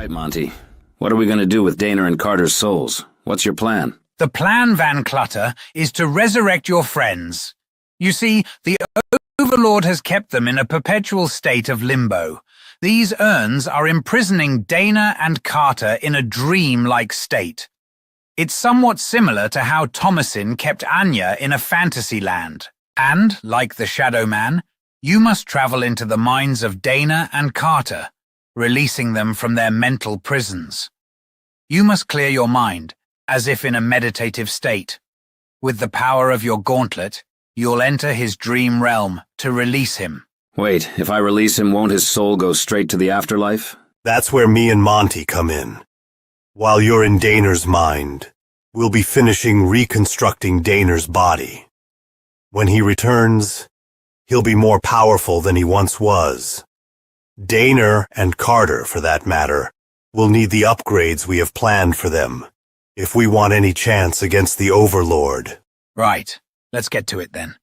Monty. What are we going to do with Dana and Carter's souls? What's your plan? The plan, Van Clutter, is to resurrect your friends. You see, the Overlord has kept them in a perpetual state of limbo. These urns are imprisoning Dana and Carter in a dream-like state. It's somewhat similar to how Thomasin kept Anya in a fantasy land. And, like the Shadow Man, you must travel into the minds of Dana and Carter, releasing them from their mental prisons. You must clear your mind, as if in a meditative state. With the power of your gauntlet, you'll enter his dream realm to release him. Wait, if I release him, won't his soul go straight to the afterlife? That's where me and Monty come in. While you're in Dana's mind, we'll be finishing reconstructing Dana's body. When he returns, he'll be more powerful than he once was. Dana and Carter, for that matter, will need the upgrades we have planned for them, if we want any chance against the Overlord. Right. Let's get to it then.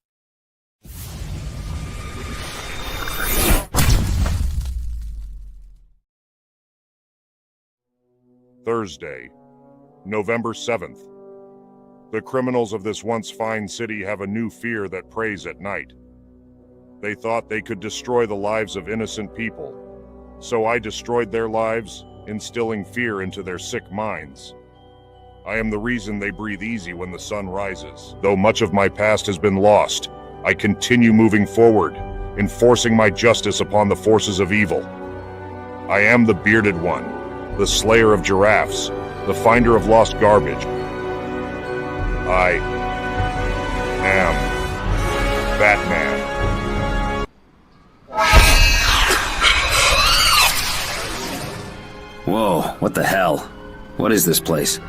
Thursday, November 7th. The criminals of this once fine city have a new fear that preys at night. They thought they could destroy the lives of innocent people, so I destroyed their lives, instilling fear into their sick minds. I am the reason they breathe easy when the sun rises. Though much of my past has been lost, I continue moving forward, enforcing my justice upon the forces of evil. I am the Bearded One, the slayer of giraffes, the finder of lost garbage. I am Batman. Whoa, what the hell? What is this place?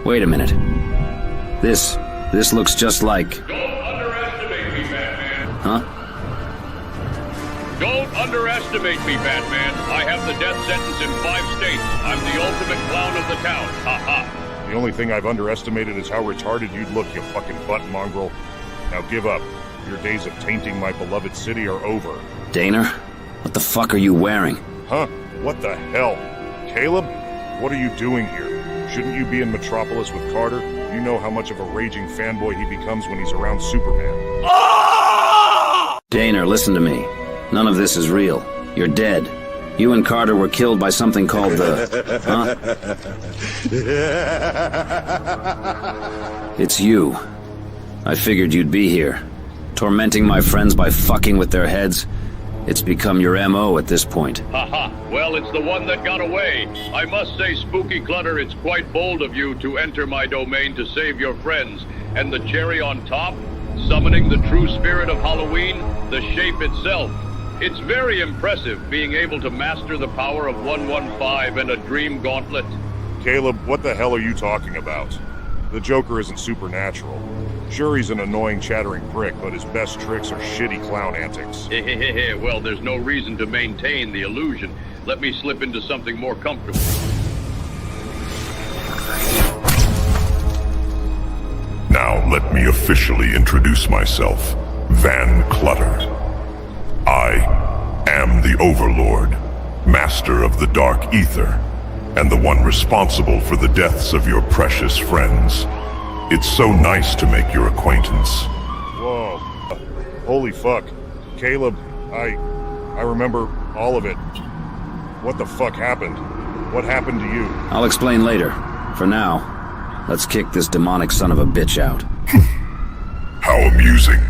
Wait a minute. This looks just like... Don't underestimate me, Batman. Huh? Don't underestimate me, Batman. I have the death sentence in 5 states. I'm the ultimate clown of the town. Ha ha. The only thing I've underestimated is how retarded you'd look, you fucking butt mongrel. Now give up. Your days of tainting my beloved city are over. Daner? What the fuck are you wearing? Huh? What the hell? Caleb? What are you doing here? Shouldn't you be in Metropolis with Carter? You know how much of a raging fanboy he becomes when he's around Superman. Daner, listen to me. None of this is real. You're dead. You and Carter were killed by something called the... Huh? It's you. I figured you'd be here. Tormenting my friends by fucking with their heads. It's become your M.O. at this point. Haha. Well, it's the one that got away. I must say, Spooky Clutter, it's quite bold of you to enter my domain to save your friends. And the cherry on top, summoning the true spirit of Halloween, the shape itself. It's very impressive being able to master the power of 115 and a dream gauntlet. Caleb, what the hell are you talking about? The Joker isn't supernatural. Sure, he's an annoying chattering prick, but his best tricks are shitty clown antics. Well, there's no reason to maintain the illusion. Let me slip into something more comfortable. Now let me officially introduce myself, Van Clutter. I am the Overlord, master of the Dark Ether, and the one responsible for the deaths of your precious friends. It's so nice to make your acquaintance. Whoa. Holy fuck. Caleb, I remember all of it. What the fuck happened? What happened to you? I'll explain later. For now, let's kick this demonic son of a bitch out. How amusing.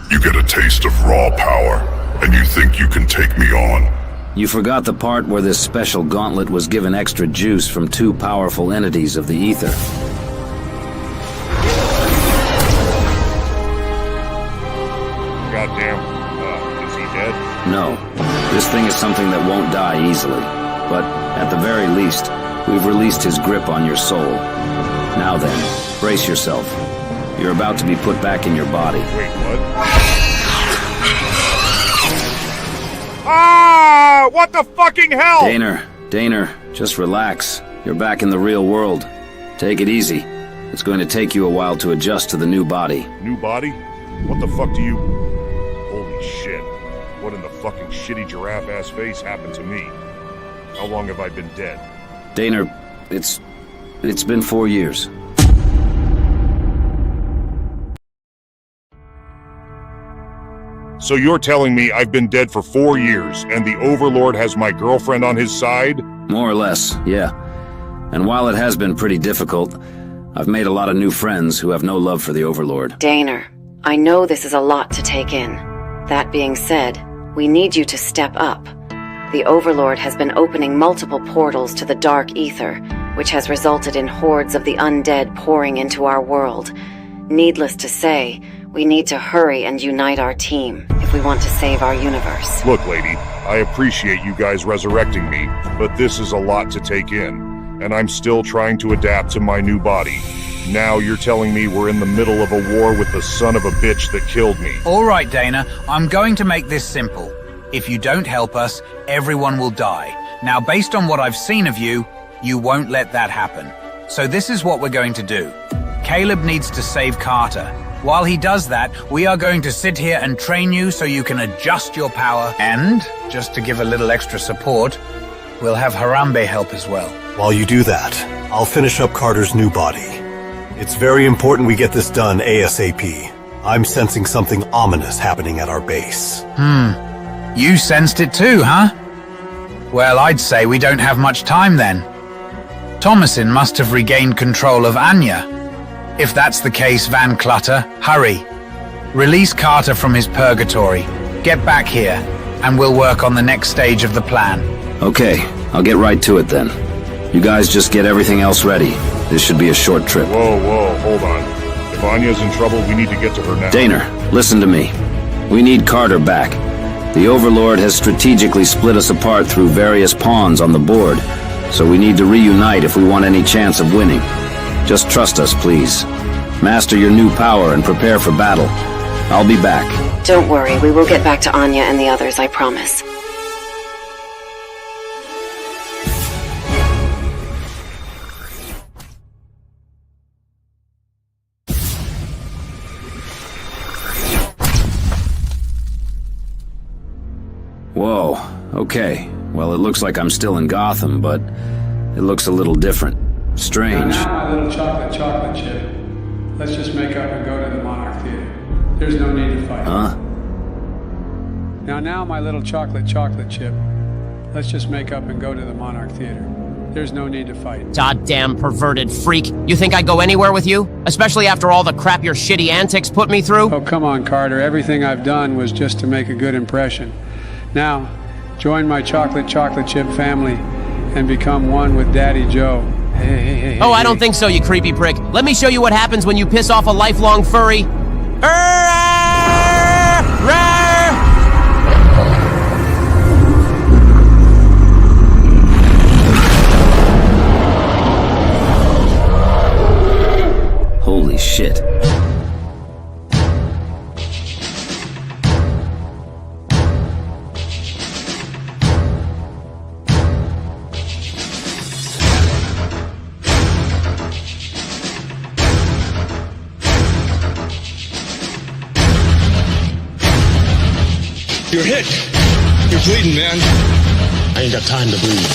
You get a taste of raw power, and you think you can take me on. You forgot the part where this special gauntlet was given extra juice from 2 powerful entities of the ether. Goddamn. Is he dead? No. This thing is something that won't die easily. But, at the very least, we've released his grip on your soul. Now then, brace yourself. You're about to be put back in your body. Wait, what? Ah! What the fucking hell? Daner, just relax. You're back in the real world. Take it easy. It's going to take you a while to adjust to the new body. New body? What the fuck do you... Holy shit. What in the fucking shitty giraffe-ass face happened to me? How long have I been dead? Daner, it's been 4 years. So you're telling me I've been dead for 4 years, and the Overlord has my girlfriend on his side? More or less, yeah. And while it has been pretty difficult, I've made a lot of new friends who have no love for the Overlord. Daner, I know this is a lot to take in. That being said, we need you to step up. The Overlord has been opening multiple portals to the Dark Ether, which has resulted in hordes of the undead pouring into our world. Needless to say, we need to hurry and unite our team if we want to save our universe. Look, lady, I appreciate you guys resurrecting me, but this is a lot to take in, and I'm still trying to adapt to my new body. Now you're telling me we're in the middle of a war with the son of a bitch that killed me. All right, Dana, I'm going to make this simple. If you don't help us, everyone will die. Now, based on what I've seen of you, you won't let that happen. So this is what we're going to do. Caleb needs to save Carter. While he does that, we are going to sit here and train you so you can adjust your power. And, just to give a little extra support, we'll have Harambe help as well. While you do that, I'll finish up Carter's new body. It's very important we get this done ASAP. I'm sensing something ominous happening at our base. You sensed it too, huh? Well, I'd say we don't have much time then. Thomasin must have regained control of Anya. If that's the case, Van Clutter, hurry. Release Carter from his purgatory. Get back here, and we'll work on the next stage of the plan. Okay, I'll get right to it then. You guys just get everything else ready. This should be a short trip. Whoa, hold on. If Anya's in trouble, we need to get to her now. Daner, listen to me. We need Carter back. The Overlord has strategically split us apart through various pawns on the board, so we need to reunite if we want any chance of winning. Just trust us, please. Master your new power and prepare for battle. I'll be back. Don't worry, we will get back to Anya and the others, I promise. Whoa, okay. Well, it looks like I'm still in Gotham, but it looks a little different. Strange. Now, my little chocolate chip. Let's just make up and go to the Monarch Theater. There's no need to fight. Huh? Now, my little chocolate chip. Let's just make up and go to the Monarch Theater. There's no need to fight. Goddamn perverted freak. You think I'd go anywhere with you? Especially after all the crap your shitty antics put me through? Oh, come on, Carter. Everything I've done was just to make a good impression. Now, join my chocolate chip family and become one with Daddy Joe. Hey. Oh, I don't think so, you creepy prick. Let me show you what happens when you piss off a lifelong furry. Holy shit. You're hit. You're bleeding, man. I ain't got time to bleed.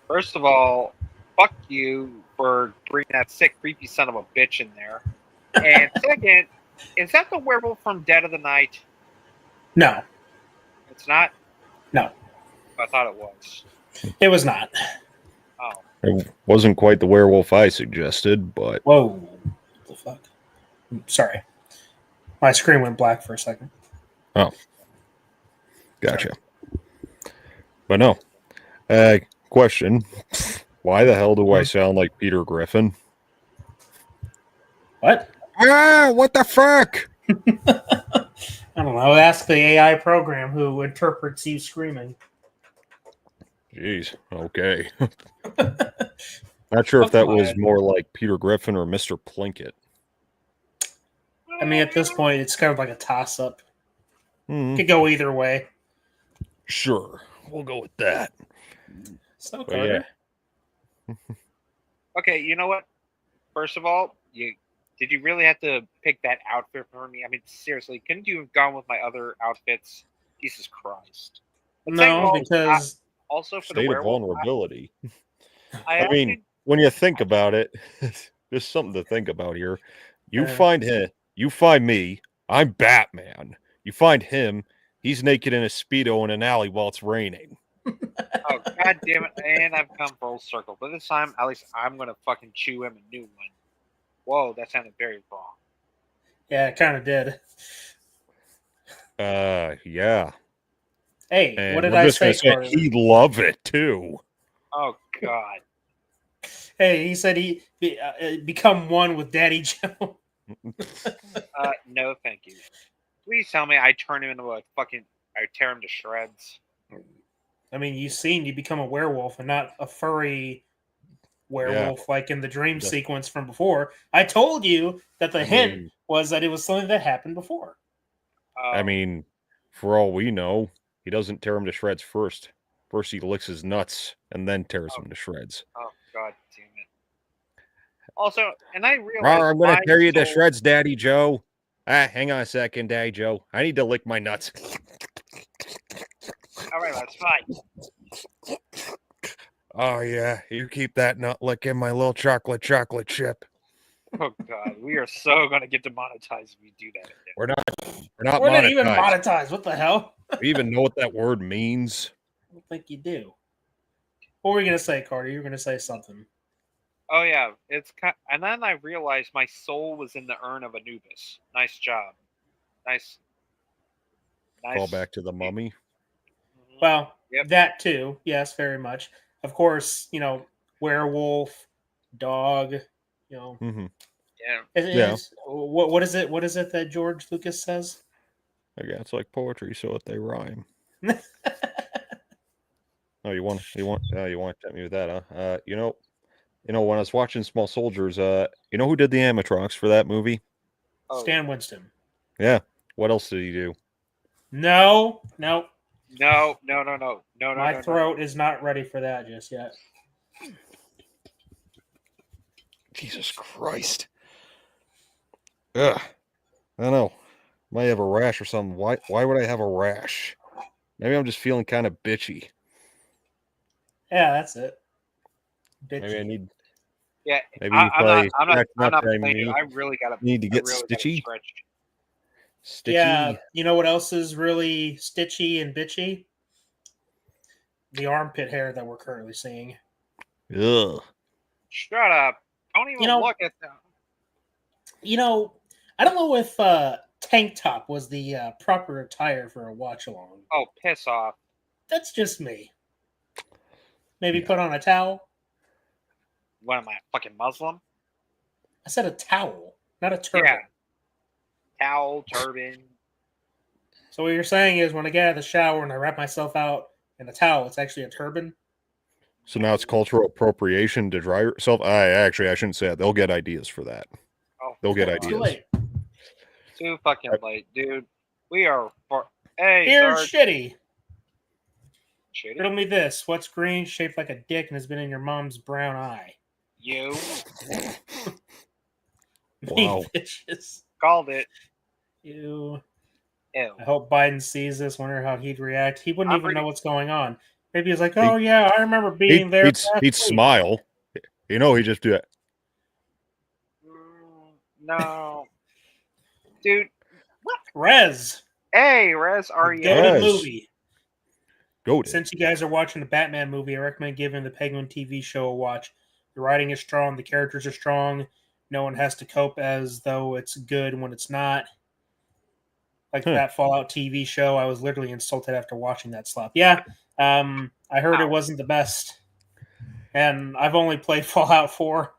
First of all, fuck you for bringing that sick, creepy son of a bitch in there. And second, is that the werewolf from Dead of the Night? No. It's not? No. I thought it was. It was not. Oh. It wasn't quite the werewolf I suggested, but... Whoa. What the fuck? Sorry. My screen went black for a second. Oh. Gotcha. But no. Question. Why the hell do I sound like Peter Griffin? What? Ah, what the fuck? I don't know. Ask the AI program who interprets you screaming. Jeez. Okay. Not sure if that was more like Peter Griffin or Mr. Plinkett. I mean, at this point, it's kind of like a toss-up. Mm-hmm. Could go either way. Sure. We'll go with that. So, yeah. Okay, you know what? First of all, did you really have to pick that outfit for me? I mean, seriously, couldn't you have gone with my other outfits? Jesus Christ. No, because... Also for State the werewolf, of vulnerability. I mean, when you think about it, there's something to think about here. You find him, you find me, I'm Batman. You find him, he's naked in a Speedo in an alley while it's raining. Oh, god damn it. And I've come full circle. But this time, at least I'm going to fucking chew him a new one. Whoa, that sounded very wrong. Yeah, it kind of did. Yeah. Hey, And what did I say? He'd love it, too. Oh, God. Hey, he said he become one with Daddy Joe. No, thank you. Please tell me I turn him into I tear him to shreds. I mean, you become a werewolf and not a furry werewolf like in the dream sequence from before. I told you that the hint was that it was something that happened before. I mean, for all we know, he doesn't tear him to shreds first. First he licks his nuts and then tears him to shreds. Oh, god damn it. Also, and I realize... I'm going to tear you to shreds, Daddy Joe. Hang on a second, Daddy Joe. I need to lick my nuts. All right, that's fine. Oh, yeah. You keep that nut licking, my little chocolate chip. Oh God, we are so gonna get demonetized if we do that again. We're not We're not monetized. even monetized. What the hell? Do you even know what that word means? I don't think you do. What were you gonna say, Carter? You were gonna say something. Oh yeah, and then I realized my soul was in the urn of Anubis. Nice job. Nice. Call back to the mummy. Well, Yep. that too. Yes, very much. Of course, werewolf, dog. Mm-hmm. Yeah. What is it? What is it that George Lucas says? Yeah, it's like poetry, so they rhyme. Oh, you want to tempt me with that, huh? When I was watching Small Soldiers, you know who did the animatronics for that movie? Stan Winston. Yeah. What else did he do? No. No. My throat is not ready for that just yet. Jesus Christ. Ugh. I don't know. Might have a rash or something. Why would I have a rash? Maybe I'm just feeling kind of bitchy. Yeah, that's it. Bitchy. Maybe I need. Yeah, maybe I'm not playing you. I really gotta need to get really stitchy. Stretched. Yeah, you know what else is really stitchy and bitchy? The armpit hair that we're currently seeing. Ugh. Shut up! Don't even look at them. I don't know if tank top was the proper attire for a watch along. Oh, piss off! That's just me. Maybe put on a towel. What am I, fucking Muslim? I said a towel, not a turban. Yeah. Towel, turban. So what you're saying is when I get out of the shower and I wrap myself out in a towel, it's actually a turban? So now it's cultural appropriation to dry yourself? I shouldn't say that. They'll get ideas for that. Oh, they'll get ideas. Too late. Too fucking late, dude. We are for. Hey, here's Sarge. shitty. Riddle me this. What's green, shaped like a dick, and has been in your mom's brown eye? You. Wow. Bitches. Called it. You. Ew. I hope Biden sees this. Wonder how he'd react. He wouldn't even know what's going on. Maybe he's like, "Oh yeah, I remember being there." He'd smile. He'd just do it. No, dude. What? Rez. Hey, Rez, are you? Goated movie. Goated. Since you guys are watching the Batman movie, I recommend giving the Penguin TV show a watch. The writing is strong. The characters are strong. No one has to cope as though it's good when it's not. Like that Fallout TV show, I was literally insulted after watching that slop. Yeah, I heard it wasn't the best, and I've only played Fallout 4,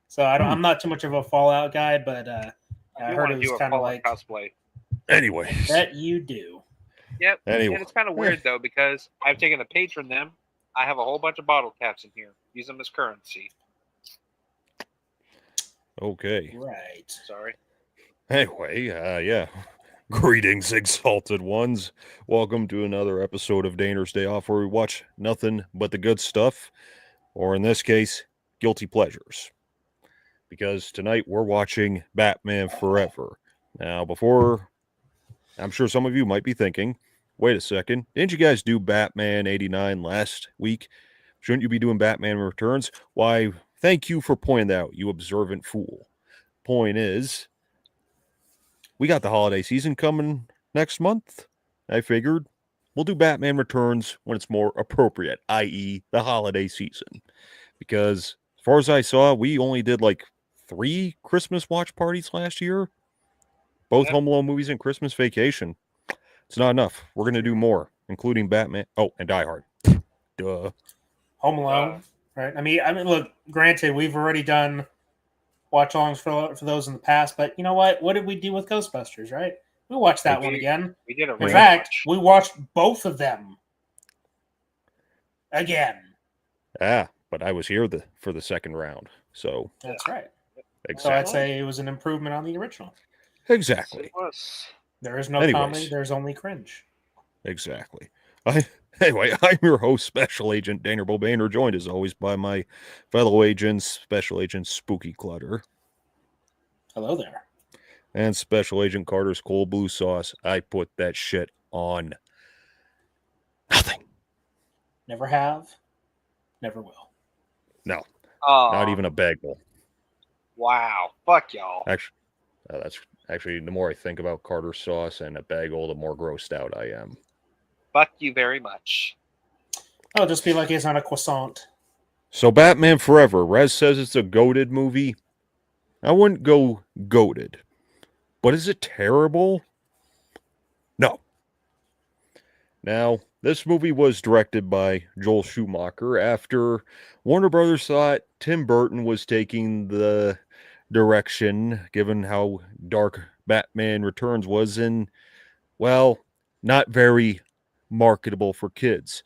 so I'm not too much of a Fallout guy. But I heard it was kind of like cosplay. Anyway, that you do. Yep. Anyway. And it's kind of weird though because I've taken a page from them. I have a whole bunch of bottle caps in here. Use them as currency. Okay. Right. Sorry. Anyway, yeah. Greetings, exalted ones. Welcome to another episode of Daner's Day Off, where we watch nothing but the good stuff, or in this case, guilty pleasures. Because tonight we're watching Batman Forever. Now, before, I'm sure some of you might be thinking, wait a second, didn't you guys do Batman 89 last week? Shouldn't you be doing Batman Returns? Why, thank you for pointing that out, you observant fool. Point is, we got the holiday season coming next month. I figured we'll do Batman Returns when it's more appropriate, i.e. the holiday season. Because as far as I saw, we only did like 3 Christmas watch parties last year. Both Home Alone movies and Christmas Vacation. It's not enough. We're going to do more, including Batman. Oh, and Die Hard. Duh. Home Alone, right? I mean, look, granted, we've already done watch-alongs for those in the past, but you know what? What did we do with Ghostbusters, right? We watched that one again. We did a In fact, we watched both of them again. Ah, but I was here for the second round, so that's right. Exactly. So I'd say it was an improvement on the original. Exactly. There is no comedy. There's only cringe. Exactly. Anyway, I'm your host, Special Agent Daniel Bobaner, joined as always by my fellow agents, Special Agent Spooky Clutter. Hello there. And Special Agent Carter's Cold Blue Sauce. I put that shit on nothing. Never have. Never will. No. Not even a bagel. Wow. Fuck y'all. Actually, that's actually the more I think about Carter sauce and a bagel, the more grossed out I am. Fuck you very much. Oh, just be like he's on a croissant. So Batman Forever, Rez says it's a goated movie. I wouldn't go goated. But is it terrible? No. Now, this movie was directed by Joel Schumacher after Warner Brothers thought Tim Burton was taking the direction, given how dark Batman Returns was, and, well, not very marketable for kids.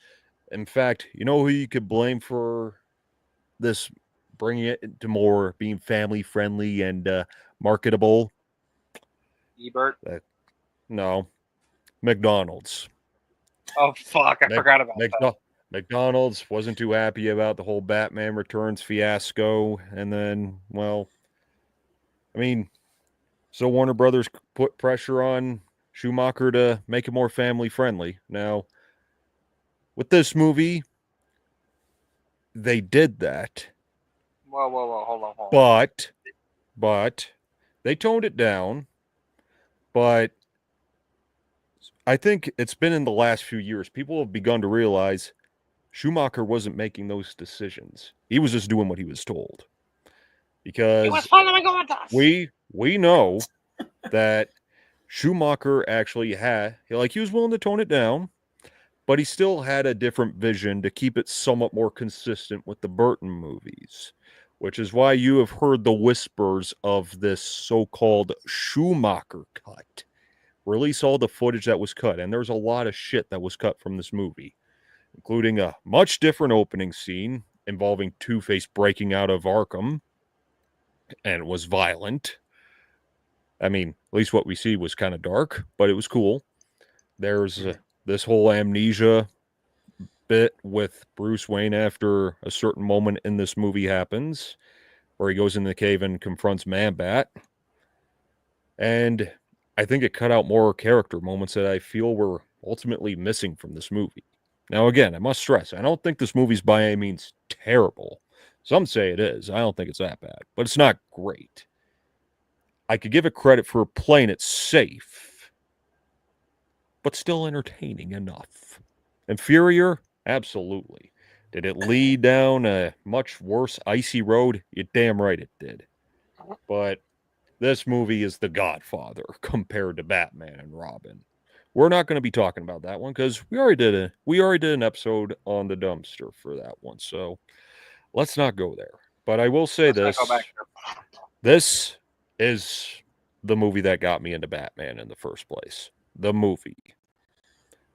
In fact, you know who you could blame for this bringing it to more being family friendly and marketable? Ebert. No, McDonald's. Oh fuck! I forgot about that. McDonald's wasn't too happy about the whole Batman Returns fiasco, and then, well, I mean, so Warner Brothers put pressure on Schumacher to make it more family friendly. Now, with this movie, they did that. Whoa, hold on. But they toned it down. But I think it's been in the last few years, people have begun to realize Schumacher wasn't making those decisions. He was just doing what he was told. Because he was following orders. We know that Schumacher actually he was willing to tone it down, but he still had a different vision to keep it somewhat more consistent with the Burton movies, which is why you have heard the whispers of this so-called Schumacher cut. Release all the footage that was cut, and there's a lot of shit that was cut from this movie, including a much different opening scene involving Two-Face breaking out of Arkham, and it was violent. I mean, at least what we see was kind of dark, but it was cool. There's this whole amnesia bit with Bruce Wayne after a certain moment in this movie happens, where he goes in the cave and confronts Man-Bat. And I think it cut out more character moments that I feel were ultimately missing from this movie. Now, again, I must stress, I don't think this movie's by any means terrible. Some say it is. I don't think it's that bad, but it's not great. I could give it credit for playing it safe, but still entertaining enough. Inferior? Absolutely. Did it lead down a much worse icy road? You're damn right it did. But this movie is The Godfather compared to Batman and Robin. We're not going to be talking about that one because we already did an episode on the dumpster for that one. So let's not go there. But I will say this is the movie that got me into Batman in the first place. The movie.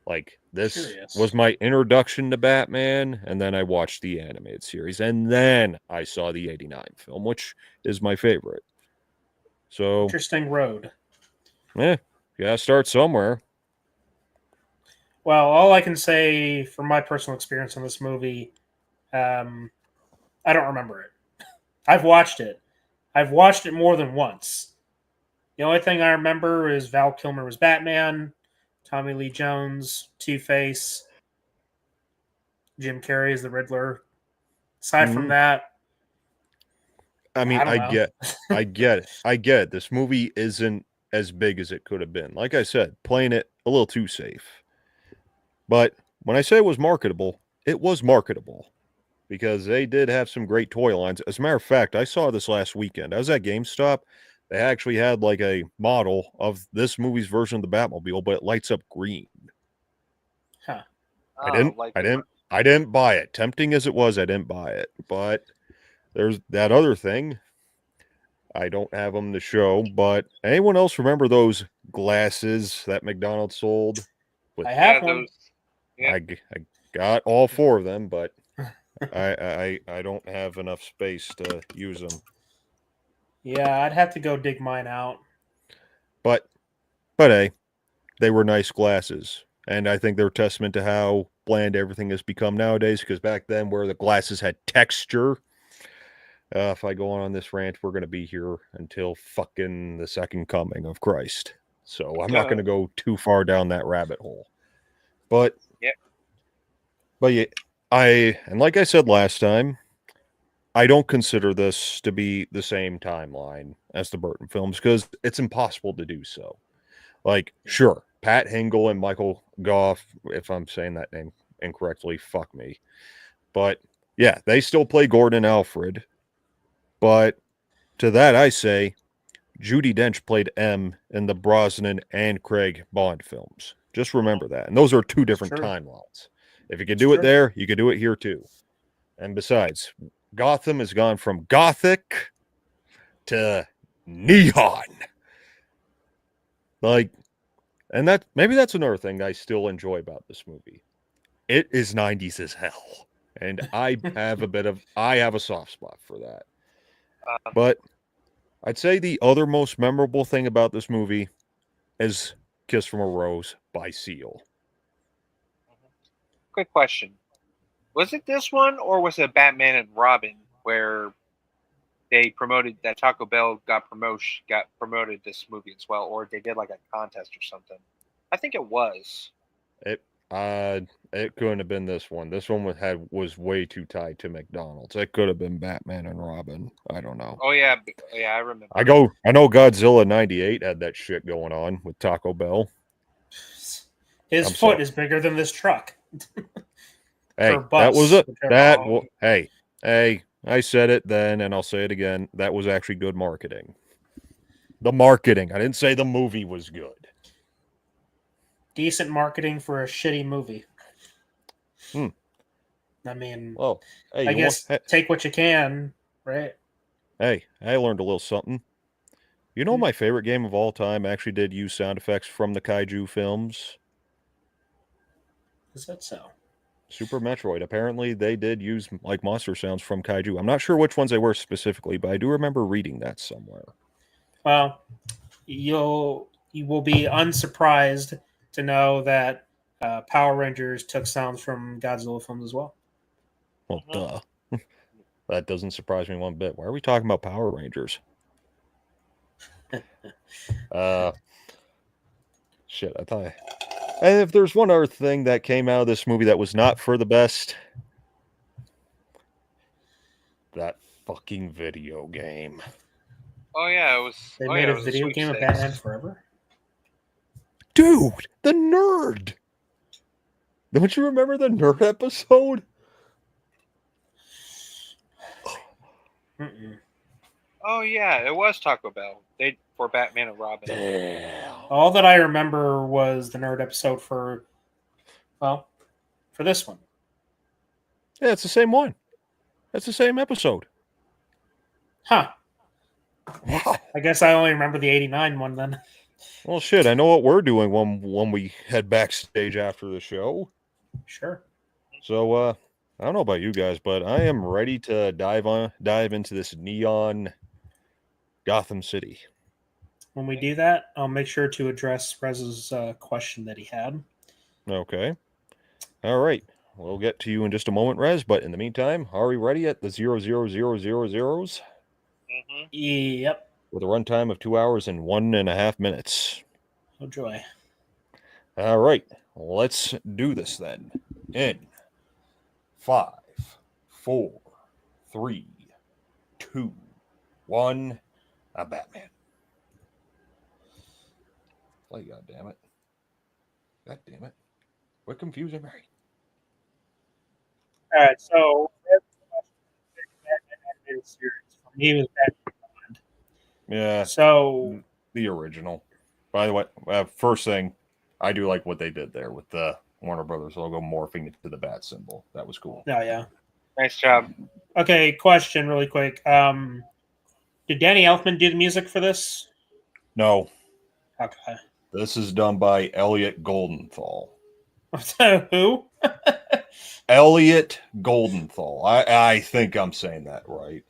Like, this was my introduction to Batman, and then I watched the animated series, and then I saw the 89 film, which is my favorite. So Interesting road. You gotta start somewhere. Well, all I can say from my personal experience on this movie, I don't remember it. I've watched it. I've watched it more than once. The only thing I remember is Val Kilmer was Batman, Tommy Lee Jones, Two-Face, Jim Carrey is the Riddler. Aside from that, I mean, I get it. This movie isn't as big as it could have been. Like I said, playing it a little too safe. But when I say it was marketable because they did have some great toy lines. As a matter of fact, I saw this last weekend. I was at GameStop. They actually had like a model of this movie's version of the Batmobile, but it lights up green. Huh. I didn't buy it. Tempting as it was, I didn't buy it. But there's that other thing. I don't have them to show, but anyone else remember those glasses that McDonald's sold? I have one. I got all four of them, but I don't have enough space to use them. Yeah, I'd have to go dig mine out. But hey, they were nice glasses. And I think they're a testament to how bland everything has become nowadays, because back then where the glasses had texture, if I go on this rant, we're going to be here until fucking the second coming of Christ. So I'm not going to go too far down that rabbit hole. But yeah, and like I said last time, I don't consider this to be the same timeline as the Burton films because it's impossible to do so. Like, sure, Pat Hingle and Michael Goff, if I'm saying that name incorrectly, fuck me. But yeah, they still play Gordon and Alfred. But to that I say, Judi Dench played M in the Brosnan and Craig Bond films. Just remember that. And those are two different timelines. If you could do it there, you could do it here too. And besides, Gotham has gone from gothic to neon. Like, and that maybe that's another thing I still enjoy about this movie. It is 90s as hell. And I have a soft spot for that. But I'd say the other most memorable thing about this movie is Kiss from a Rose by Seal. Quick question. Was it this one or was it Batman and Robin where they promoted that Taco Bell got promoted this movie as well, or they did like a contest or something? I think it was. It couldn't have been this one. This one was way too tied to McDonald's. It could have been Batman and Robin. I don't know. Oh yeah, I remember. I know Godzilla 98 had that shit going on with Taco Bell. His foot is bigger than this truck. Hey, that was it. Hey, I said it then, and I'll say it again. That was actually good marketing. The marketing. I didn't say the movie was good. Decent marketing for a shitty movie. I mean, hey, I guess take what you can, right? Hey, I learned a little something. You know, my favorite game of all time actually did use sound effects from the kaiju films. Is that so? Super Metroid. Apparently, they did use like monster sounds from kaiju. I'm not sure which ones they were specifically, but I do remember reading that somewhere. Well, you will be unsurprised to know that Power Rangers took sounds from Godzilla films as well. Well, duh. That doesn't surprise me one bit. Why are we talking about Power Rangers? Shit, I thought. And if there's one other thing that came out of this movie that was not for the best, that fucking video game. Oh yeah, it was. They made a video game of Batman Forever? Dude, the nerd. Don't you remember the nerd episode? Oh yeah, it was Taco Bell. For Batman and Robin. Damn. All that I remember was the nerd episode for this one. Yeah, it's the same one. That's the same episode. Huh. I guess I only remember the 89 one then. Well, shit, I know what we're doing when we head backstage after the show. Sure. So, I don't know about you guys, but I am ready to dive into this neon Gotham City. When we do that, I'll make sure to address Rez's question that he had. Okay. All right. We'll get to you in just a moment, Rez, but in the meantime, are we ready at the 00000s? Yep. With a runtime of 2 hours and 1.5 minutes. Oh, joy. All right. Let's do this then. In 5, 4, 3, 2, 1, a Batman. Play, goddammit. God damn it. What confusing me. All right, so Batman animated series for me was Batman. Yeah. So the original. By the way, first thing, I do like what they did there with the Warner Brothers logo morphing into the bat symbol. That was cool. Oh yeah. Nice job. Okay, question really quick. Did Danny Elfman do the music for this? No. Okay. This is done by Elliot Goldenthal. Who? Elliot Goldenthal. I think I'm saying that right.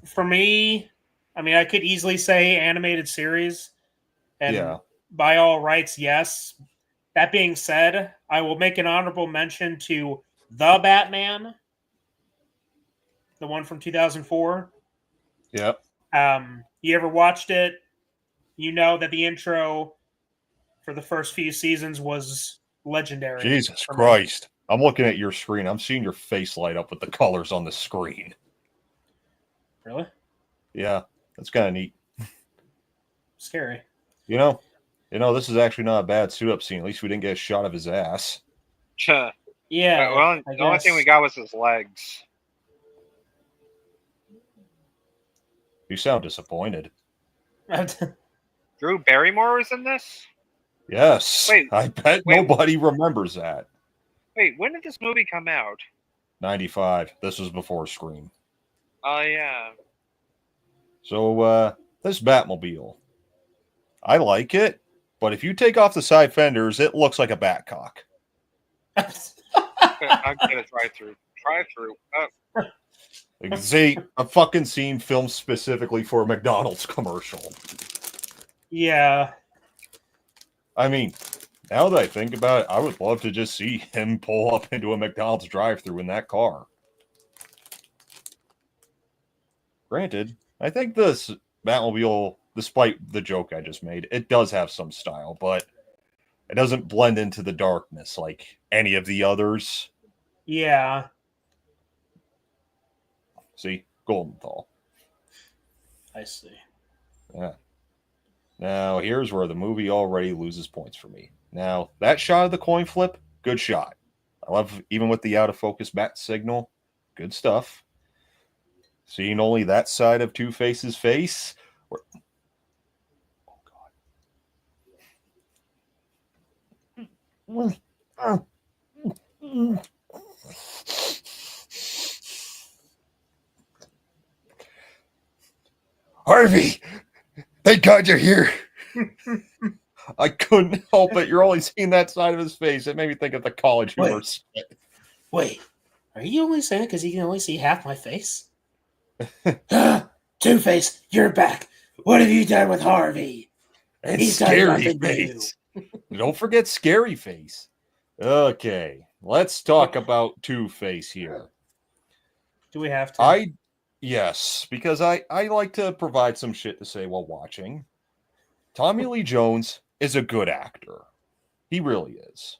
For me, I mean, I could easily say animated series. And by all rights, yes. That being said, I will make an honorable mention to The Batman, the one from 2004. Yep. You ever watched it? You know that the intro for the first few seasons was legendary. Jesus Christ. I'm looking at your screen. I'm seeing your face light up with the colors on the screen. Really? Yeah, that's kind of neat. Scary. You know, this is actually not a bad suit-up scene. At least we didn't get a shot of his ass. Yeah. Well, the only thing we got was his legs. You sound disappointed. Drew Barrymore was in this? Yes. Wait, I bet nobody remembers that. Wait, when did this movie come out? 95. This was before Scream. Oh, yeah. So, this Batmobile. I like it, but if you take off the side fenders, it looks like a Batcock. I'll get a drive-through. See, a fucking scene filmed specifically for a McDonald's commercial. Yeah. I mean, now that I think about it, I would love to just see him pull up into a McDonald's drive-thru in that car. Granted, I think this Batmobile, despite the joke I just made, it does have some style, but it doesn't blend into the darkness like any of the others. Yeah. See? Goldenthal. I see. Yeah. Now, here's where the movie already loses points for me. Now, that shot of the coin flip, good shot. I love, even with the out-of-focus bat signal, good stuff. Seeing only that side of Two-Face's face. Oh, God. Harvey! Thank God you're here! I couldn't help it. You're only seeing that side of his face. It made me think of the college humor. Wait, are you only saying it because you can only see half my face? Two-Face, you're back. What have you done with Harvey? And He's done Scary nothing Face. Don't forget Scary Face. Okay, let's talk about Two-Face here. Do we have to? Yes, because I like to provide some shit to say while watching. Tommy Lee Jones is a good actor. He really is.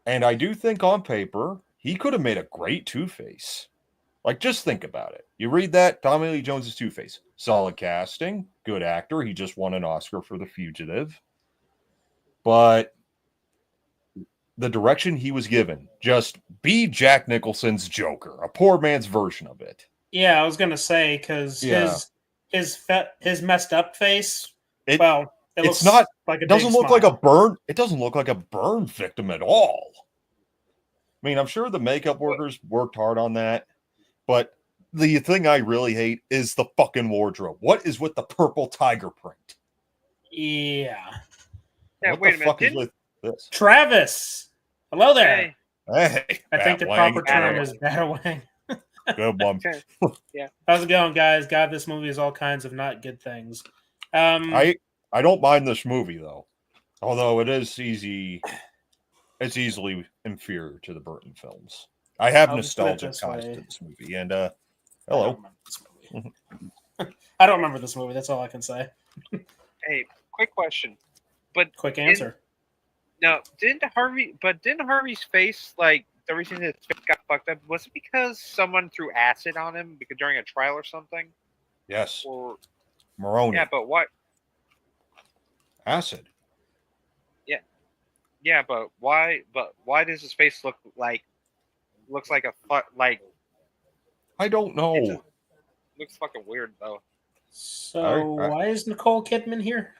And I do think on paper, he could have made a great Two-Face. Like, just think about it. You read that, Tommy Lee Jones is Two-Face. Solid casting, good actor. He just won an Oscar for The Fugitive. But the direction he was given, just be Jack Nicholson's Joker, a poor man's version of it. Yeah, I was gonna say because his messed up face. It doesn't look like a burn. It doesn't look like a burn victim at all. I mean, I'm sure the makeup workers worked hard on that, but the thing I really hate is the fucking wardrobe. What is with the purple tiger print? Yeah. Yeah. Wait a minute. Is with this? Travis, hello there. Hey. I think the proper term is Batawang. Good one. Yeah. How's it going, guys? God, this movie is all kinds of not good things. I don't mind this movie though, although it is easy. It's easily inferior to the Burton films. I have nostalgic ties to this movie, and hello. I don't remember this movie. That's all I can say. Hey, quick question, but quick answer. Didn't Harvey's face, like, the reason his face got fucked up, was it because someone threw acid on him during a trial or something? Yes. Or Maroney. Yeah, but what? Acid. Yeah. Yeah, but why? But why does his face looks like I don't know. Looks fucking weird though. So why is Nicole Kidman here?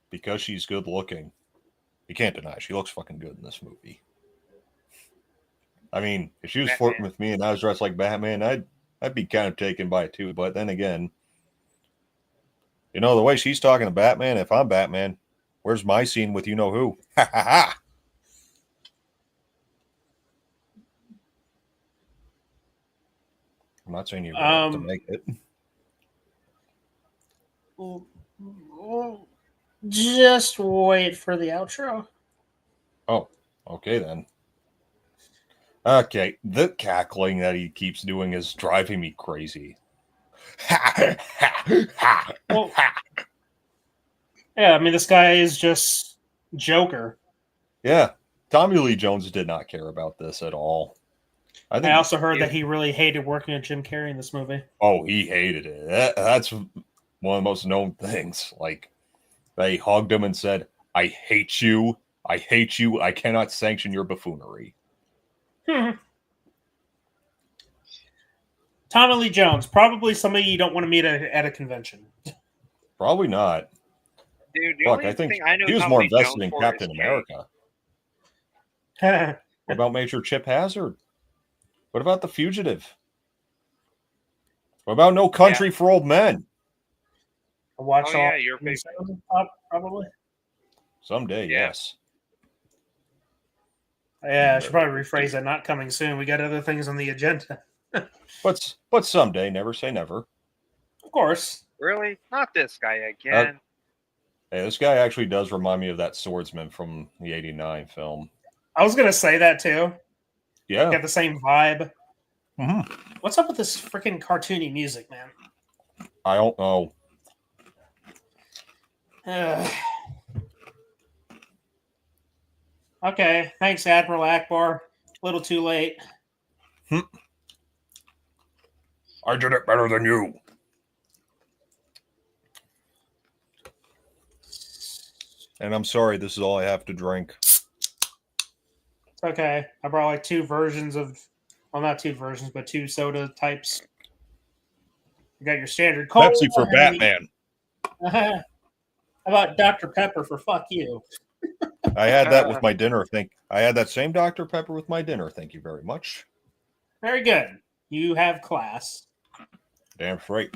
Because she's good looking. You can't deny she looks fucking good in this movie. I mean, if she was flirting with me and I was dressed like Batman, I'd be kind of taken by it too. But then again, you know, the way she's talking to Batman, if I'm Batman, where's my scene with you-know-who? Ha ha ha! I'm not saying you're going to have to make it. Just wait for the outro. Oh, okay then. Okay, the cackling that he keeps doing is driving me crazy. Well, yeah, I mean, this guy is just Joker. Yeah, Tommy Lee Jones did not care about this at all. I also heard that he really hated working with Jim Carrey in this movie. Oh, he hated it. That's one of the most known things. Like, they hugged him and said, I hate you. I hate you. I cannot sanction your buffoonery. Tommy Lee Jones, probably somebody you don't want to meet at a convention. Probably not. Dude, Look, I think he was more invested in Captain America. What about Major Chip Hazard? What about The Fugitive? What about No Country for Old Men? I watch all. You're a big probably. Someday, yes. Yeah, I should probably rephrase that. Not coming soon. We got other things on the agenda. But someday, never say never. Of course. Really? Not this guy again. Hey, this guy actually does remind me of that swordsman from the '89 film. I was gonna say that too. Yeah, got the same vibe. Mm-hmm. What's up with this freaking cartoony music, man? I don't know. Okay, thanks, Admiral Akbar. A little too late. I did it better than you. And I'm sorry, this is all I have to drink. It's okay. I brought like two versions of, well, not two versions, but two soda types. You got your standard Cola. Pepsi for Batman. How about Dr. Pepper for fuck you? I had that with my dinner. I had that same Dr. Pepper with my dinner. Thank you very much. Very good. You have class. Damn straight.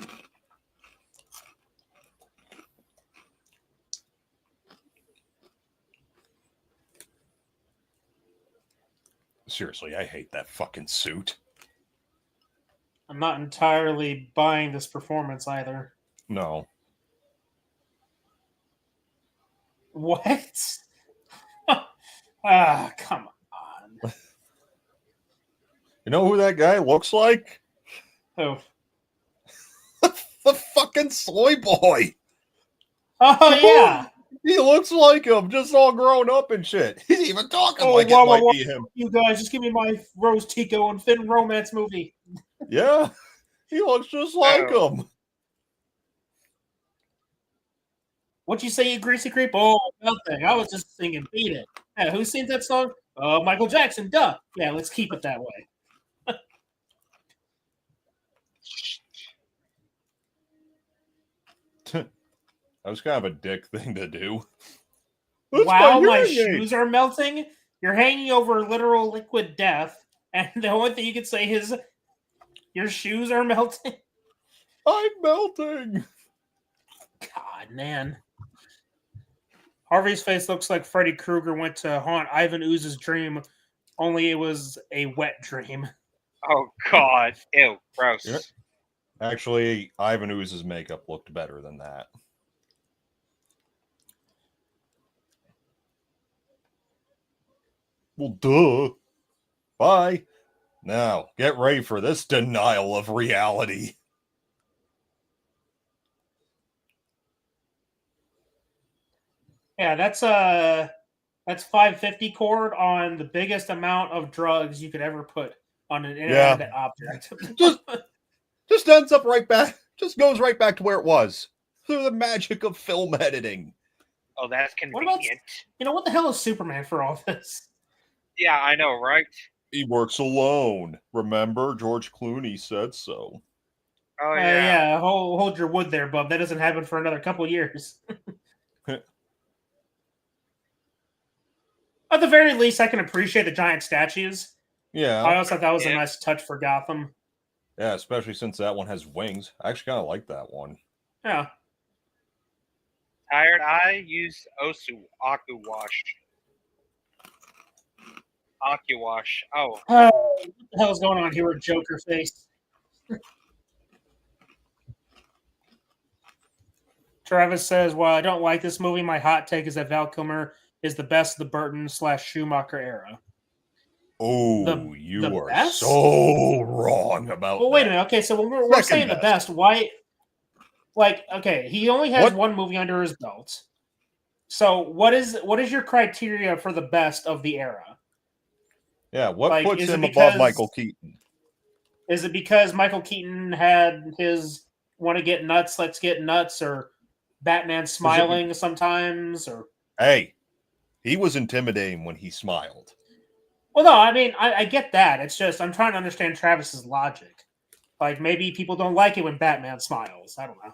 Seriously, I hate that fucking suit. I'm not entirely buying this performance either. No. What? Come on. You know who that guy looks like? Who? The fucking soy boy. Oh, yeah. He looks like him, just all grown up and shit. He's even talking like it might be him. You guys, just give me my Rose Tico and Finn romance movie. Yeah, he looks just like him. What'd you say, you greasy creep? Oh, nothing. I was just singing Beat It. Yeah, who sings that song? Michael Jackson, duh. Yeah, let's keep it that way. That was kind of a dick thing to do. Wow, my shoes are melting? You're hanging over literal liquid death, and the only thing you can say is, your shoes are melting? I'm melting. God, man. Harvey's face looks like Freddy Krueger went to haunt Ivan Ooze's dream, only it was a wet dream. Oh, God. Ew, gross. Yeah. Actually, Ivan Ooze's makeup looked better than that. Well, duh. Bye. Now, get ready for this denial of reality. Yeah, that's 550 cord on the biggest amount of drugs you could ever put on an inanimate object. just ends up right back. Just goes right back to where it was through the magic of film editing. Oh, that's convenient. What the hell is Superman for all this? Yeah, I know, right? He works alone. Remember, George Clooney said so. Oh, yeah. Yeah, hold your wood there, bub. That doesn't happen for another couple years. At the very least, I can appreciate the giant statues. Yeah. I also thought that was a nice touch for Gotham. Yeah, especially since that one has wings. I actually kind of like that one. Yeah. Tired eye, use Aku wash. Wash. Oh. What the hell is going on here with Joker face? Travis says, while I don't like this movie, my hot take is that Val Kilmer is the best of the Burton/Schumacher era. Oh, you are best? So wrong about that. Well, wait a minute. Okay, so when we're saying the best, why? Like, okay, he only has one movie under his belt. So what is your criteria for the best of the era? Yeah, what Like, puts is it him above because- Michael Keaton? Is it because Michael Keaton had his "want to get nuts, let's get nuts," or Batman smiling sometimes, or Hey, he was intimidating when he smiled. well, no, I mean I get that. It's just I'm trying to understand Travis's logic. Like maybe people don't like it when Batman smiles. I don't know.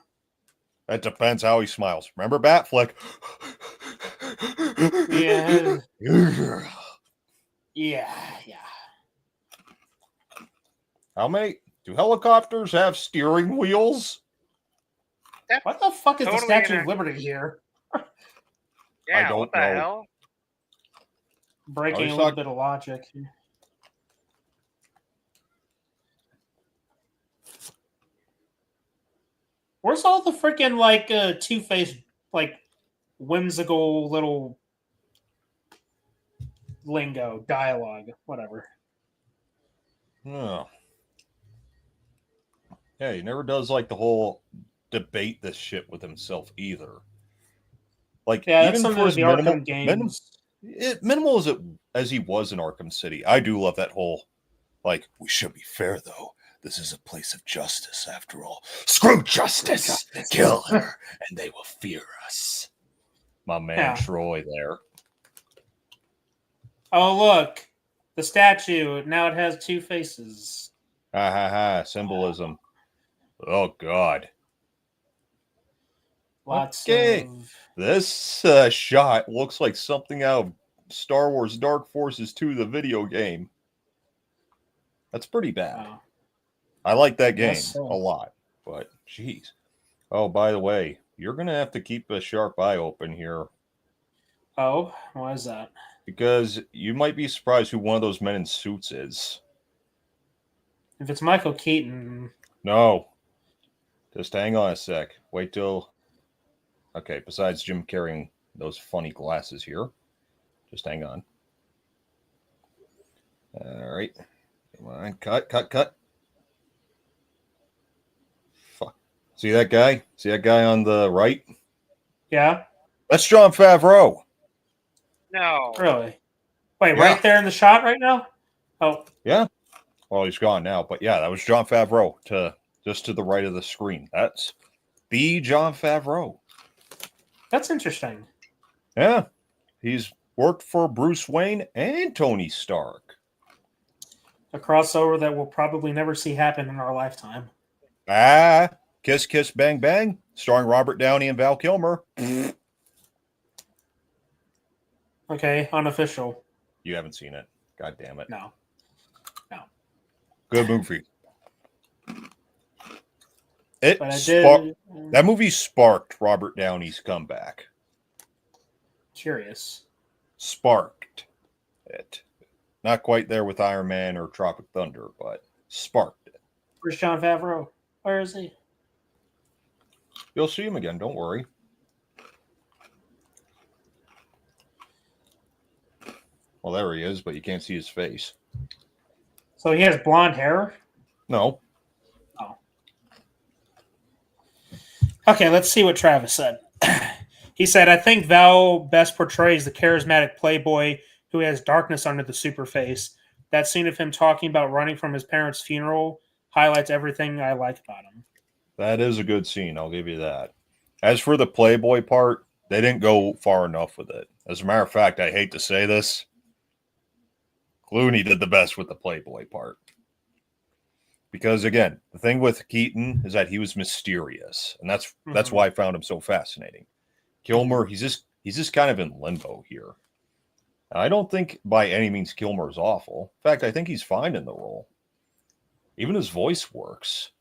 That depends how he smiles. Remember Batfleck? Yeah. Yeah. How many? Do helicopters have steering wheels? What the fuck is the Totally Statue of inaccurate. Liberty here? Yeah, I don't what the know. hell? Breaking Always a little thought- bit of logic. Where's all the freaking like Two-Face like whimsical little lingo, dialogue, whatever? Oh. Yeah, he never does like the whole debate this shit with himself either. Like Yeah, that's even something for that his the Arkham games. minimal as he was in Arkham City, I do love that whole like we should be fair though. This is a place of justice after all. Screw justice! Kill her, and they will fear us. My man Yeah. Troy there. Oh look, the statue. Now it has two faces. Ha ha ha! Symbolism. Oh God. Lots Okay. of. This shot looks like something out of Star Wars Dark Forces 2, the video game. That's pretty bad. Oh. I like that game Guess so. a lot, but jeez. Oh, by the way, you're going to have to keep a sharp eye open here Oh, why is that? because you might be surprised who one of those men in suits is. If it's Michael Keaton, No. Just hang on a sec. Wait till... Okay, besides Jim carrying those funny glasses here. Just hang on. All right. Come on. Cut. Fuck. See that guy? See that guy on the right? yeah, That's Jon Favreau. No. really. Wait, Yeah. right there in the shot right now. Oh, Yeah. Well, he's gone now, but yeah, that was Jon Favreau just to the right of the screen. That's the Jon Favreau. that's interesting. Yeah. He's worked for Bruce Wayne and Tony Stark. A crossover that we'll probably never see happen in our lifetime. Ah, Kiss Kiss Bang Bang, starring Robert Downey and Val Kilmer. Okay, unofficial. You haven't seen it. God damn it. No. Good movie. It But I sparked did. that movie sparked Robert Downey's comeback. Curious. Sparked it. Not quite there with Iron Man or Tropic Thunder, but sparked it. Where's Jon Favreau? Where is he? You'll see him again, don't worry. Well, there he is, but you can't see his face. So he has blonde hair? No. Okay, let's see what Travis said. He said, I think Val best portrays the charismatic playboy who has darkness under the super face. That scene of him talking about running from his parents' funeral highlights everything I like about him. That is a good scene, I'll give you that. As for the Playboy part, they didn't go far enough with it. As a matter of fact, I hate to say this, Clooney did the best with the Playboy part. Because again, the thing with Keaton is that he was mysterious, and that's why I found him so fascinating. Kilmer, he's just kind of in limbo here. I don't think by any means Kilmer is awful. In fact, I think he's fine in the role. Even his voice works.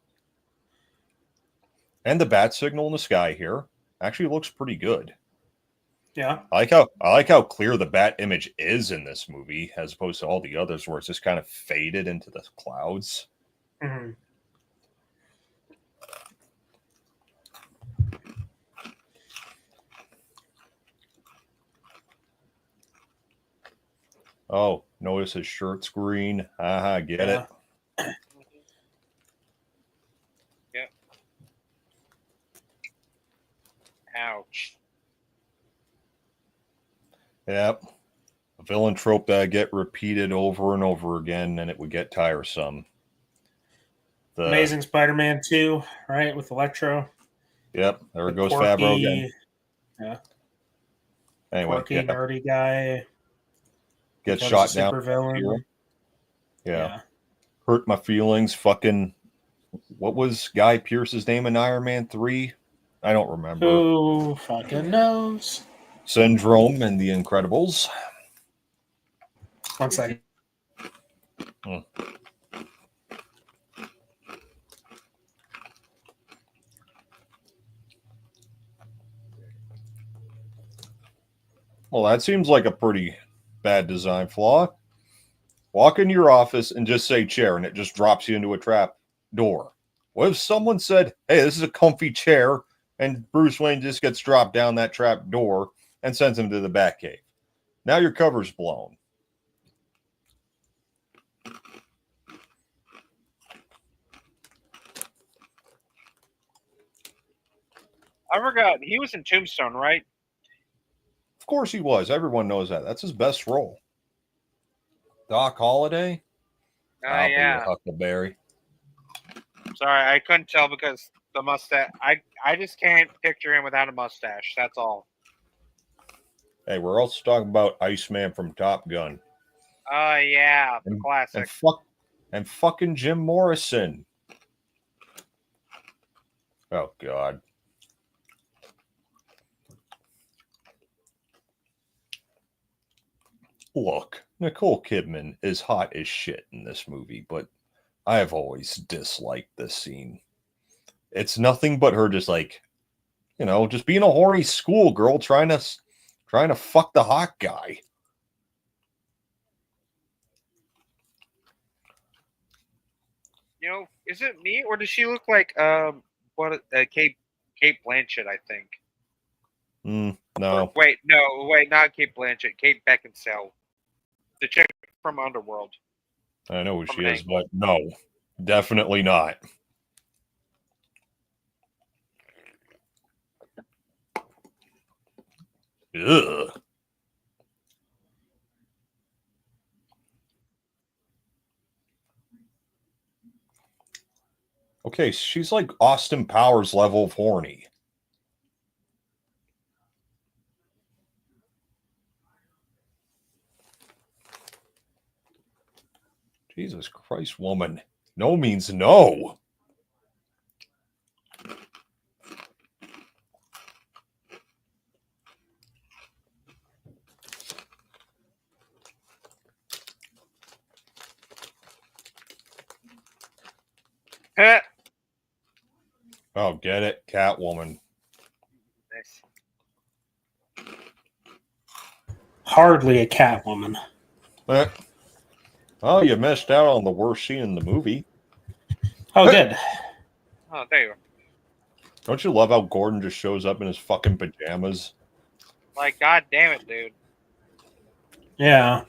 And the bat signal in the sky here actually looks pretty good. Yeah. I like how clear the bat image is in this movie, as opposed to all the others where it's just kind of faded into the clouds. Mm-hmm. Oh, notice his shirt's green. Haha, get it? Yep. Ouch. Yep. A villain trope that get repeated over and over again, and it would get tiresome. Amazing Spider-Man 2, right, with Electro. Yep, there goes quirky, Favreau again. Yeah. Anyway, quirky, nerdy guy. Gets shot down. Super villain. Yeah. Hurt my feelings. Fucking, what was Guy Pearce's name in Iron Man 3? I don't remember. Who fucking knows? Syndrome and the Incredibles. 1 second. Well, that seems like a pretty bad design flaw. Walk into your office and just say chair, and it just drops you into a trap door. What if someone said, hey, this is a comfy chair, and Bruce Wayne just gets dropped down that trap door and sends him to the Batcave? Now your cover's blown. I forgot. He was in Tombstone, right? Of course he was. Everyone knows that. That's his best role. Doc Holliday? I'll yeah. be a Huckleberry. Sorry, I couldn't tell because the mustache. I just can't picture him without a mustache. That's all. Hey, we're also talking about Iceman from Top Gun. Oh, yeah. The classic. And fucking Jim Morrison. Oh, God. Look, Nicole Kidman is hot as shit in this movie, but I have always disliked this scene. It's nothing but her just like, just being a horny schoolgirl trying to fuck the hot guy. Is it me or does she look like Kate Blanchett? I think. No. Wait, not Kate Blanchett. Kate Beckinsale, the chick from Underworld. I know who she is, but no, definitely not. Ugh. Okay, she's like Austin Powers level of horny. Jesus Christ, woman. No means no. Oh, get it? Catwoman. Nice. Hardly a Catwoman. Oh, you missed out on the worst scene in the movie. Oh, good. Oh, there you go. Don't you love how Gordon just shows up in his fucking pajamas? Like, god damn it, dude. Yeah.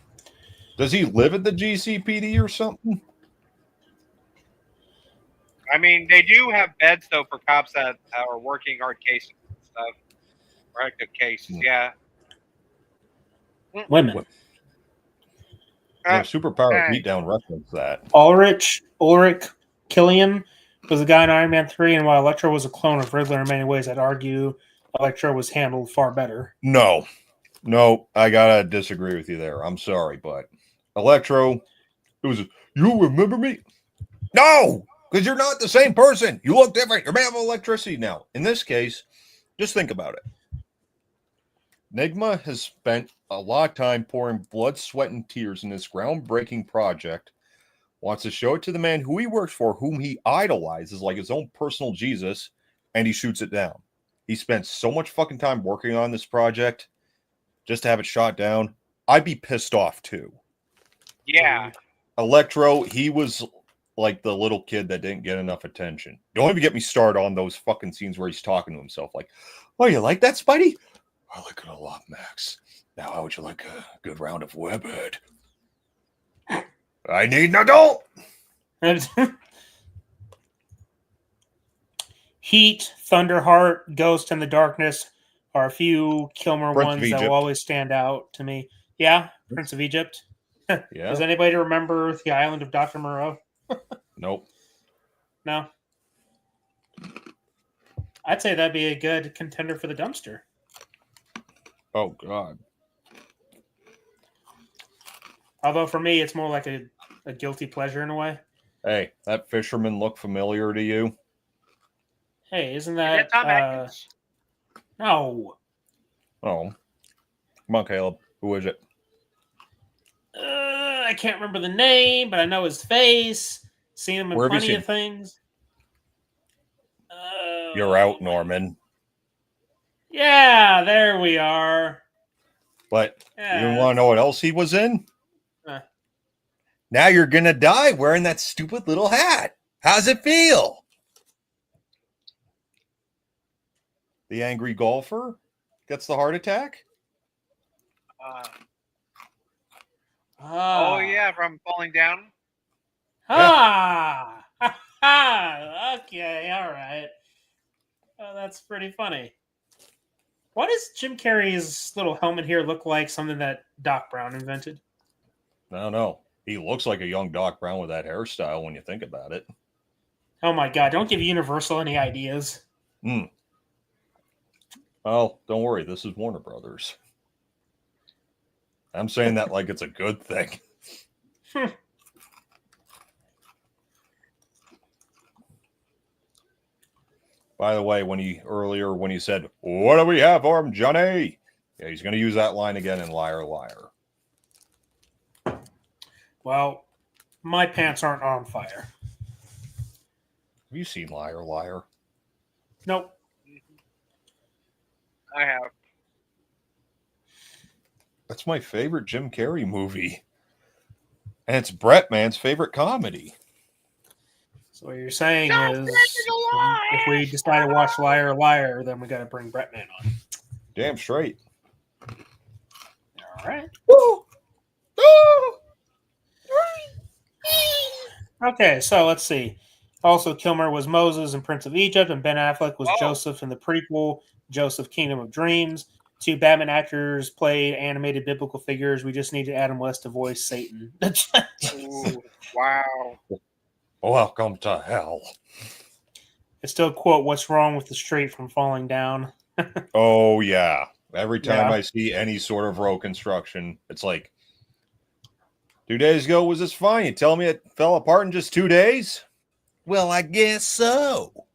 Does he live at the GCPD or something? I mean, they do have beds, though, for cops that are working hard cases and stuff. Or active cases, yeah. Women. Superpower beatdown reference that. Ulrich Killian was a guy in Iron Man 3, and while Electro was a clone of Riddler in many ways, I'd argue Electro was handled far better. No, I gotta disagree with you there. I'm sorry, but Electro, it was, you remember me? No! Because you're not the same person. You look different. You're made of electricity now. In this case, just think about it. Nigma has spent a lot of time pouring blood, sweat, and tears in this groundbreaking project, wants to show it to the man who he works for, whom he idolizes like his own personal Jesus, and he shoots it down. He spent so much fucking time working on this project just to have it shot down. I'd be pissed off too. Yeah. Electro, he was like the little kid that didn't get enough attention. Don't even get me started on those fucking scenes where he's talking to himself like, oh, you like that, Spidey? I like it a lot, Max. Now, how would you like a good round of Webhead? I need an adult! Heat, Thunderheart, Ghost, and the Darkness are a few Kilmer Prince of ones that will Egypt. always stand out to me. Yeah, Prince of Egypt. Yeah. Does anybody remember the island of Dr. Moreau? Nope. No. I'd say that'd be a good contender for the dumpster. Oh God. Although for me, it's more like a guilty pleasure in a way. Hey, that fisherman look familiar to you? Hey, isn't Is that Tom Atkins? No. Oh. Come on, Caleb. Who is it? I can't remember the name, but I know his face. Seen him in Where have you plenty seen of things. You're out, Norman. Yeah, there we are. But Yeah. you want to know what else he was in? Uh, Now you're gonna die wearing that stupid little hat. How's it feel? The angry golfer gets the heart attack? Oh yeah, from falling down. Ah! Okay, all right. That's pretty funny. What does Jim Carrey's little helmet here look like? Something that Doc Brown invented? I don't know. He looks like a young Doc Brown with that hairstyle when you think about it. Oh my god, don't give Universal any ideas. Oh, don't worry. This is Warner Brothers. I'm saying that like it's a good thing. By the way, when he said, "What do we have for him, Johnny?" Yeah, he's going to use that line again in Liar Liar. Well, my pants aren't on fire. Have you seen Liar Liar? Nope. I have. That's my favorite Jim Carrey movie. And it's Brett Man's favorite comedy. So what you're saying is, if we decide to watch Liar Liar, then we got to bring Brett Man on. Damn straight. All right. Woo! Okay, so let's see. Also, Kilmer was Moses in Prince of Egypt, and Ben Affleck was Joseph in the prequel, Joseph Kingdom of Dreams. 2 Batman actors played animated biblical figures. We just need Adam West to voice Satan. Ooh, wow. Welcome to hell. I still quote, "What's wrong with the street from falling down?" Oh, yeah. Every time Yeah. I see any sort of road construction, it's like, 2 days ago was this fine? You tell me it fell apart in just 2 days? Well, I guess so.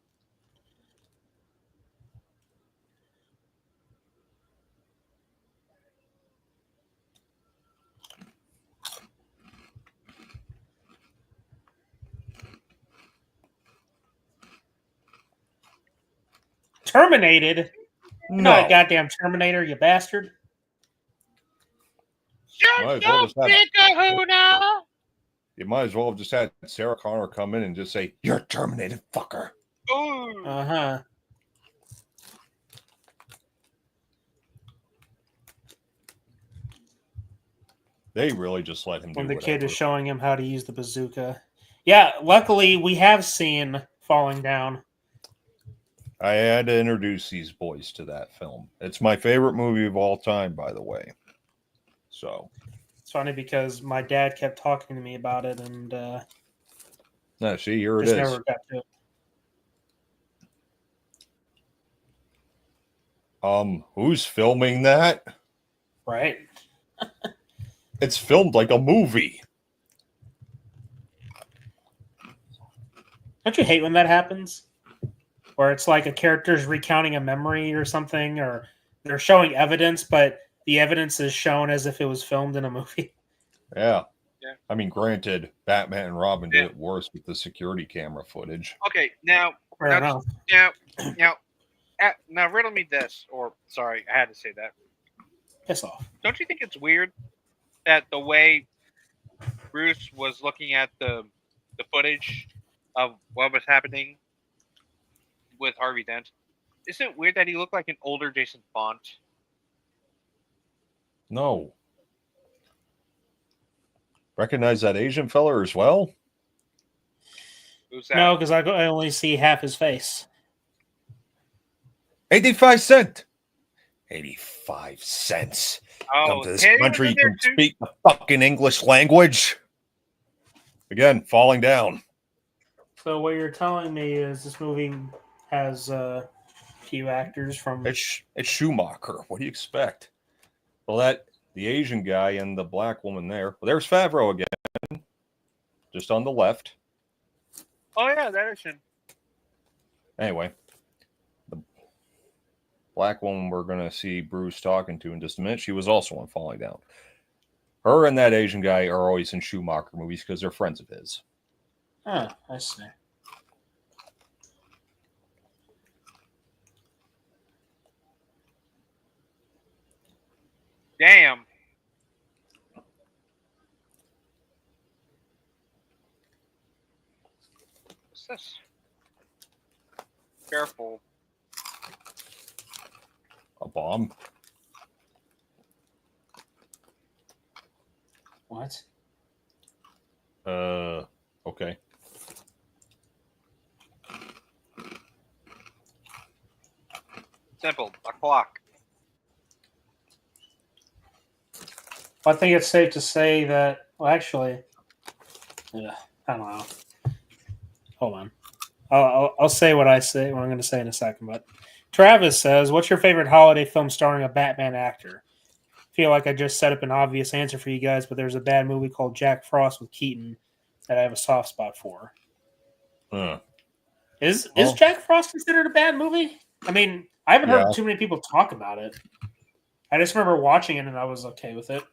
Terminated? You're No. not a goddamn Terminator, you bastard. Might as well just have- You might as well have just had Sarah Connor come in and just say, "You're terminated, fucker." Ooh. Uh-huh. They really just let him do When the whatever. kid is showing him how to use the bazooka. Yeah, luckily we have seen Falling Down. I had to introduce these boys to that film. It's my favorite movie of all time, by the way. So It's funny because my dad kept talking to me about it, and now, see, here it just is. never got to it. Who's filming that? Right? It's filmed like a movie. Don't you hate when that happens? Where it's like a character's recounting a memory or something, or they're showing evidence, but the evidence is shown as if it was filmed in a movie. Yeah. Yeah. I mean, granted, Batman and Robin did it worse with the security camera footage. Okay, now, Fair now, enough. now, riddle me this, or sorry, I had to say that. Piss off. Don't you think it's weird that the way Bruce was looking at the footage of what was happening with Harvey Dent? Isn't it weird that he looked like an older Jason Font? No. Recognize that Asian fella as well? Who's that? No, because I only see half his face. 85 cents. 85 cents. Oh, Come to this Teddy was country, in you there can too? speak the fucking English language. Again, falling down. So what you're telling me is this movie has a few actors from. It's Schumacher. What do you expect? Well, the Asian guy and the black woman there. Well, there's Favreau again, just on the left. Oh yeah, that is him. Anyway, the black woman we're going to see Bruce talking to in just a minute, she was also on Falling Down. Her and that Asian guy are always in Schumacher movies because they're friends of his. Oh, I see. Damn. What's this? Careful. A bomb? What? Okay. Simple. A clock. Well, I think it's safe to say that. Well, actually, yeah, I don't know. Hold on. I'll say what I'm going to say in a second. But Travis says, "What's your favorite holiday film starring a Batman actor?" I feel like I just set up an obvious answer for you guys, but there's a bad movie called Jack Frost with Keaton that I have a soft spot for. Is Jack Frost considered a bad movie? I mean, I haven't heard too many people talk about it. I just remember watching it and I was okay with it.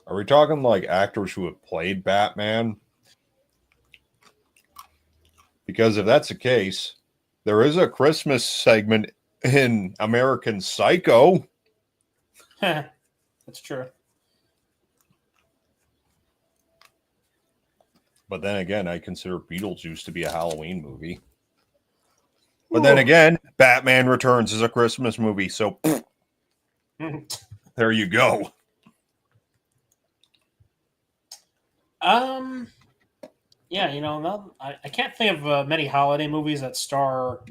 Are we talking like actors who have played Batman? Because if that's the case, there is a Christmas segment in American Psycho. That's true. But then again, I consider Beetlejuice to be a Halloween movie. But then again, Batman Returns is a Christmas movie, so there you go. Yeah, I can't think of many holiday movies that star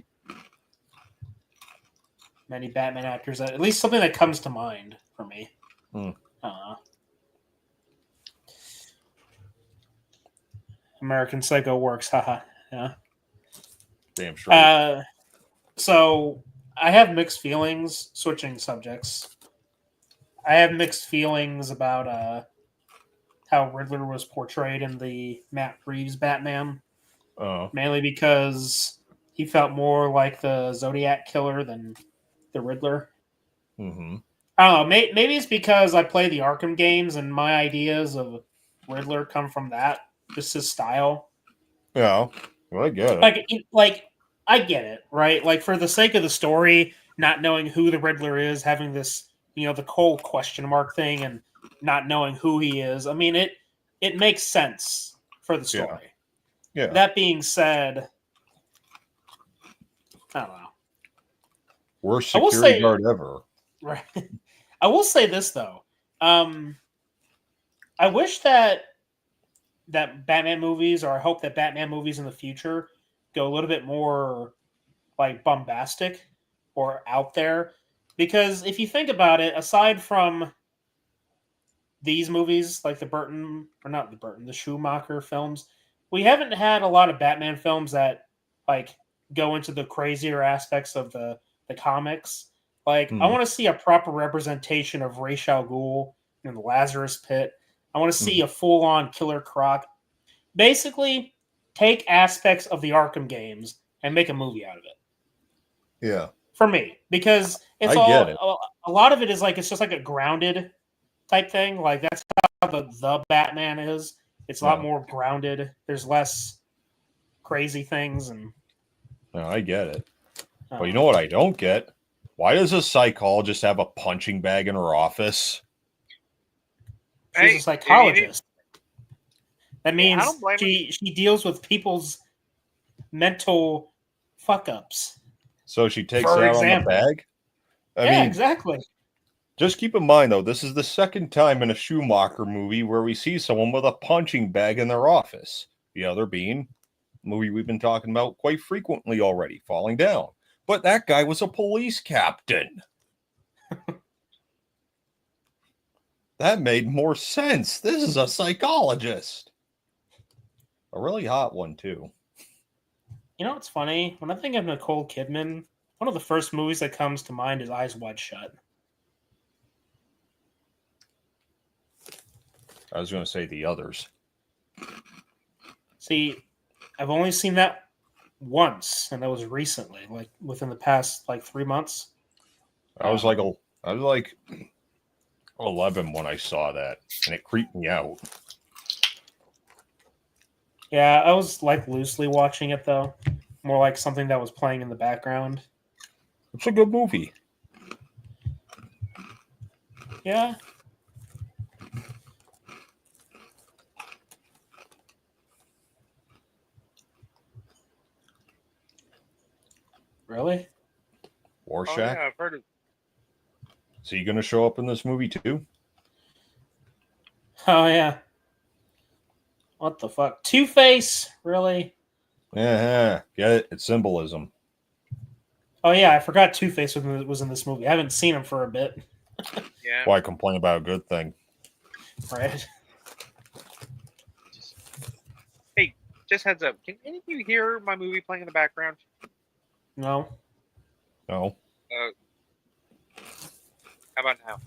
many Batman actors. At least something that comes to mind for me. American Psycho works, haha. Yeah. Damn straight. So I have mixed feelings. Switching subjects, I have mixed feelings about how Riddler was portrayed in the Matt Reeves Batman. Mainly because he felt more like the Zodiac killer than the Riddler. Mm-hmm. I don't know. Maybe it's because I play the Arkham games and my ideas of Riddler come from that. Just his style. Yeah, well, I get it. Like I get it, right? Like for the sake of the story, not knowing who the Riddler is, having this, the whole question mark thing, and not knowing who he is. I mean, it makes sense for the story. Yeah. That being said, I don't know. Worst security guard ever. Right. I will say this though. I wish that Batman movies, or I hope that Batman movies in the future go a little bit more like bombastic or out there. Because if you think about it, aside from these movies, like the Schumacher films, we haven't had a lot of Batman films that like go into the crazier aspects of the comics. Like, I want to see a proper representation of Ra's al Ghul in the Lazarus Pit. I want to see a full-on Killer Croc. Basically, take aspects of the Arkham games and make a movie out of it. Yeah. For me, because it's a lot of it is like it's just like a grounded type thing. Like that's how the Batman is. It's a lot more grounded. There's less crazy things and. No, I get it. But you know what I don't get? Why does a psychologist have a punching bag in her office? She's a psychologist. That means she deals with people's mental fuck-ups. So she takes it out on the bag? I mean, exactly. Just keep in mind, though, this is the second time in a Schumacher movie where we see someone with a punching bag in their office. The other being a movie we've been talking about quite frequently already, Falling Down. But that guy was a police captain. That made more sense. This is a psychologist. A really hot one, too. You know what's funny? When I think of Nicole Kidman, one of the first movies that comes to mind is Eyes Wide Shut. I was going to say the others. See, I've only seen that once, and that was recently, like within the past 3 months. I was like 11 when I saw that, and it creeped me out. Yeah, I was loosely watching it though, more like something that was playing in the background. It's a good movie. Yeah. Really? Rorschach? Oh, yeah, I've heard of. Is he going to show up in this movie too? Oh yeah. What the fuck? Two-Face? Really? Yeah, get it? It's symbolism. Oh yeah, I forgot Two-Face was in this movie. I haven't seen him for a bit. Yeah. Why complain about a good thing? Right. Hey, just heads up. Can any of you hear my movie playing in the background? No. No. How about now?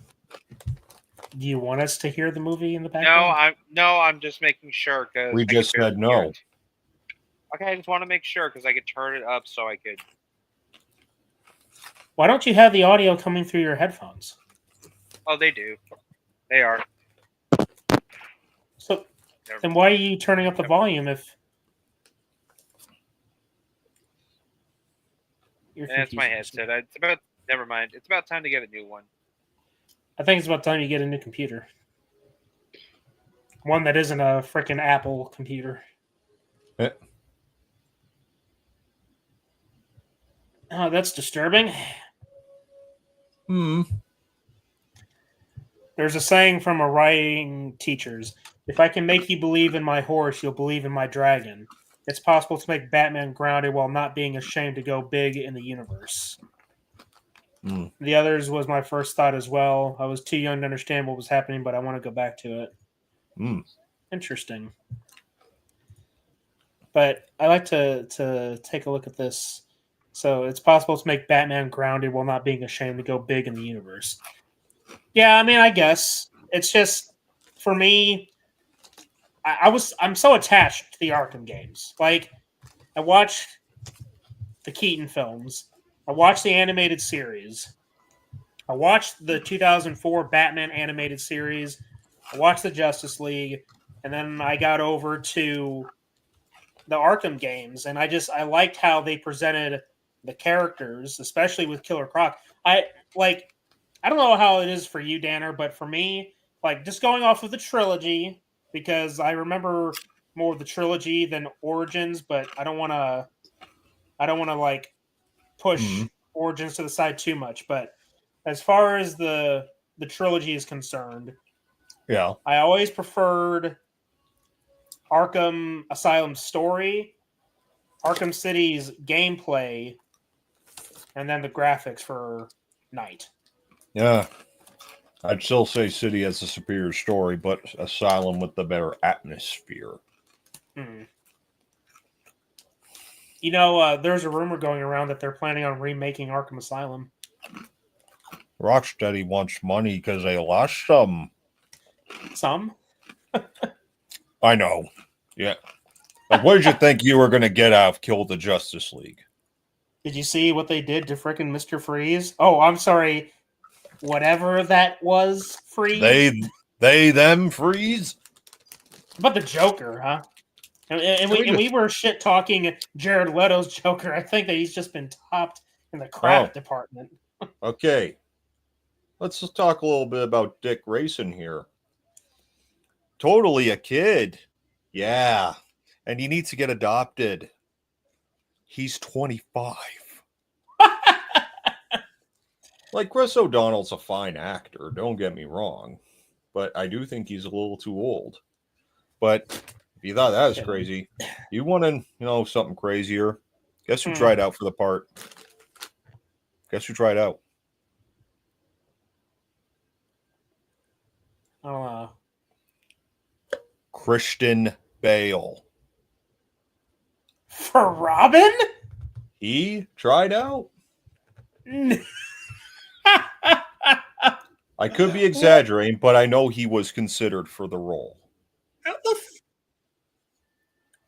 Do you want us to hear the movie in the background? I'm just making sure because We just said no. Okay, I just want to make sure because I could turn it up so I could. Why don't you have the audio coming through your headphones? Oh, they do. They are. So, then why are you turning up the volume if you're That's my confusing headset. It's about. Never mind. It's about time to get a new one. I think it's about time you get a new computer. One that isn't a freaking Apple computer. Eh. Oh, that's disturbing. There's a saying from a writing teachers. If I can make you believe in my horse, you'll believe in my dragon. It's possible to make Batman grounded while not being ashamed to go big in the universe. The others was my first thought as well. I was too young to understand what was happening, but I want to go back to it. Interesting. But I like to take a look at this. So it's possible to make Batman grounded while not being ashamed to go big in the universe. Yeah, I mean, I guess it's just for me. I'm so attached to the Arkham games. Like, I watched the Keaton films. I watched the animated series. I watched the 2004 Batman animated series. I watched the Justice League, and then I got over to the Arkham games, and I liked how they presented the characters, especially with Killer Croc. I don't know how it is for you, Danner, but for me, just going off of the trilogy, because I remember more of the trilogy than Origins, but I don't want to push Origins to the side too much. But as far as the trilogy is concerned, yeah, I always preferred Arkham Asylum's story, Arkham City's gameplay, and then the graphics for Knight. Yeah. I'd still say City has a superior story, but Asylum with the better atmosphere. You know, there's a rumor going around that they're planning on remaking Arkham Asylum. Rocksteady wants money because they lost some. Some? I know. Yeah. What did you think you were going to get out of Kill the Justice League? Did you see what they did to frickin' Mr. Freeze? Oh, I'm sorry. Whatever that was, Freeze. They, them, Freeze? About the Joker, huh? And we were shit talking Jared Leto's Joker. I think that he's just been topped in the crap department. Okay. Let's just talk a little bit about Dick Grayson here. Totally a kid. Yeah. And he needs to get adopted. He's 25. Like, Chris O'Donnell's a fine actor, don't get me wrong. But I do think he's a little too old. But if you thought that was crazy, you want to know something crazier? Guess who tried out for the part? Guess who tried out? I don't know. Christian Bale. For Robin? He tried out. I could be exaggerating, but I know he was considered for the role.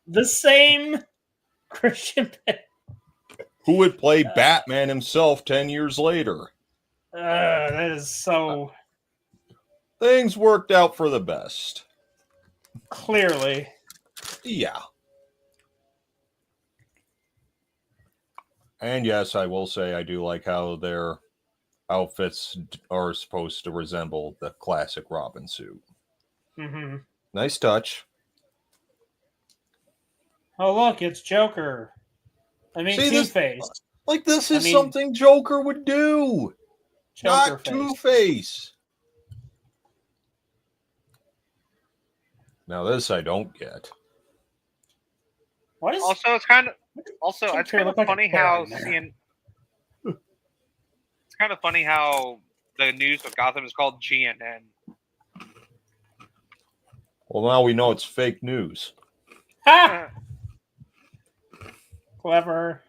The same Christian Bale. Who would play Batman himself 10 years later? That is so... Things worked out for the best. Clearly. Yeah. And yes, I will say I do like how their outfits are supposed to resemble the classic Robin suit. Mm-hmm. Nice touch. Oh, look, it's Joker. I mean, Two-Face. Like, this is something Joker would do. Joker Not Two-Face. Now, this I don't get. What is... Also, it's kind of... Also, it's kind of funny how seeing... It's kind of funny how the news of Gotham is called GNN. Well, now we know it's fake news. Ha! Clever.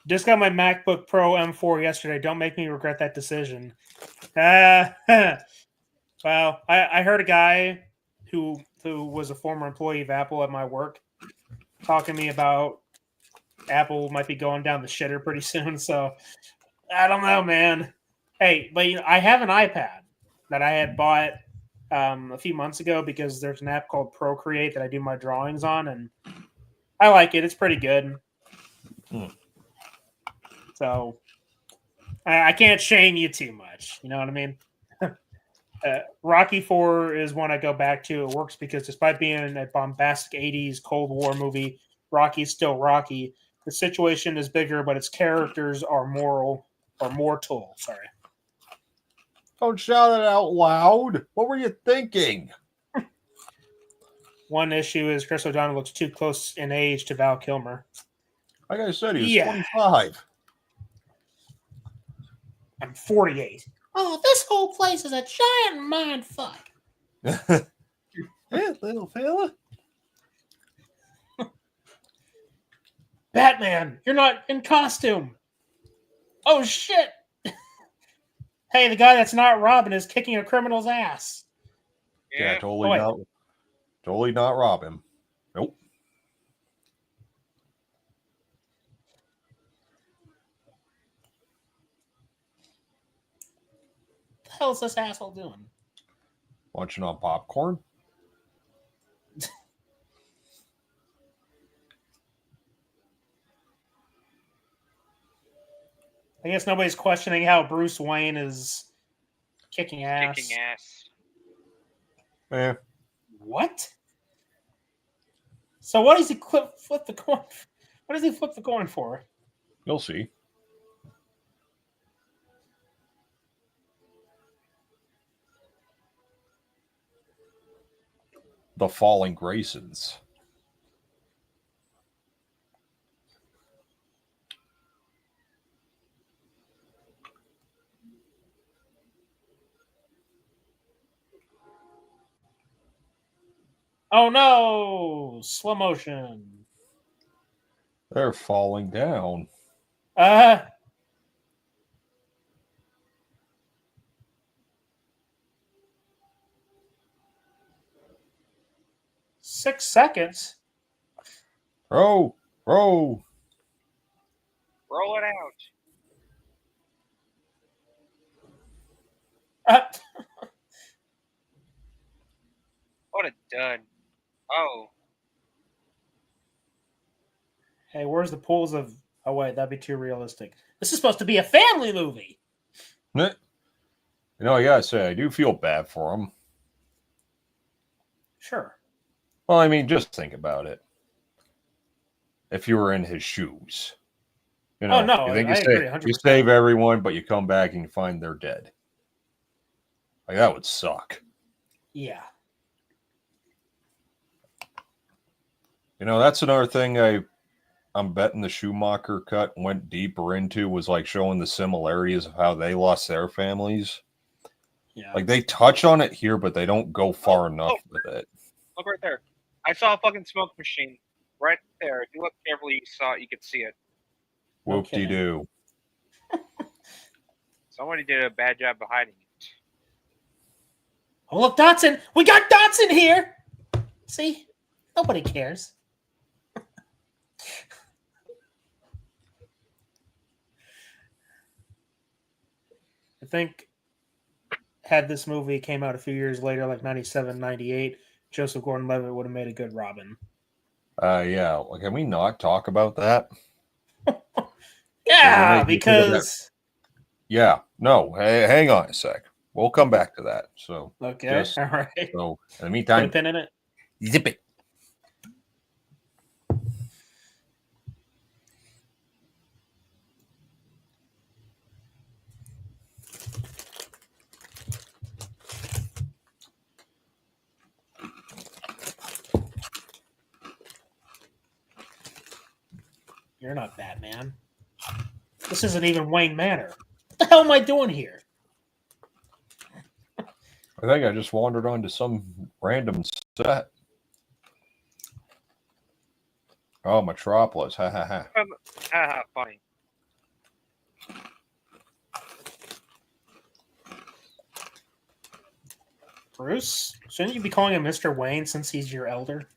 Just got my MacBook Pro M4 yesterday. Don't make me regret that decision. Well, I heard a guy who was a former employee of Apple at my work talking to me about Apple might be going down the shitter pretty soon. So I don't know, man. Hey, but I have an iPad that I had bought a few months ago because there's an app called Procreate that I do my drawings on, and I like it. It's pretty good. So I can't shame you too much. You know what I mean? Rocky 4 is one I go back to. It works because despite being a bombastic 80s Cold War movie, Rocky's still Rocky. The situation is bigger, but its characters are mortal. Sorry. Don't shout it out loud. What were you thinking? One issue is Chris O'Donnell looks too close in age to Val Kilmer. Like I said, he was 25. I'm 48. Oh, this whole place is a giant mind fuck. Hey, little fella. Batman, you're not in costume. Oh, shit. Hey, the guy that's not Robin is kicking a criminal's ass. Yeah, totally not Robin. Nope. What the hell is this asshole doing? Munching on popcorn. I guess nobody's questioning how Bruce Wayne is kicking ass. Kicking ass. Yeah. What? So what does he flip the coin? What does he flip the coin for? You'll see. The Falling Graysons. Oh no! Slow motion. They're falling down. 6 seconds. Row. Roll it out. What a dud. Oh. Hey, where's the pools of... Oh, wait, that'd be too realistic. This is supposed to be a family movie. You know, I gotta say, I do feel bad for him. Sure. Well, I mean, just think about it. If you were in his shoes. You know, oh, no, you think I agree, 100%. you save everyone, but you come back and you find they're dead. Like, that would suck. Yeah. You know, that's another thing I I'm betting the Schumacher cut went deeper into was like showing the similarities of how they lost their families. Yeah. Like they touch on it here, but they don't go far enough with it. Look right there. I saw a fucking smoke machine right there. If you look carefully, you could see it. Whoop-de-doo. Somebody did a bad job of hiding it. Oh, look, Dotson! We got Dotson here! See? Nobody cares. I think had this movie came out a few years later, like 97, 98, Joseph Gordon-Levitt would have made a good Robin. Yeah. Like, can we not talk about that? Yeah, because... Yeah. No. Hey, hang on a sec. We'll come back to that. So, okay. All right. So, in the meantime... Put a pin in it. Zip it. You're not Batman. This isn't even Wayne Manor. What the hell am I doing here? I think I just wandered onto some random set. Oh, Metropolis. Ha ha ha. Haha, funny. Bruce? Shouldn't you be calling him Mr. Wayne since he's your elder?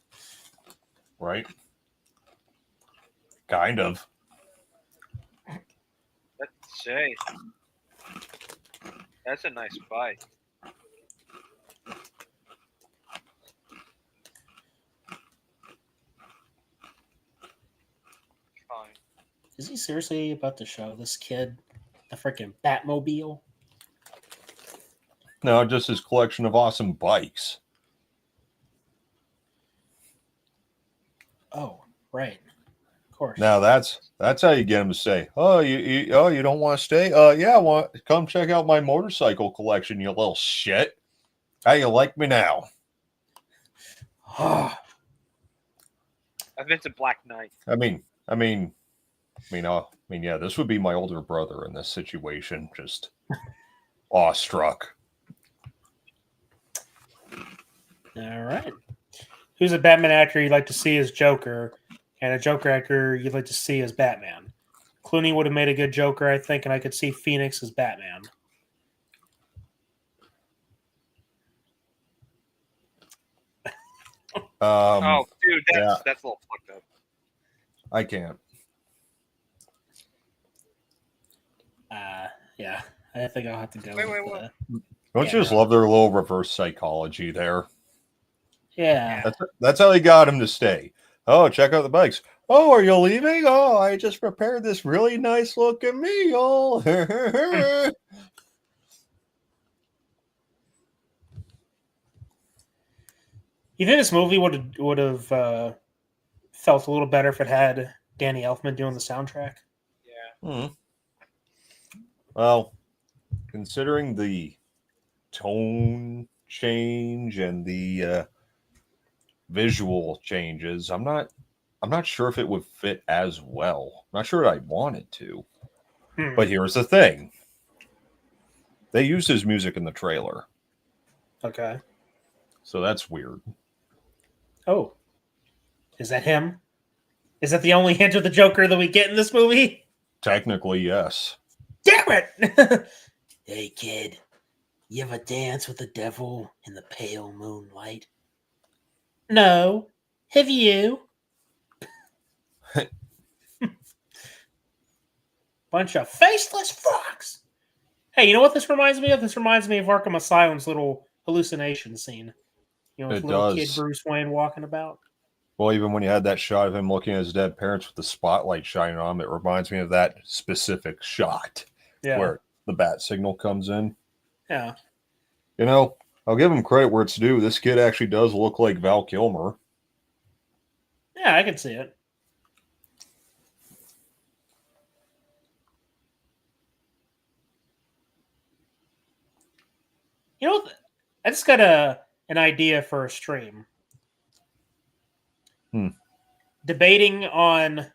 Right. Kind of. Let's say. That's a nice bike. Fine. Is he seriously about to show this kid the freaking Batmobile? No, just his collection of awesome bikes. Oh, right. Of course. Now that's how you get him to say, "Oh, you don't want to stay? Yeah, come check out my motorcycle collection, you little shit. How you like me now?" I've been to Black Knight. I mean, yeah, this would be my older brother in this situation, just awestruck. All right. Who's a Batman actor you'd like to see as Joker, and a Joker actor you'd like to see as Batman? Clooney would have made a good Joker, I think, and I could see Phoenix as Batman. Oh, dude, that's a little fucked up. I can't. Yeah, I think I'll have to go. Wait. Don't you just love their little reverse psychology there? Yeah. That's how they got him to stay. Oh, check out the bikes. Oh, are you leaving? Oh, I just prepared this really nice looking meal. You think this movie would have felt a little better if it had Danny Elfman doing the soundtrack? Yeah. Well, considering the tone change and the visual changes, I'm not sure if it would fit as well. I'm not sure I'd want it to. But here's the thing. They used his music in the trailer. Okay. So that's weird. Oh. Is that him? Is that the only hint of the Joker that we get in this movie? Technically, yes. Damn it! Hey, kid. You ever dance with the devil in the pale moonlight? No. Have you? Bunch of faceless fucks. Hey, you know what this reminds me of? This reminds me of Arkham Asylum's little hallucination scene. You know, It little does. kid Bruce Wayne walking about. Well, even when you had that shot of him looking at his dead parents with the spotlight shining on him, it reminds me of that specific shot where the bat signal comes in. Yeah. You know, I'll give him credit where it's due. This kid actually does look like Val Kilmer. Yeah, I can see it. You know, I just got an idea for a stream. Debating on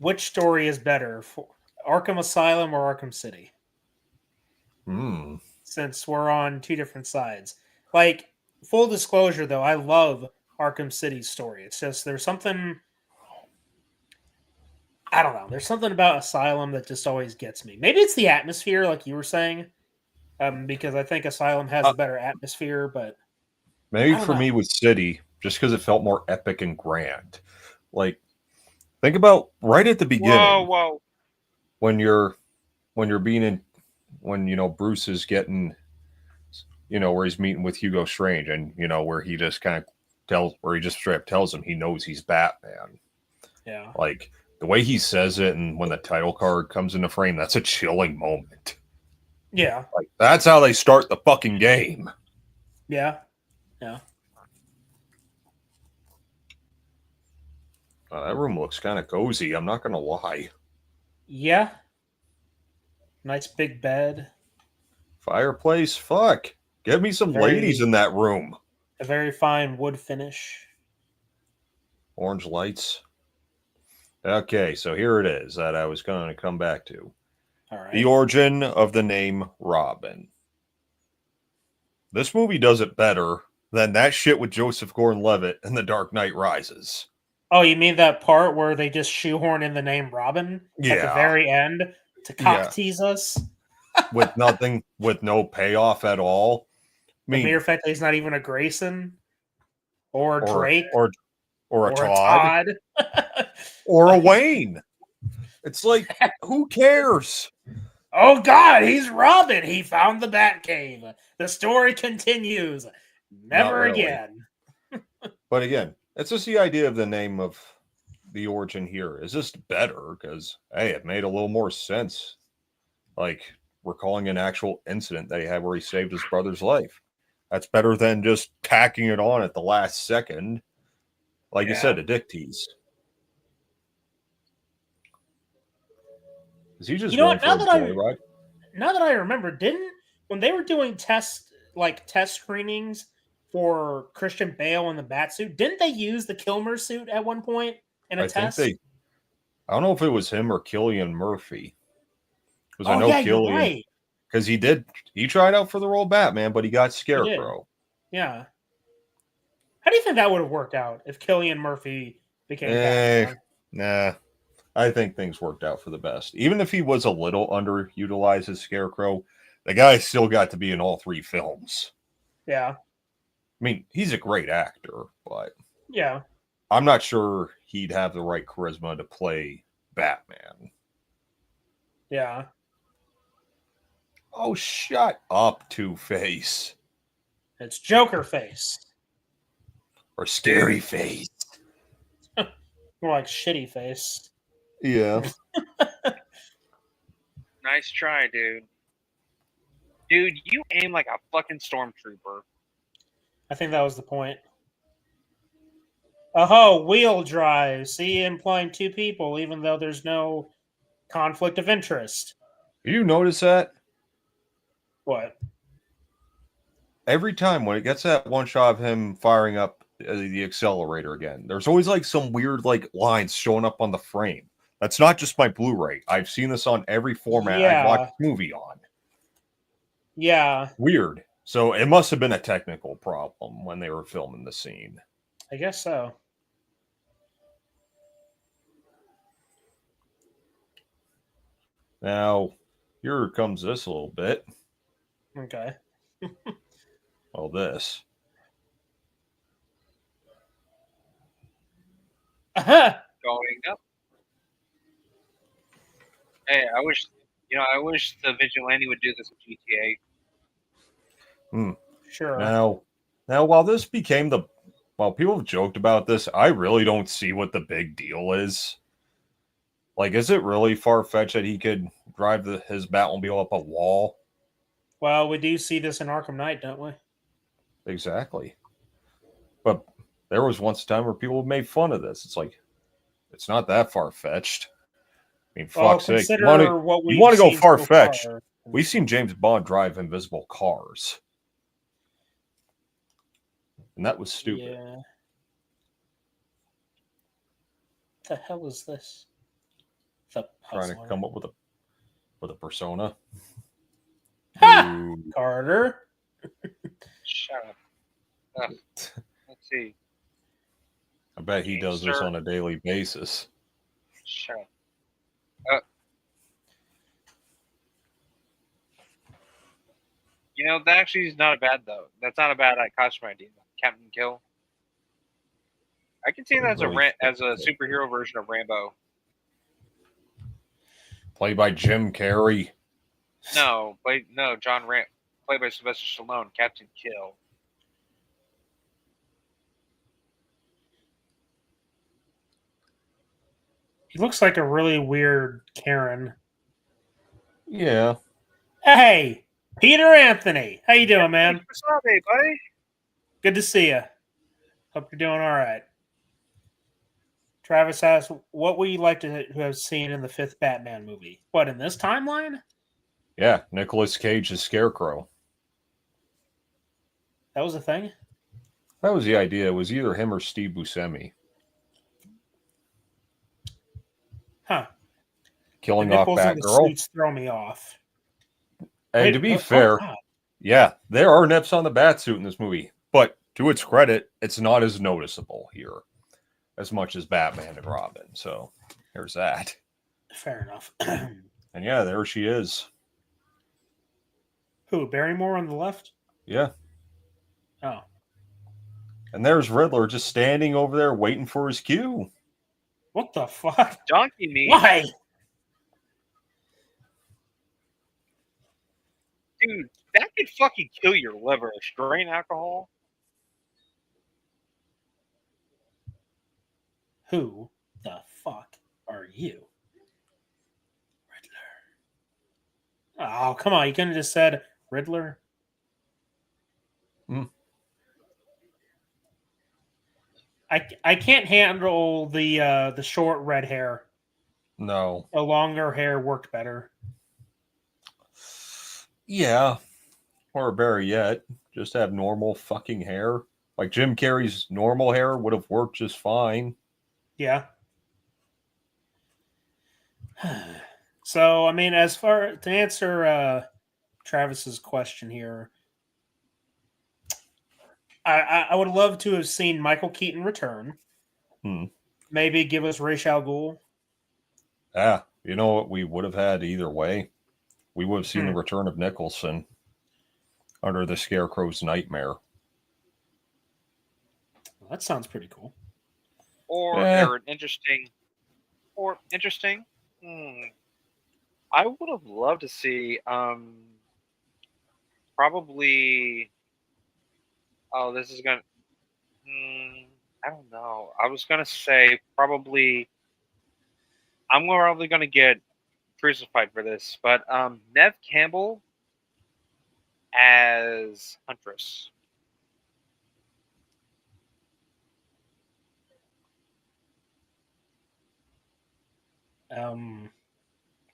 which story is better, for Arkham Asylum or Arkham City? Since we're on two different sides. Like, full disclosure, though, I love Arkham City's story. It's just there's something, I don't know. There's something about Asylum that just always gets me. Maybe it's the atmosphere, like you were saying, because I think Asylum has a better atmosphere. But maybe for me with City, just because it felt more epic and grand. Like, think about right at the beginning. Whoa. When Bruce is getting, where he's meeting with Hugo Strange, and where he just kind of straight up tells him he knows he's Batman. Yeah. Like the way he says it, and when the title card comes into frame, that's a chilling moment. Yeah. Like that's how they start the fucking game. Yeah. That room looks kind of cozy. I'm not gonna lie. Yeah. Nice big bed. Fireplace. Fuck. Get me some ladies in that room. A very fine wood finish. Orange lights. Okay, so here it is that I was going to come back to. All right. The origin of the name Robin. This movie does it better than that shit with Joseph Gordon-Levitt in The Dark Knight Rises. Oh, you mean that part where they just shoehorn in the name Robin at the very end to cock tease us? With nothing, with no payoff at all. The mere fact that he's not even a Grayson or Drake or a Todd or a Wayne. It's like, who cares? Oh God, he's Robin. He found the Batcave. The story continues. Never again. But again, it's just the idea of the name of the origin here is just better because, hey, it made a little more sense. Like, recalling an actual incident that he had where he saved his brother's life. That's better than just tacking it on at the last second. Like you said, a dick tease. Is he just going for a joyride? Now that I remember, when they were doing test screenings for Christian Bale in the Batsuit, didn't they use the Kilmer suit at one point in a test? I don't know if it was him or Cillian Murphy. Because I know Cillian, you're right. Because he tried out for the role of Batman, but he got Scarecrow. Yeah. How do you think that would have worked out if Cillian Murphy became Batman? Nah. I think things worked out for the best. Even if he was a little underutilized as Scarecrow, the guy still got to be in all three films. Yeah. I mean, he's a great actor, but yeah, I'm not sure he'd have the right charisma to play Batman. Yeah. Oh, shut up, Two-Face. It's Joker Face. Or Scary Face. More like Shitty Face. Yeah. Nice try, dude. Dude, you aim like a fucking stormtrooper. I think that was the point. Oh, wheel drive. See, implying two people, even though there's no conflict of interest. Do you notice that? What? Every time when it gets that one shot of him firing up the accelerator again, there's always like some weird like lines showing up on the frame. That's not just my Blu-ray. I've seen this on every format I've watched the movie on. Yeah. Weird. So it must have been a technical problem when they were filming the scene. I guess so. Now, here comes this little bit. Okay. Well, this. Going up. Hey, I wish the Vigilante would do this with GTA. Sure. Now, while people have joked about this, I really don't see what the big deal is. Like, is it really far-fetched that he could drive his Batmobile up a wall? Well, we do see this in Arkham Knight, don't we? Exactly. But there was once a time where people made fun of this. It's like, it's not that far-fetched. I mean, fuck's sake. You want to go far-fetched? We've seen James Bond drive invisible cars. And that was stupid. Yeah. What the hell is this? Trying to come up with a persona. Ha! Carter. Shut up. Let's see. I bet he does this on a daily basis. Shut up. You know, that actually is not bad, though. That's not a bad costume idea. Captain Kill. I can see that as a superhero version of Rambo. Played by Jim Carrey. No, John Ram. Played by Sylvester Stallone, Captain Kill. He looks like a really weird Karen. Yeah. Hey, Peter Anthony. How you doing, man? What's up, hey, buddy? Good to see you. Hope you're doing all right. Travis asks, what would you like to have seen in the 5th Batman movie? What, in this timeline? Yeah, Nicolas Cage's Scarecrow. That was a thing? That was the idea. It was either him or Steve Buscemi. Huh. Killing off Batgirl. Suits throw me off. Hey, Wait, to be fair, yeah, there are nips on the Batsuit in this movie, but to its credit, it's not as noticeable here as much as Batman and Robin. So there's that. Fair enough. And yeah, there she is. Who, Barrymore on the left? Yeah. Oh. And there's Riddler just standing over there waiting for his cue. What the fuck? Donkey meat. Why? Dude, that could fucking kill your liver. Strain alcohol. Who the fuck are you? Riddler. Oh, come on. You couldn't have just said Riddler. I can't handle the short red hair. No. The longer hair worked better. Yeah. Or better yet, just have normal fucking hair. Like Jim Carrey's normal hair would have worked just fine. Yeah. So, I mean, as far to answer Travis's question here, I would love to have seen Michael Keaton return. Maybe give us Ra's al Ghul. Ah, you know what we would have had either way? We would have seen the return of Nicholson under the Scarecrow's nightmare. Well, that sounds pretty cool. Or interesting. I would have loved to see probably. Oh, this is gonna. I don't know. I was gonna say probably. I'm probably gonna get crucified for this, but Neve Campbell as Huntress.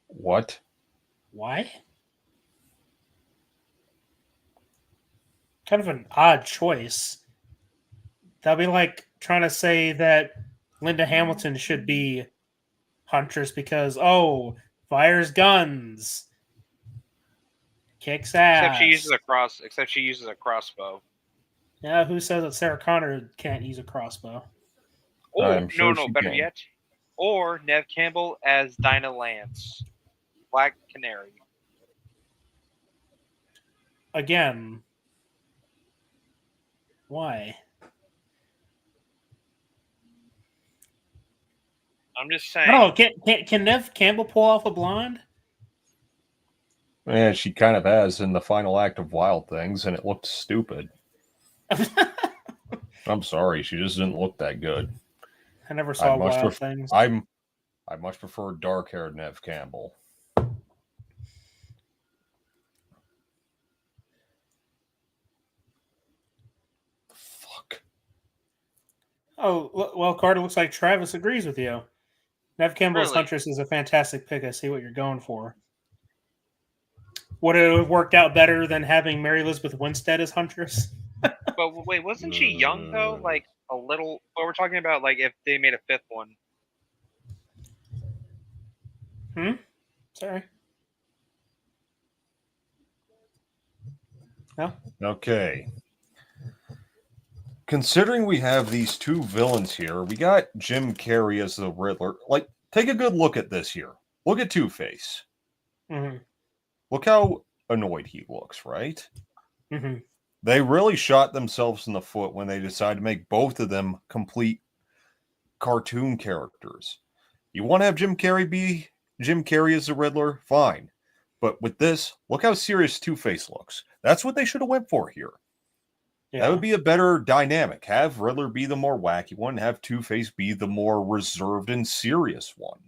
What? Why? Kind of an odd choice. That'd be like trying to say that Linda Hamilton should be Huntress because, fires guns, kicks ass. Except she uses a crossbow. Yeah, who says that Sarah Connor can't use a crossbow? Oh, no, better yet. Or Neve Campbell as Dinah Lance, Black Canary. Again, why? I'm just saying. No, can Neve Campbell pull off a blonde? Yeah, she kind of has in the final act of Wild Things, and it looked stupid. I'm sorry, she just didn't look that good. I never saw Wild Things. I much prefer dark-haired Neve Campbell. Fuck. Oh, well, Carter, looks like Travis agrees with you. Neve Campbell as Really? Huntress is a fantastic pick. I see what you're going for. Would it have worked out better than having Mary Elizabeth Winstead as Huntress? But wait, wasn't she young though? Like a little. Well, we're talking about like if they made a fifth one. Sorry. No. Okay. Considering we have these two villains here, we got Jim Carrey as the Riddler. Like, take a good look at this here. Look at Two-Face. Mm-hmm. Look how annoyed he looks, right? Mm-hmm. They really shot themselves in the foot when they decided to make both of them complete cartoon characters. You want to have Jim Carrey as the Riddler? Fine. But with this, look how serious Two-Face looks. That's what they should have went for here. Yeah. That would be a better dynamic. Have Riddler be the more wacky one, have Two-Face be the more reserved and serious one.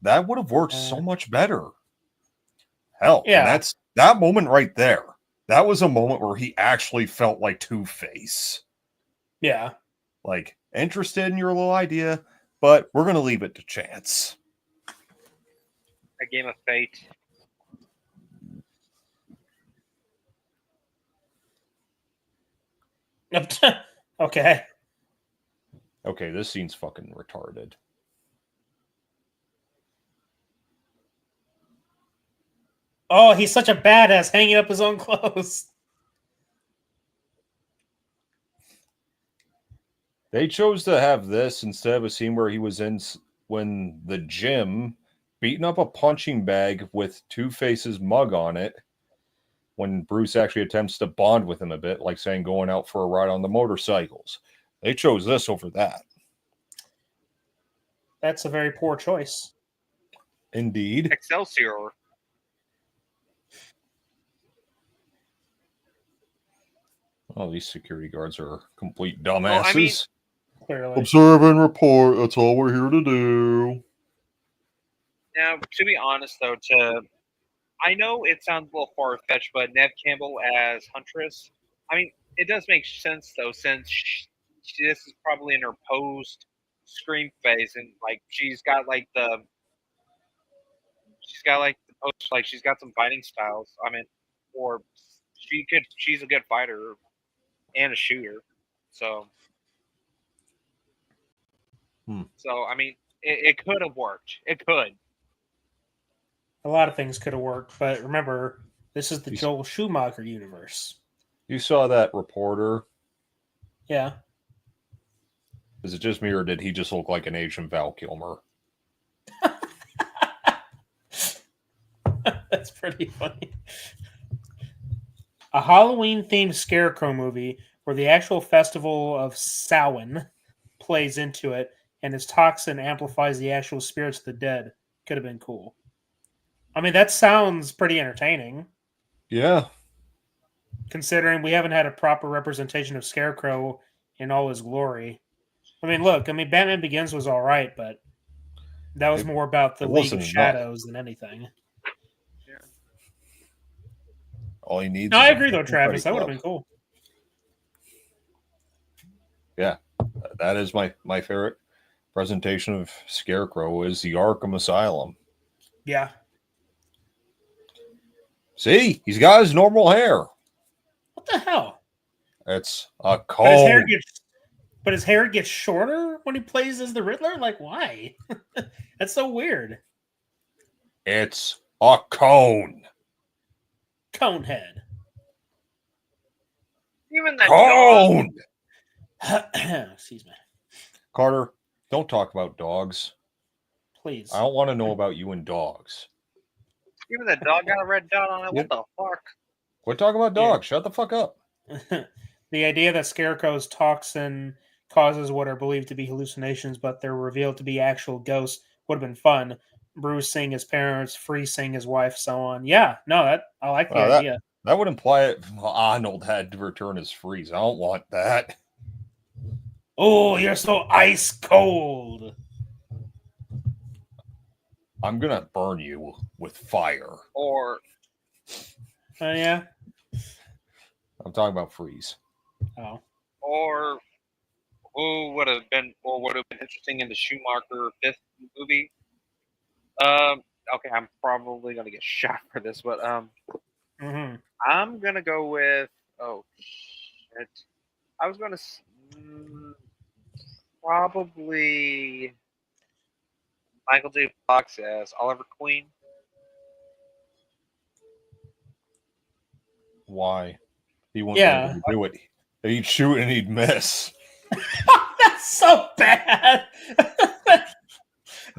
That would have worked so much better. Hell, Yeah. and that's that moment right there. That was a moment where he actually felt like Two-Face. Yeah. Like, interested in your little idea, but we're going to leave it to chance. A game of fate. Okay. Okay, this scene's fucking retarded. Oh, he's such a badass hanging up his own clothes. They chose to have this instead of a scene where he was in the gym beating up a punching bag with Two-Face's mug on it when Bruce actually attempts to bond with him a bit, like saying going out for a ride on the motorcycles. They chose this over that. That's a very poor choice. Indeed. Excelsior. Oh, these security guards are complete dumbasses. Well, I mean, clearly. Observe and report. That's all we're here to do. Now, to be honest, though, I know it sounds a little far-fetched, but Neve Campbell as Huntress, I mean, it does make sense, though, since this is probably in her post-Scream phase, and, like, she's got the post, like, she's got some fighting styles. I mean, or she's a good fighter and a shooter, so... So, I mean, it could have worked. It could. A lot of things could have worked, but remember, this is the Joel Schumacher universe. You saw that reporter? Yeah. Is it just me, or did he just look like an Asian Val Kilmer? That's pretty funny. A Halloween-themed Scarecrow movie where the actual festival of Samhain plays into it, and his toxin amplifies the actual spirits of the dead. Could have been cool. I mean, that sounds pretty entertaining. Yeah. Considering we haven't had a proper representation of Scarecrow in all his glory. I mean, look, Batman Begins was all right, but that was more about the League of Shadows than anything. All he needs. No, I agree though, Travis. That would have been cool. Yeah, that is my favorite presentation of Scarecrow is the Arkham Asylum. Yeah. See, he's got his normal hair. What the hell? It's a comb. But his hair gets shorter when he plays as the Riddler? Like, why? That's so weird. It's a cone. Conehead. Even the cone. Excuse me. Carter, don't talk about dogs. Please. I don't want to know about you and dogs. Even the dog got a red dot on it. What the fuck? Quit talking about dogs. Yeah. Shut the fuck up. The idea that Scarecrow's toxin causes what are believed to be hallucinations, but they're revealed to be actual ghosts would have been fun. Bruce seeing his parents, Free seeing his wife, so on. Yeah, no, I like the idea. That would imply Arnold had to return as Freeze. I don't want that. Oh, you're so ice cold. I'm gonna burn you with fire. Or yeah. I'm talking about Freeze. Oh. Or who would have been interesting in the Schumacher 5th movie? Okay, I'm probably gonna get shot for this, but I'm gonna go with I was gonna probably Michael J. Fox as Oliver Queen. Why? He wouldn't be able to do it. He'd shoot and he'd miss. That's so bad.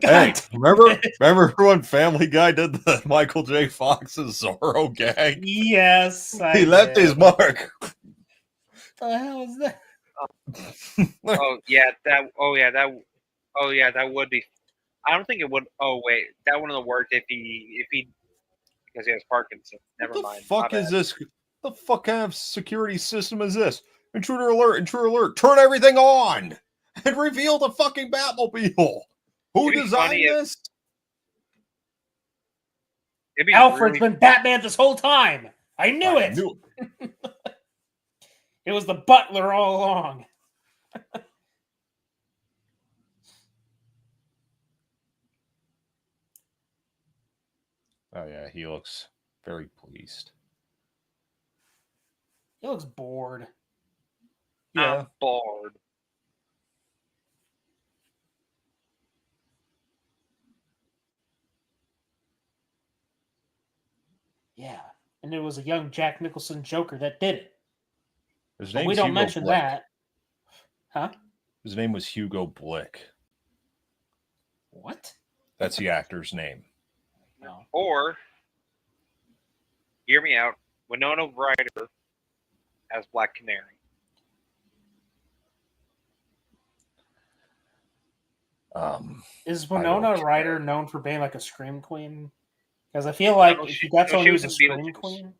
Hey, remember when Family Guy did the Michael J. Fox's Zorro gag? Yes, he left his mark. What the hell is that? That would be. I don't think it would. Oh wait, that one of the words if he because he has Parkinson's. Never mind. What the fuck is this? The fuck kind of security system is this? Intruder alert! Intruder alert! Turn everything on and reveal the fucking Batmobile. Who designed this? Alfred's been Batman this whole time. I knew it. It was the butler all along. Oh yeah, he looks very pleased. He looks bored. Yeah. I'm bored. Yeah, and it was a young Jack Nicholson Joker that did it. But we don't mention Blick. that. Huh? His name was Hugo Blick. What? That's the actor's name. No. Or, hear me out, Winona Ryder as Black Canary. Is Winona Ryder known for being like a scream queen? Because I feel like if you got someone who's a scream queen,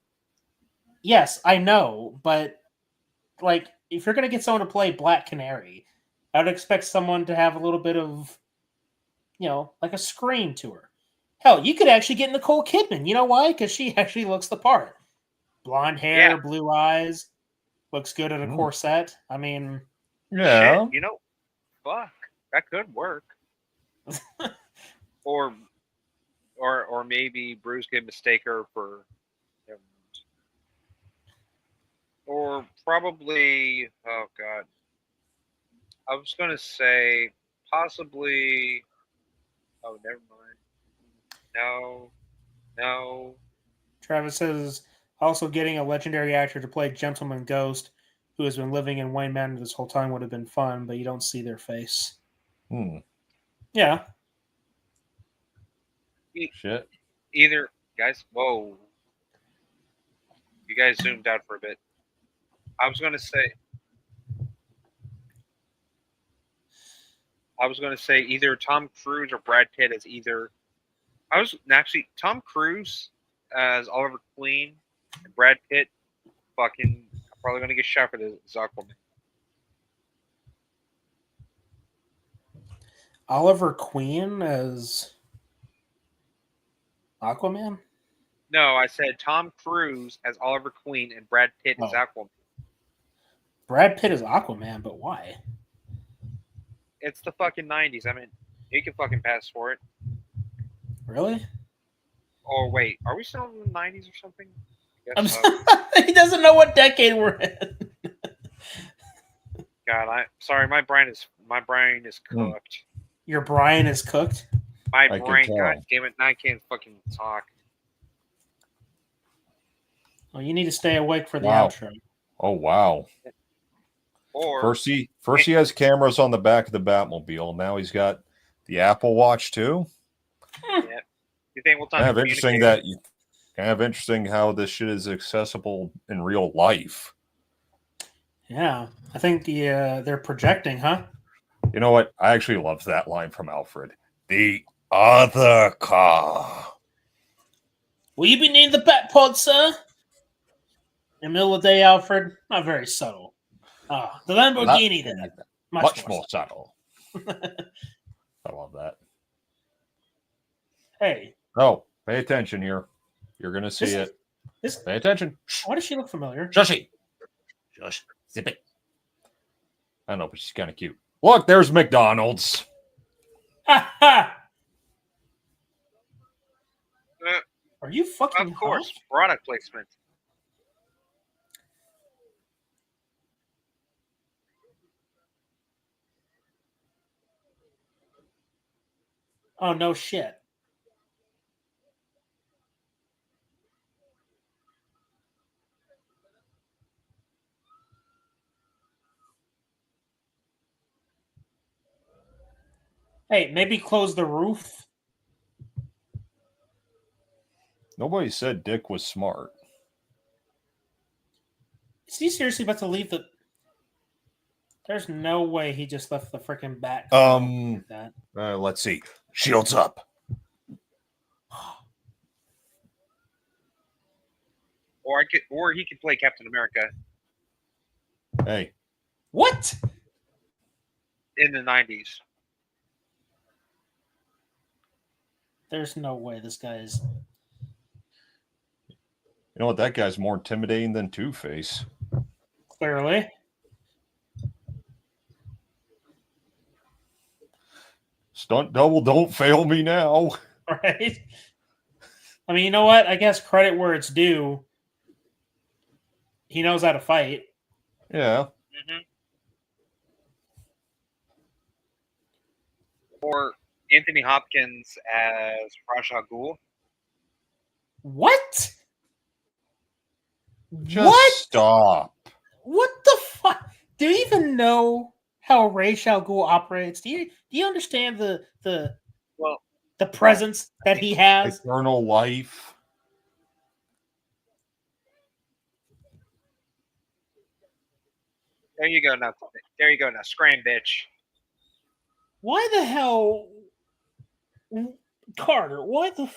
yes, I know, but like if you're gonna get someone to play Black Canary, I would expect someone to have a little bit of, like a scream to her. Hell, you could actually get Nicole Kidman. You know why? Because she actually looks the part. Blonde hair, blue eyes, looks good in a corset. I mean, yeah. Shit, fuck, that could work. or maybe Bruce could mistake her for, or probably, oh god, I was gonna say possibly. Oh, never mind. No. Travis says also getting a legendary actor to play Gentleman Ghost, who has been living in Wayne Manor this whole time, would have been fun, but you don't see their face. Yeah. Shit. Either guys, whoa. You guys zoomed out for a bit. I was gonna say either Tom Cruise or Brad Pitt as either. Tom Cruise as Oliver Queen and Brad Pitt. Fucking, I'm probably gonna get shot for this Aquaman. Oliver Queen as Aquaman? No, I said Tom Cruise as Oliver Queen and Brad Pitt as Aquaman. Brad Pitt is Aquaman, but why? It's the fucking 90s. I mean, you can fucking pass for it. Really? Oh, wait. Are we still in the 90s or something? He doesn't know what decade we're in. God, sorry. My brain is cooked. Your brain is cooked? My brain, god damn it. I can't fucking talk. Well, you need to stay awake for the outro. Oh, wow. First he has cameras on the back of the Batmobile. Now he's got the Apple Watch too. Yeah. You think we'll kind of interesting how this shit is accessible in real life. Yeah, I think they're projecting, huh? You know what? I actually love that line from Alfred. The other car. Will you be near the Bat Pod, sir? In the middle of the day, Alfred. Not very subtle. The Lamborghini then. Much more subtle. I love that. Hey. Oh, pay attention here. You're going to see it. Pay attention. Why does she look familiar? Shushy. Shush. Zip it. I don't know, but she's kind of cute. Look, there's McDonald's. Ha! Are you fucking Of course. Product placement. Oh, no shit. Hey, maybe close the roof. Nobody said Dick was smart. Is he seriously about to leave the... There's no way he just left the freaking bat. Like that. Let's see. Shields up. Or he could play Captain America. Hey. What? In the 90s. There's no way this guy is... You know what? That guy's more intimidating than Two-Face. Clearly. Stunt double, don't fail me now. Right? I mean, you know what? I guess credit where it's due. He knows how to fight. Yeah. Mm-hmm. Or Anthony Hopkins as Ra's al Ghul. What? Just stop. What the fuck? Do you even know how Ra's al Ghul operates? Do you understand the presence that he has? Eternal life. There you go now. There you go now. Scram, bitch. Why the hell, Carter? Why the?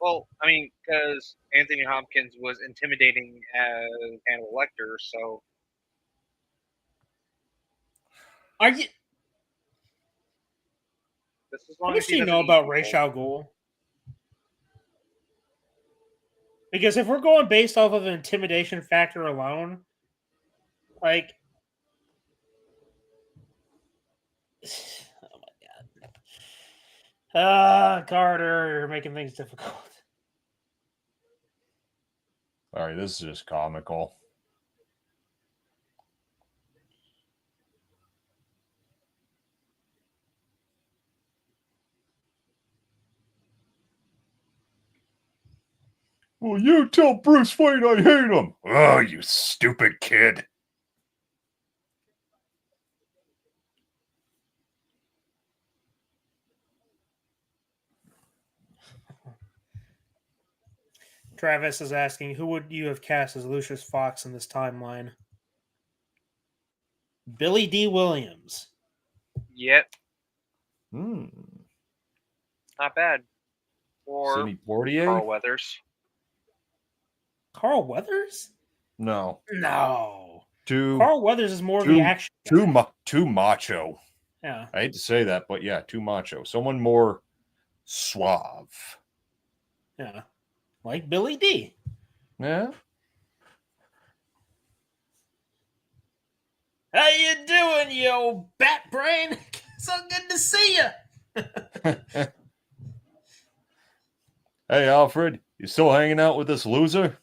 Well, I mean, because Anthony Hopkins was intimidating as Hannibal Lecter, so. Are you? How much do you know about Ra's al Ghul? Because if we're going based off of the intimidation factor alone, like, oh my god, Carter, you're making things difficult. All right, this is just comical. Well, you tell Bruce Wayne I hate him. Oh, you stupid kid. Travis is asking, who would you have cast as Lucius Fox in this timeline? Billy D. Williams. Yep. Hmm. Not bad. Or Sidney Poitier? Carl Weathers. Carl Weathers? No. No. Too. Carl Weathers is more of the action guy. Too macho. Yeah. I hate to say that, but yeah, too macho. Someone more suave. Yeah. Like Billy D. Yeah. How you doing, you old bat brain? So good to see you. Hey, Alfred, you still hanging out with this loser?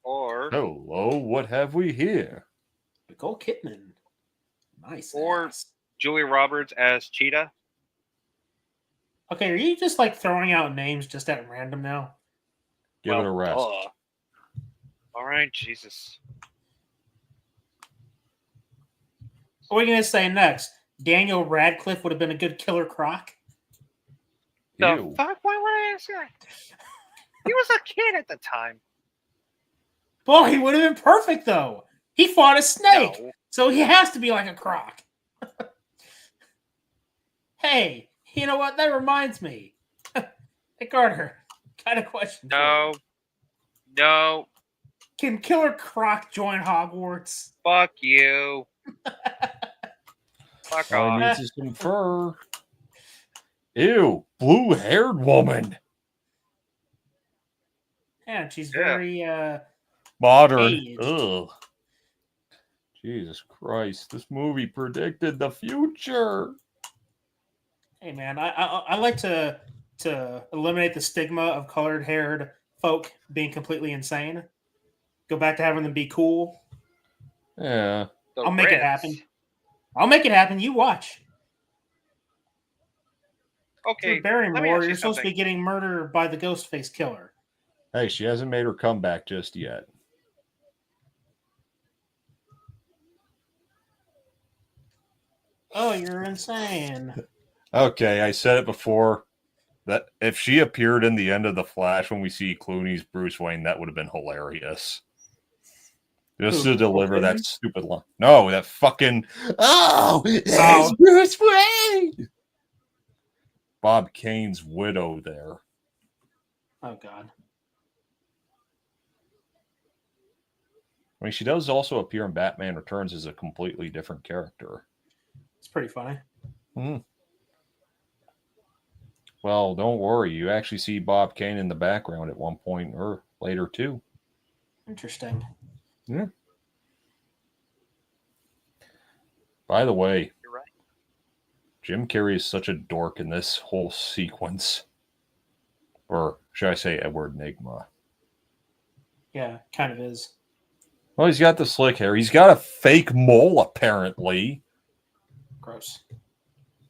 Or hello, what have we here? Nicole Kidman. Nice. Or Julia Roberts as Cheetah. Okay, are you just like throwing out names just at random now? Give it a rest. All right, Jesus. What are we going to say next? Daniel Radcliffe would have been a good Killer Croc? The fuck? Why would I ask that? He was a kid at the time. Well, he would have been perfect, though. He fought a snake, No. so he has to be like a croc. Hey, you know what? That reminds me. Hey, Carter, got a question for you. No. Can Killer Croc join Hogwarts? Fuck you. Fuck All off. he needs is some fur. Ew, blue-haired woman. Yeah, she's very modern. aged. Ugh. Jesus Christ, this movie predicted the future. Hey, man, I like to eliminate the stigma of colored-haired folk being completely insane. Go back to having them be cool. Yeah. I'll make it happen. I'll make it happen. You watch. Okay, Drew Barrymore, you you're supposed to be something. getting murdered by the Ghostface killer. Hey, she hasn't made her comeback just yet. Oh, you're insane. Okay, I said it before. That if she appeared in the end of The Flash when we see Clooney's Bruce Wayne, that would have been hilarious. Just to deliver that stupid line. No, that fucking there's Bruce Wayne. Bob Kane's widow there. Oh God. I mean, she does also appear in Batman Returns as a completely different character. It's pretty funny. Hmm. Well, don't worry. You actually see Bob Kane in the background at one point or later, too. Interesting. Yeah. By the way, You're right. Jim Carrey is such a dork in this whole sequence. Or should I say Edward Nygma? Yeah, kind of is. Well, he's got the slick hair. He's got a fake mole, apparently. Gross.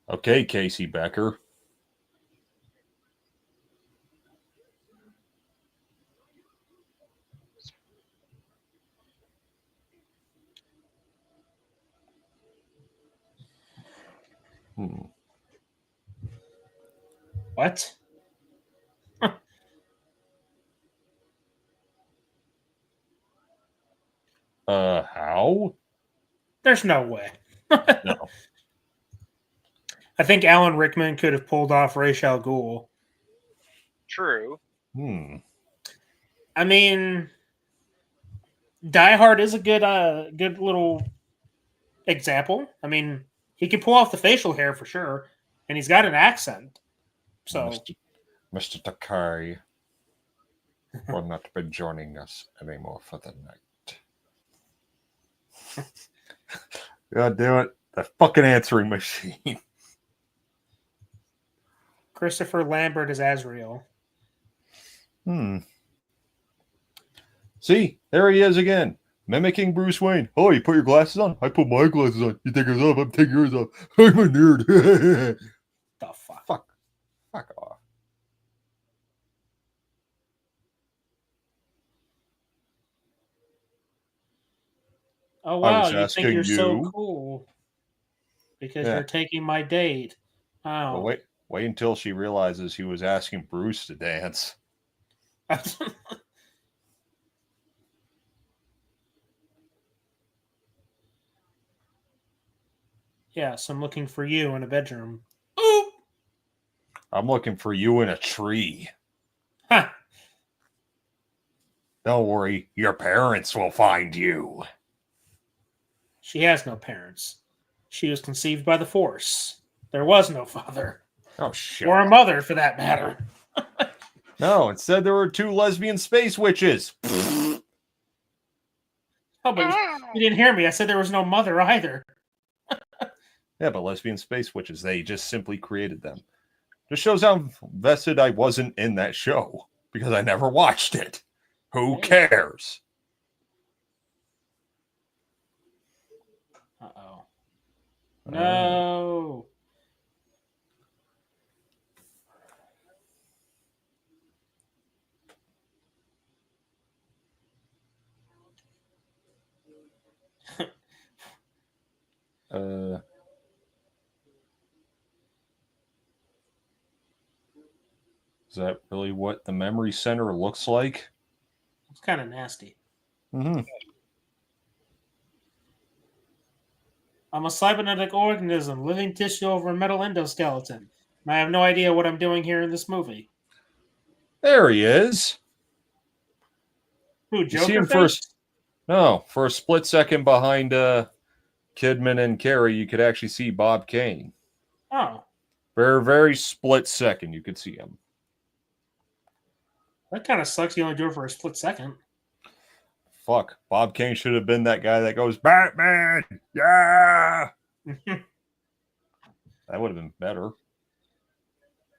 Okay, Casey Becker. What? How? There's no way. No. I think Alan Rickman could have pulled off Ra's al Ghul. True. I mean, Die Hard is a good little example. I mean, he can pull off the facial hair for sure, and he's got an accent. So, Mr. Takei will not be joining us anymore for the night. God damn it. The fucking answering machine. Christopher Lambert is Azrael. See, there he is again, mimicking Bruce Wayne. Oh, you put your glasses on? I put my glasses on. You take yours off? I'm taking yours off. I'm a nerd. The fuck? Fuck off. Oh I wow, was you think asking you're so you. cool because Yeah. you're taking my date. Oh. Well, wait until she realizes he was asking Bruce to dance. Yes, I'm looking for you in a bedroom. I'm looking for you in a tree. Ha! Don't worry, your parents will find you. She has no parents. She was conceived by the Force. There was no father. Oh, shit. Or a mother, for that matter. No, instead there were two lesbian space witches. Oh, but you didn't hear me. I said there was no mother either. Yeah, but lesbian space witches, they just simply created them. Just shows how vested I wasn't in that show because I never watched it. Who cares? Uh-oh. No. Is that really what the memory center looks like? It's kind of nasty. Mm-hmm. I'm a cybernetic organism, living tissue over a metal endoskeleton. And I have no idea what I'm doing here in this movie. There he is. Who, You see Joker him face? first. No, for a split second behind Kidman and Carey, you could actually see Bob Kane. Oh. Very, very split second, you could see him. That kind of sucks. You only do it for a split second. Fuck. Bob Kane should have been that guy that goes, Batman! Yeah! That would have been better.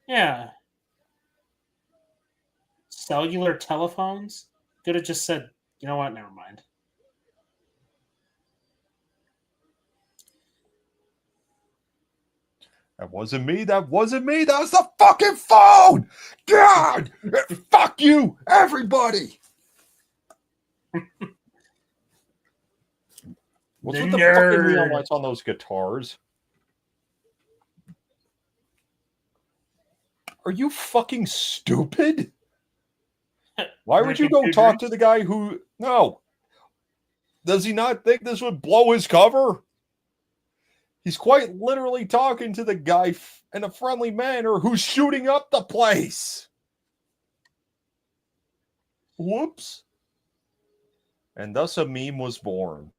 Yeah. Cellular telephones? Could have just said, you know what, never mind. That wasn't me. That wasn't me. That was the fucking phone. God, fuck you, everybody. What's with the fucking wheel lights on those guitars? Are you fucking stupid? Why would you go talk to the guy who... No. Does he not think this would blow his cover? He's quite literally talking to the guy in a friendly manner who's shooting up the place. Whoops. And thus a meme was born.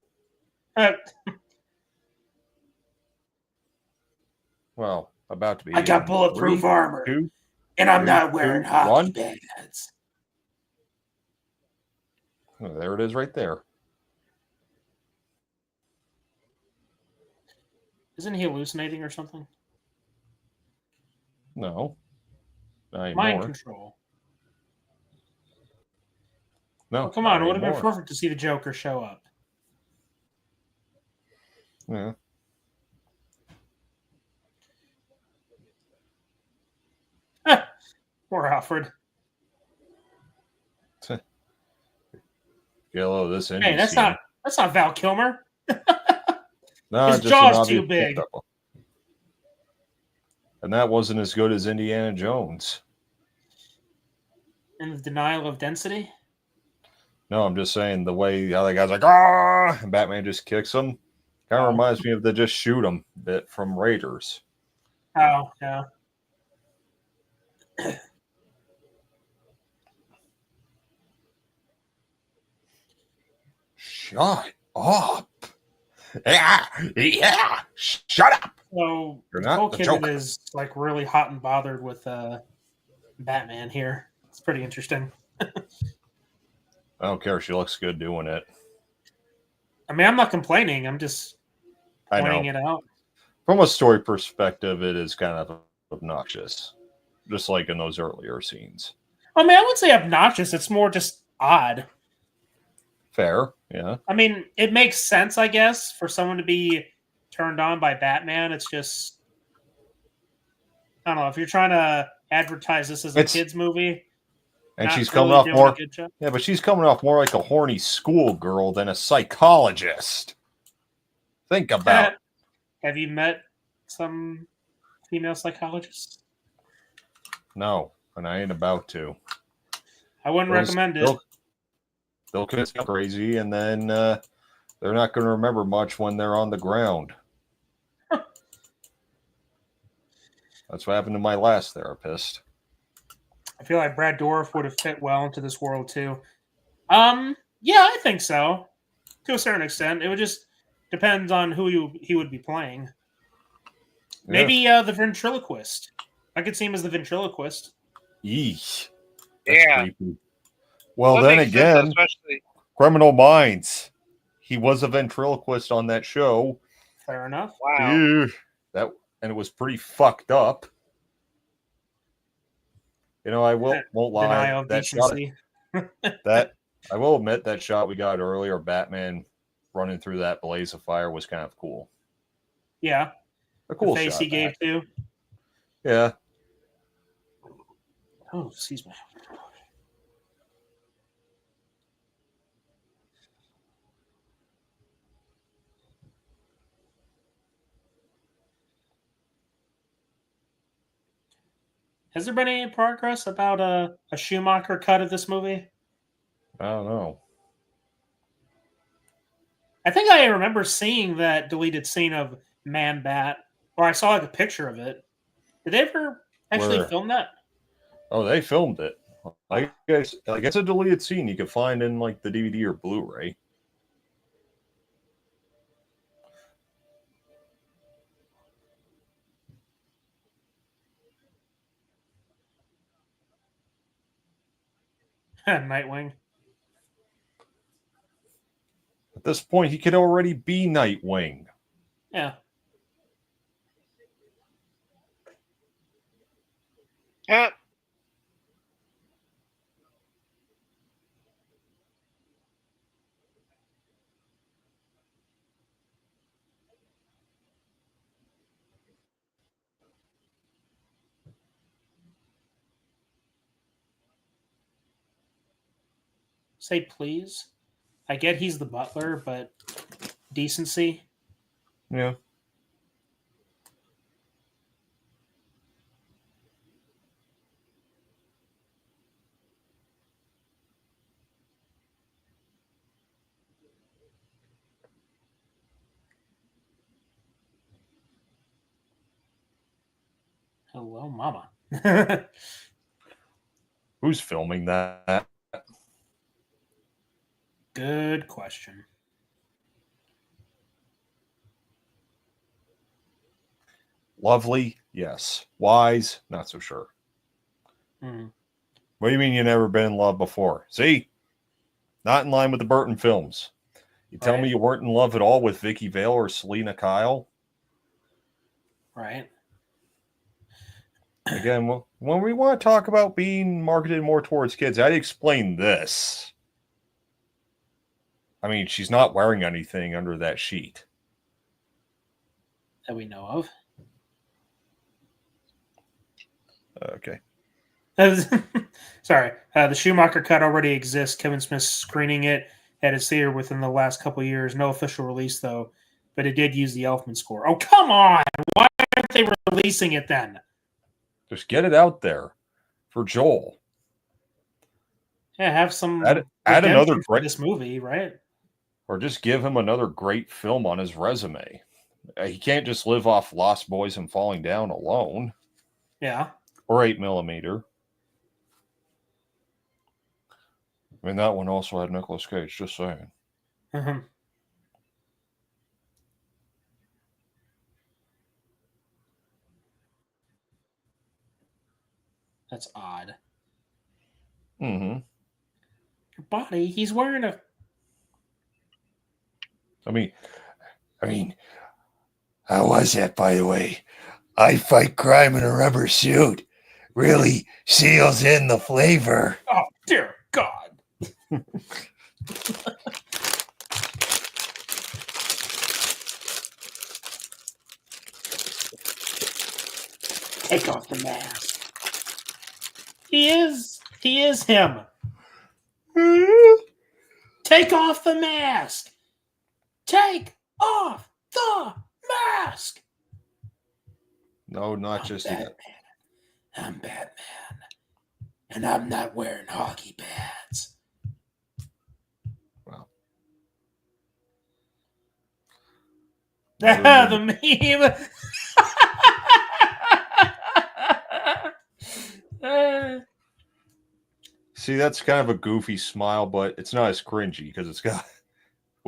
Well, about to be. I got bulletproof armor. And I'm not wearing hockey pads. Oh, there it is right there. Isn't he hallucinating or something? No. Mind control. No. Oh, come on, it would have been perfect to see the Joker show up. Yeah. Poor Alfred. Yellow, this Hey, that's not Val Kilmer. No, his jaw's too big. And that wasn't as good as Indiana Jones. And the denial of density? No, I'm just saying the way how the guy's like, ah, and Batman just kicks him. Kind of reminds me of the just shoot him bit from Raiders. Oh, yeah. Shut up. Yeah. Shut up. So Nicole Kidman is like really hot and bothered with Batman here. It's pretty interesting. I don't care. She looks good doing it. I mean, I'm not complaining. I'm just pointing it out. From a story perspective, it is kind of obnoxious. Just like in those earlier scenes. I mean, I wouldn't say obnoxious. It's more just odd. Fair, yeah. I mean, it makes sense, I guess, for someone to be turned on by Batman. It's just, I don't know, if you're trying to advertise this as a kids movie, and she's coming off more, yeah, but she's coming off more like a horny schoolgirl than a psychologist. Think about it. Have you met some female psychologists? No, and I ain't about to. I wouldn't recommend it. They'll get crazy, and then they're not going to remember much when they're on the ground. That's what happened to my last therapist. I feel like Brad Dourif would have fit well into this world too. Yeah, I think so. To a certain extent, it would just depend on who he would be playing. Maybe the ventriloquist. I could see him as the ventriloquist. Yeesh. Yeah. Creepy. Well, then again, Criminal Minds. He was a ventriloquist on that show. Fair enough. Wow. And it was pretty fucked up. You know, I won't lie. That shot, I will admit that shot we got earlier, Batman running through that blaze of fire, was kind of cool. Yeah. A cool the face shot, he gave too. Yeah. Oh, excuse me. Has there been any progress about a Schumacher cut of this movie? I don't know. I think I remember seeing that deleted scene of Man-Bat, or I saw like a picture of it. Did they ever actually film that? Oh, they filmed it. I guess it's a deleted scene you can find in like the DVD or Blu-ray. Nightwing. At this point, he could already be Nightwing. Yeah. Yeah. say please. I get he's the butler, but decency. Yeah. Hello, mama. Who's filming that? Good question. Lovely, yes. Wise, not so sure. Hmm. What do you mean you never been in love before? See? Not in line with the Burton films. You tell me you weren't in love at all with Vicky Vale or Selena Kyle? Right. Again, when we want to talk about being marketed more towards kids, I'd explain this. I mean, she's not wearing anything under that sheet. That we know of. Okay. Sorry. The Schumacher cut already exists. Kevin Smith's screening it at his theater within the last couple of years. No official release, though. But it did use the Elfman score. Oh, come on! Why aren't they releasing it then? Just get it out there for Joel. Yeah, have some add redemption another for great this movie, right? Or just give him another great film on his resume. He can't just live off Lost Boys and Falling Down alone. Yeah. Or 8mm. I mean, that one also had Nicolas Cage, just saying. Mm-hmm. That's odd. Mm-hmm. Your body, he's wearing a... I mean, how was that, by the way? I fight crime in a rubber suit. Really seals in the flavor. Oh, dear God. Take off the mask. He is him. Take off the mask. Take off the mask. No, not just Batman. yet. I'm Batman. And I'm not wearing hockey pads. Wow. The meme. See, that's kind of a goofy smile, but it's not as cringy because it's got.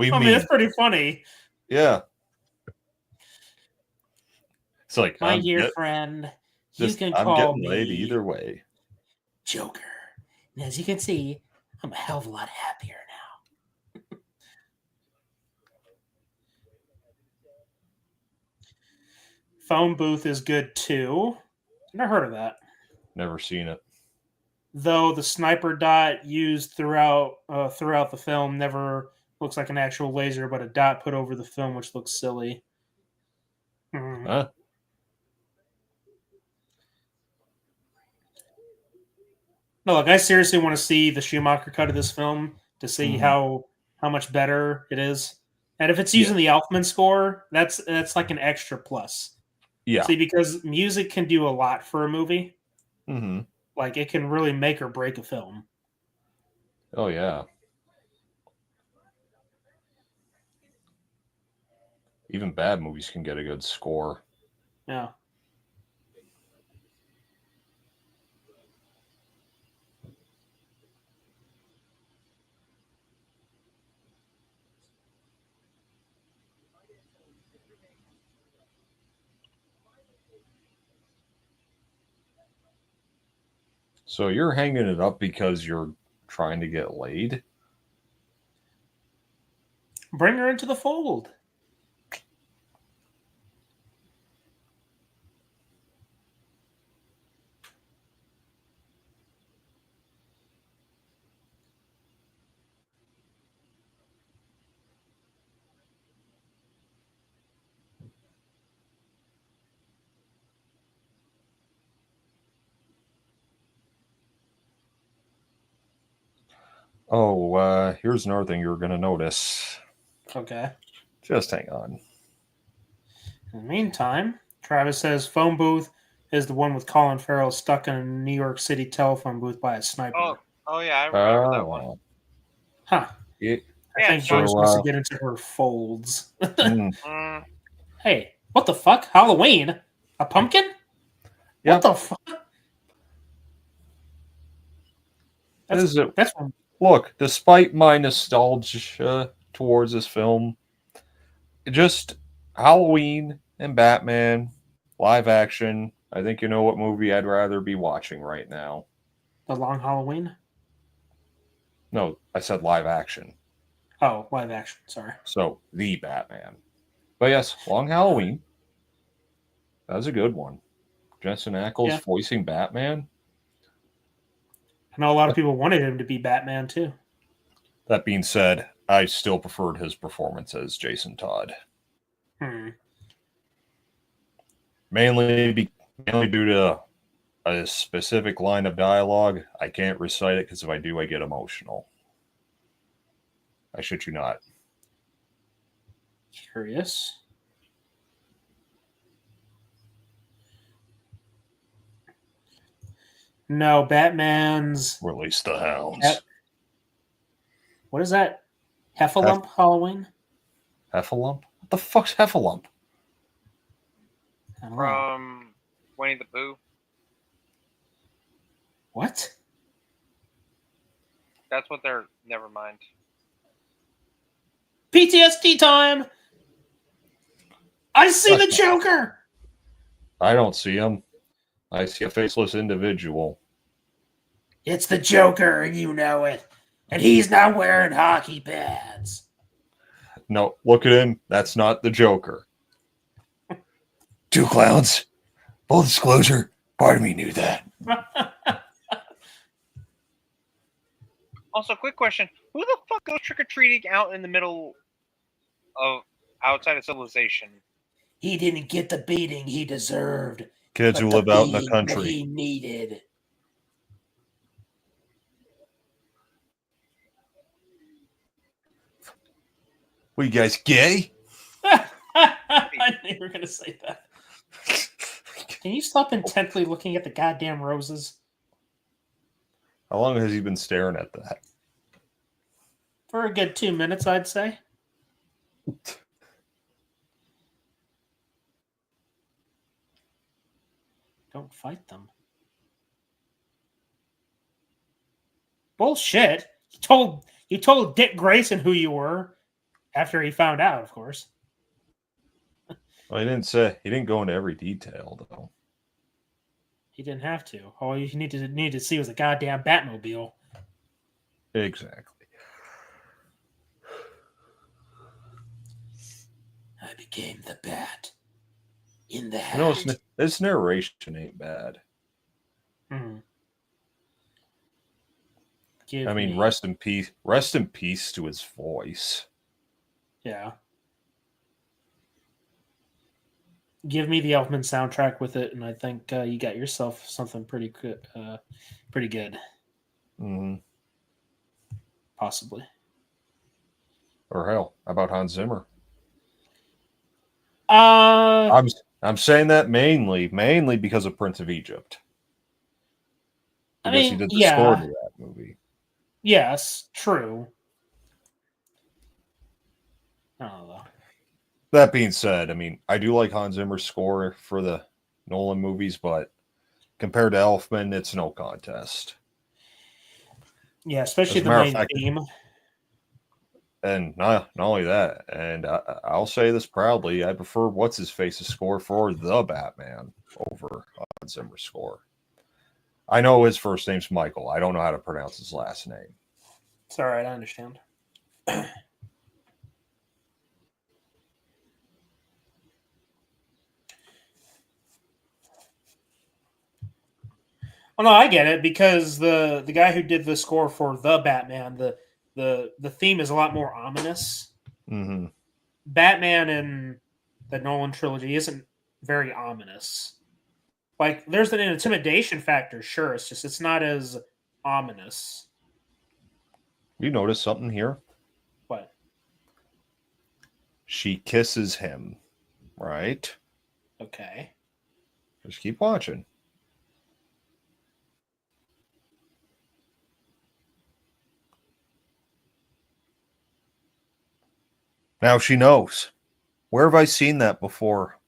It's pretty funny. Yeah. It's like my dear friend, you can I'm call getting me laid either way. Joker. And as you can see, I'm a hell of a lot happier now. Phone booth is good too. Never heard of that. Never seen it. Though the sniper dot used throughout the film never looks like an actual laser, but a dot put over the film, which looks silly. Huh? No, look, I seriously want to see the Schumacher cut of this film to see how much better it is. And if it's using the Elfman score, that's like an extra plus. Yeah. See, because music can do a lot for a movie. Mm-hmm. Like, it can really make or break a film. Oh, yeah. Even bad movies can get a good score. Yeah. So you're hanging it up because you're trying to get laid? Bring her into the fold. Oh, here's another thing you're going to notice. Okay. Just hang on. In the meantime, Travis says phone booth is the one with Colin Farrell stuck in a New York City telephone booth by a sniper. Oh yeah, I remember that one. Huh. I think Joyce wants to get into her folds. Hey, what the fuck? Halloween? A pumpkin? What the fuck? That's Look, despite my nostalgia towards this film, just Halloween and Batman, live action. I think you know what movie I'd rather be watching right now. The Long Halloween? No, I said live action. Oh, live action. Sorry. So, the Batman. But yes, Long Halloween. That was a good one. Jensen Ackles voicing Batman. I know a lot of people wanted him to be Batman, too. That being said, I still preferred his performance as Jason Todd. Mainly due to a specific line of dialogue. I can't recite it because if I do, I get emotional. I shit you not. Curious. No, Batman's... Release the Hounds. What is that? Heffalump Halloween? Heffalump? What the fuck's Heffalump? From Winnie the Pooh. What? That's what they're... Never mind. PTSD time! I see the Joker! I don't see him. I see a faceless individual. It's the Joker, and you know it. And he's not wearing hockey pads. No, look at him. That's not the Joker. Two clowns. Full disclosure, part of me knew that. Also, quick question. Who the fuck goes trick-or-treating out in the middle of outside of civilization? He didn't get the beating he deserved. Kids who live out in the country. He needed. What, you guys gay? I knew you were going to say that. Can you stop intently looking at the goddamn roses? How long has he been staring at that? For a good 2 minutes, I'd say. Don't fight them. Bullshit. You told Dick Grayson who you were after he found out, of course. Well, he didn't go into every detail though. He didn't have to. All you need to see was a goddamn Batmobile. Exactly. I became the Bat. In the hat. You know, this narration ain't bad. I mean, rest in peace. Rest in peace to his voice. Yeah. Give me the Elfman soundtrack with it, and I think you got yourself something pretty good. Pretty good. Possibly. Or hell, how about Hans Zimmer? I'm saying that mainly because of Prince of Egypt. Because he did the score to that movie. Yes, true. I don't know. That being said, I mean, I do like Hans Zimmer's score for the Nolan movies, but compared to Elfman, it's no contest. Yeah, especially the main theme. And not only that, and I'll say this proudly, I prefer What's-His-Face's score for The Batman over Hans Zimmer's score. I know his first name's Michael. I don't know how to pronounce his last name. It's all right, I understand. Well, no, I get it, because the guy who did the score for The Batman, the theme is a lot more ominous. Mm-hmm. Batman in the Nolan trilogy isn't very ominous. Like, there's an intimidation factor, sure. It's not as ominous. You notice something here? What? She kisses him, right? Okay. Just keep watching. Now she knows. Where have I seen that before?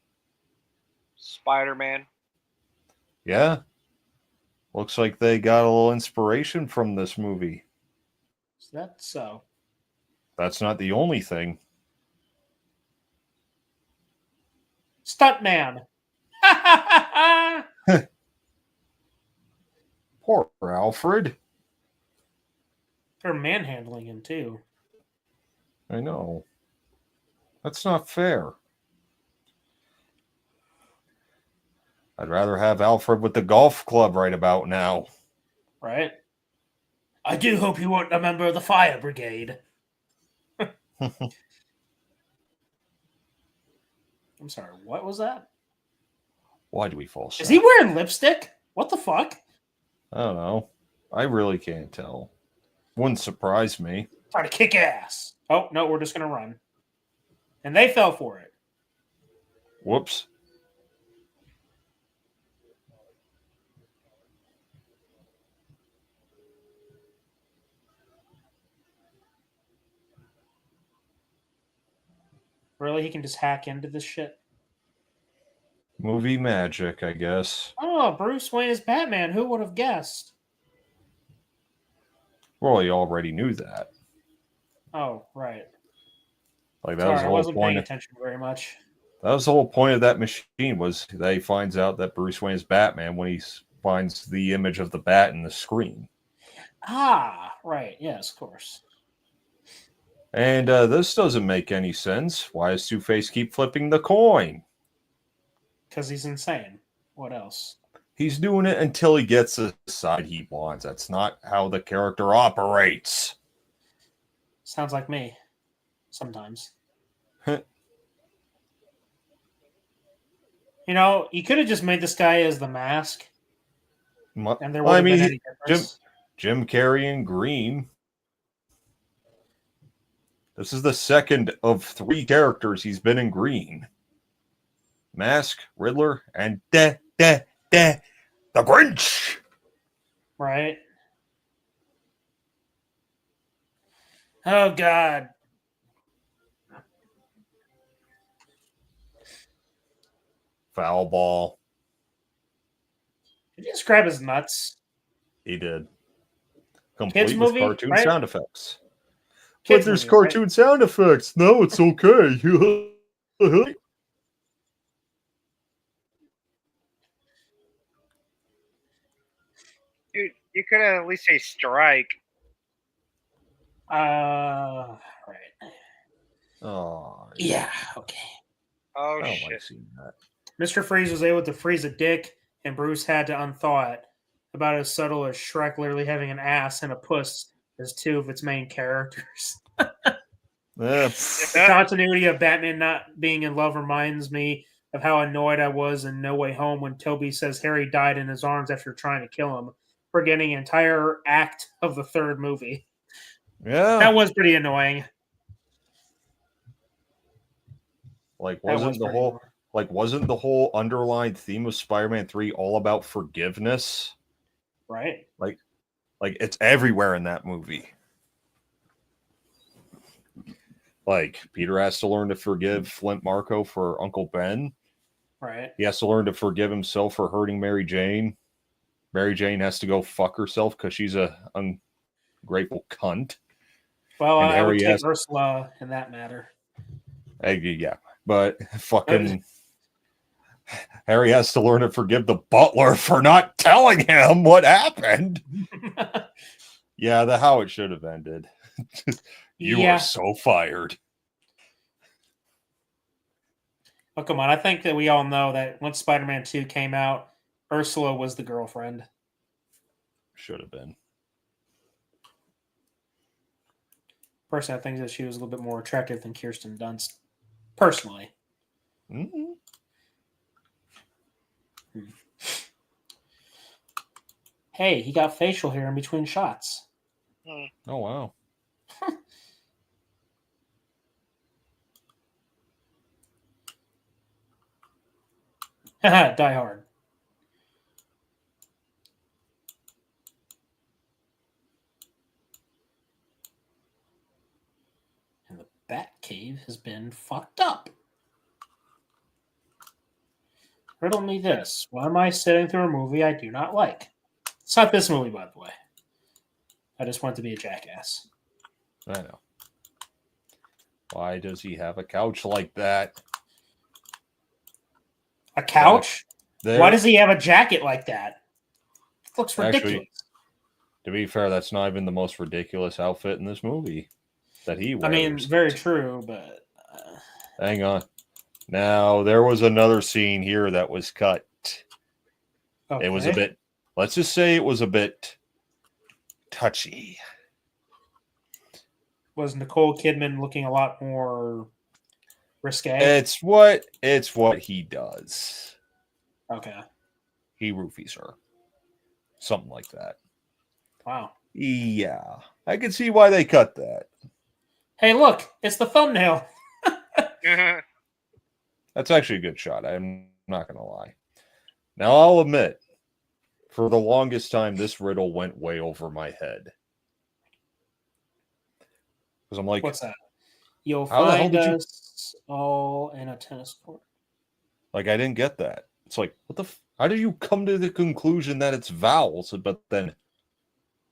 Spider-Man. Yeah. Looks like they got a little inspiration from this movie. Is that so? That's not the only thing. Stuntman. Poor Alfred. They're manhandling him too. I know. That's not fair. I'd rather have Alfred with the golf club right about now. Right? I do hope you weren't a member of the fire brigade. I'm sorry, what was that? Why do we fall Is south? he wearing lipstick? What the fuck? I don't know. I really can't tell. Wouldn't surprise me. Trying to kick ass. Oh, no, we're just going to run. And they fell for it. Whoops. Really? He can just hack into this shit? Movie magic, I guess. Oh, Bruce Wayne is Batman. Who would have guessed? Well, you already knew that. Oh, right. Like that Sorry, was the I whole wasn't paying point. attention very much. That was the whole point of that machine, was that he finds out that Bruce Wayne is Batman when he finds the image of the bat in the screen. Ah, right. Yes, of course. And this doesn't make any sense. Why does Two-Face keep flipping the coin? Because he's insane. What else? He's doing it until he gets the side he wants. That's not how the character operates. Sounds like me. Sometimes. You know, you could have just made this guy as the Mask. And there wouldn't have been any difference. Jim Carrey in green. This is the second of 3 characters he's been in green. Mask, Riddler, and the Grinch. Right? Oh, God. Foul ball. Did you just grab his nuts? He did. Complete Kids with movie, cartoon right? sound effects. Kids But there's movie, cartoon sound effects. No, it's okay. Dude, you could at least say strike. Right. Oh, Yeah, okay. Oh, I don't shit. like seeing that. Mr. Freeze was able to freeze a dick, and Bruce had to unthaw it. About as subtle as Shrek literally having an ass and a puss as 2 of its main characters. The continuity of Batman not being in love reminds me of how annoyed I was in No Way Home when Toby says Harry died in his arms after trying to kill him, forgetting an entire act of the 3rd movie. Yeah. That was pretty annoying. Wasn't the whole underlying theme of Spider-Man 3 all about forgiveness? Right. Like it's everywhere in that movie. Like, Peter has to learn to forgive Flint Marko for Uncle Ben. Right. He has to learn to forgive himself for hurting Mary Jane. Mary Jane has to go fuck herself because she's a ungrateful cunt. Well, And I would Harry take has- Ursula in that matter. Yeah, but fucking Harry has to learn to forgive the butler for not telling him what happened. Yeah, how it should have ended. You are so fired. Oh, come on. I think that we all know that once Spider-Man 2 came out, Ursula was the girlfriend. Should have been. Personally, I think that she was a little bit more attractive than Kirsten Dunst. Personally. Mm-hmm. Hey, he got facial hair in between shots. Oh, wow. Die Hard. And the Batcave has been fucked up. Riddle me this. Why am I sitting through a movie I do not like? It's not this movie, by the way. I just want to be a jackass. I know. Why does he have a couch like that? A couch? There. Why does he have a jacket like that? It looks ridiculous. Actually, to be fair, that's not even the most ridiculous outfit in this movie that he wears. I mean, very true, but... Hang on. Now, there was another scene here that was cut. Okay. It was a bit... Let's just say it was a bit touchy. Was Nicole Kidman looking a lot more risque? It's what he does. Okay. He roofies her. Something like that. Wow. Yeah. I can see why they cut that. Hey, look, it's the thumbnail. That's actually a good shot. I'm not going to lie. Now, I'll admit, for the longest time, this riddle went way over my head. Because I'm like, what's that? You'll how the hell find did you... us all in a tennis court. Like, I didn't get that. It's like, what the... How did you come to the conclusion that it's vowels, but then...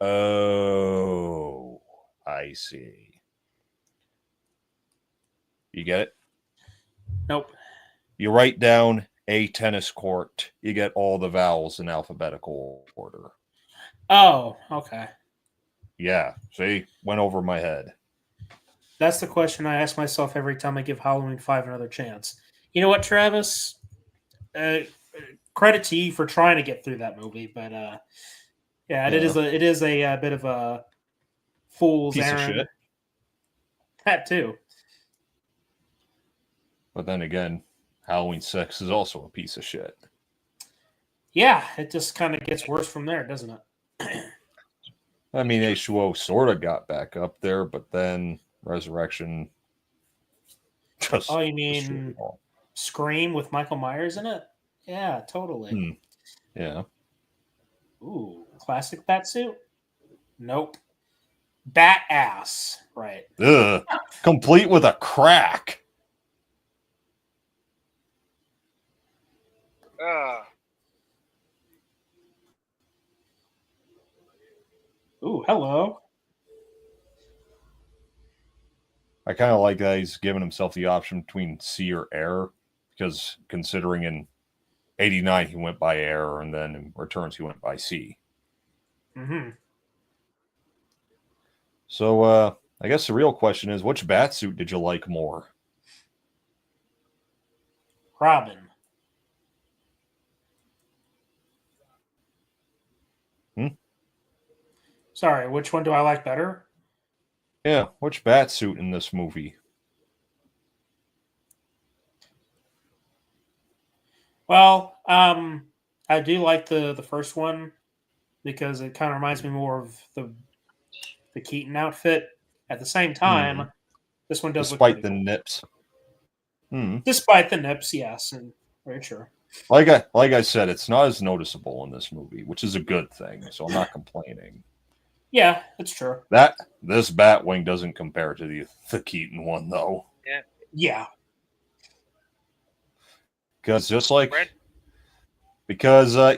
Oh, I see. You get it? Nope. You write down a tennis court. You get all the vowels in alphabetical order. Oh, okay. Yeah, see? Went over my head. That's the question I ask myself every time I give Halloween 5 another chance. You know what, Travis? Credit to you for trying to get through that movie, but yeah, it is a bit of a fool's Piece errand. of shit. That too. But then again, Halloween 6 is also a piece of shit. Yeah, it just kind of gets worse from there, doesn't it? I mean, H2O sort of got back up there, but then Resurrection just... Oh, you mean Scream with Michael Myers in it? Yeah, totally. Yeah. Ooh, classic bat suit? Nope. Bat ass. Right. Ugh. Complete with a crack. Ooh, hello. I kind of like that he's given himself the option between sea or air, because considering in 89 he went by air, and then in Returns he went by sea. Mm-hmm. So I guess the real question is, which bat suit did you like more? Robin. Sorry, which one do I like better? Yeah, which bat suit in this movie? Well, I do like the first one because it kind of reminds me more of the Keaton outfit. At the same time, this one does Despite look the cool. nips. Despite the nips, yes, and very true. Like I said, it's not as noticeable in this movie, which is a good thing, so I'm not complaining. Yeah, it's true. This Batwing doesn't compare to the Keaton one, though. Yeah. Because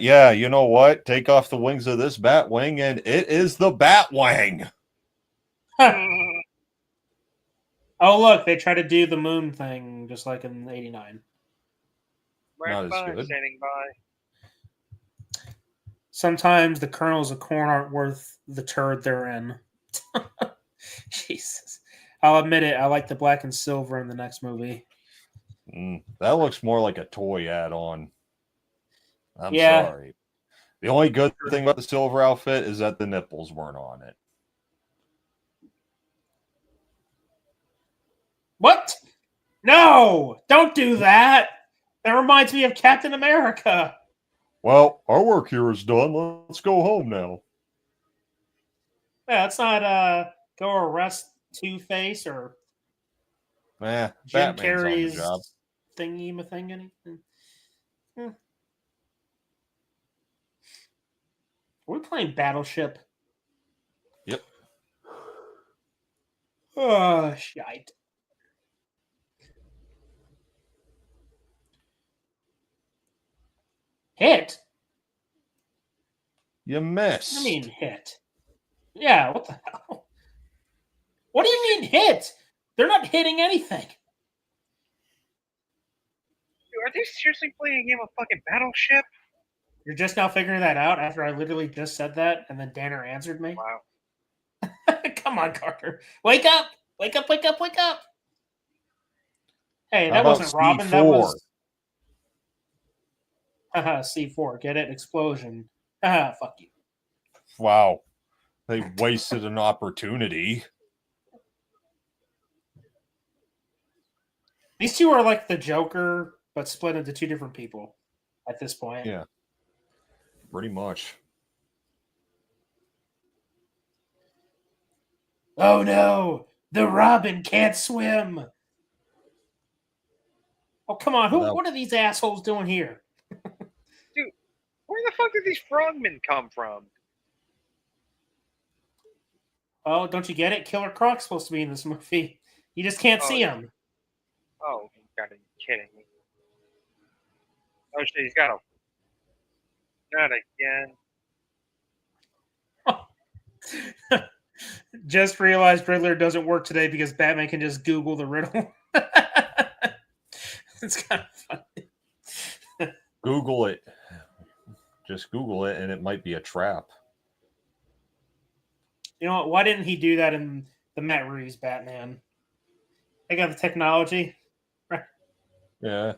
yeah, you know what? Take off the wings of this Batwing, and it is the Batwing. Oh, look, they try to do the moon thing just like in 89. Not as good. Standing by. Sometimes the kernels of corn aren't worth the turd they're in. Jesus. I'll admit it, I like the black and silver in the next movie. That looks more like a toy add-on. I'm Yeah. sorry. The only good thing about the silver outfit is that the nipples weren't on it. What? No! Don't do that! That reminds me of Captain America. Well, our work here is done. Let's go home now. Yeah, let's not go arrest Two-Face or Jim Batman's on the Carrey's job. thingy-ma-thing anything. We're playing Battleship. Yep. Oh, shite. Hit? You missed. I mean, hit. Yeah, what the hell? What do you mean hit? They're not hitting anything. Dude, are they seriously playing a game of fucking Battleship? You're just now figuring that out after I literally just said that, and then Danner answered me? Wow. Come on, Carter. Wake up! Wake up, wake up, wake up! Hey, How that about wasn't Robin, that C4? was... Haha, C4. Get it? Explosion. Haha, fuck you. Wow. They wasted an opportunity. These two are like the Joker, but split into two different people at this point. Yeah. Pretty much. Oh no! The Robin can't swim! Oh, come on. What are these assholes doing here? Dude, where the fuck did these frogmen come from? Oh, don't you get it? Killer Croc's supposed to be in this movie. You just can't see him. Oh, you gotta be kidding me. Oh shit, he's got a... Not again. Just realized Riddler doesn't work today because Batman can just Google the riddle. It's kind of funny. Google it. Just Google it, and it might be a trap. You know what? Why didn't he do that in the Matt Reeves Batman? They got the technology. Right. Yeah.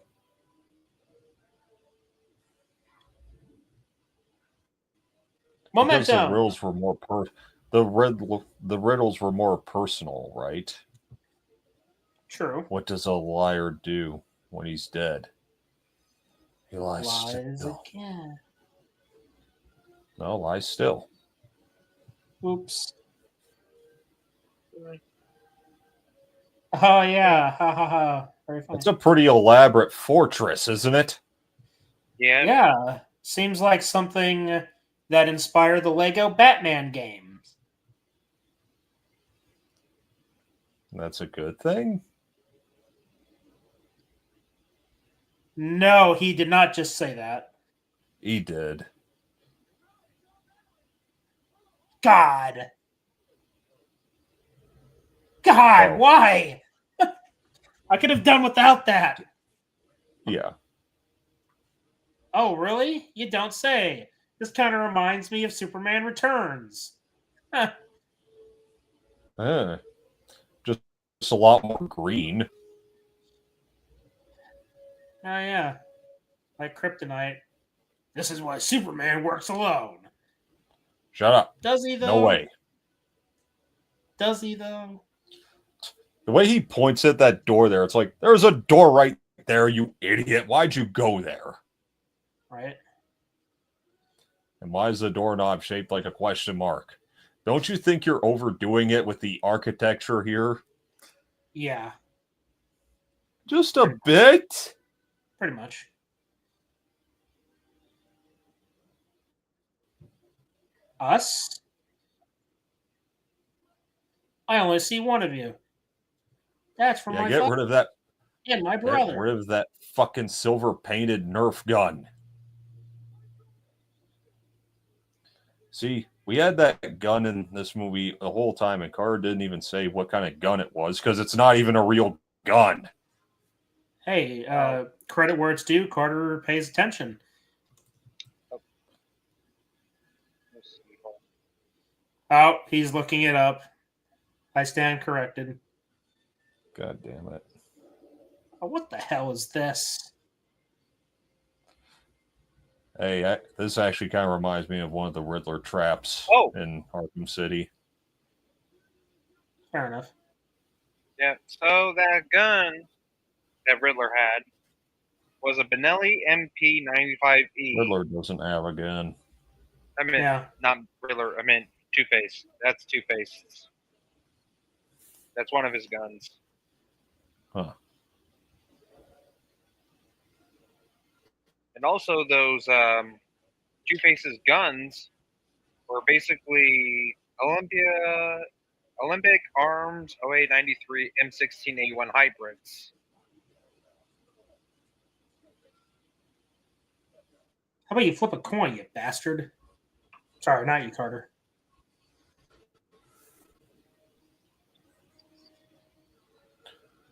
Because the riddles were more the riddles were more personal, right? True. What does a liar do when he's dead? He lies still. Again. No, lies still. Oops. Oh yeah, ha ha ha. Very funny. It's a pretty elaborate fortress, isn't it? Yeah. Yeah. Seems like something that inspired the Lego Batman games. That's a good thing. No, he did not just say that. He did. God, why? I could have done without that. Yeah. Oh, really? You don't say. This kind of reminds me of Superman Returns. Huh. Just a lot more green. Oh, yeah. Like Kryptonite. This is why Superman works alone. Shut up. Does he, though? No way. Does he, though? The way he points at that door there, it's like, there's a door right there, you idiot. Why'd you go there? Right. And why is the doorknob shaped like a question mark? Don't you think you're overdoing it with the architecture here? Yeah. Just a bit? Pretty much. Us? I only see one of you. That's from my get rid of that. And my brother. Get rid of that fucking silver painted Nerf gun. See, we had that gun in this movie the whole time, and Carter didn't even say what kind of gun it was because it's not even a real gun. Hey, credit where it's due. Carter pays attention. Oh, he's looking it up. I stand corrected. God damn it. Oh, what the hell is this? Hey, this actually kind of reminds me of one of the Riddler traps in Arkham City. Fair enough. Yeah, so that gun that Riddler had was a Benelli MP95E. Riddler doesn't have a gun. I mean, not Riddler. I meant Two-Face. That's Two-Face. That's one of his guns. Huh. An And also those Two-Face's guns were basically Olympic Arms 0893 M16A1 hybrids. How about you flip a coin, you bastard? Sorry, not you, Carter.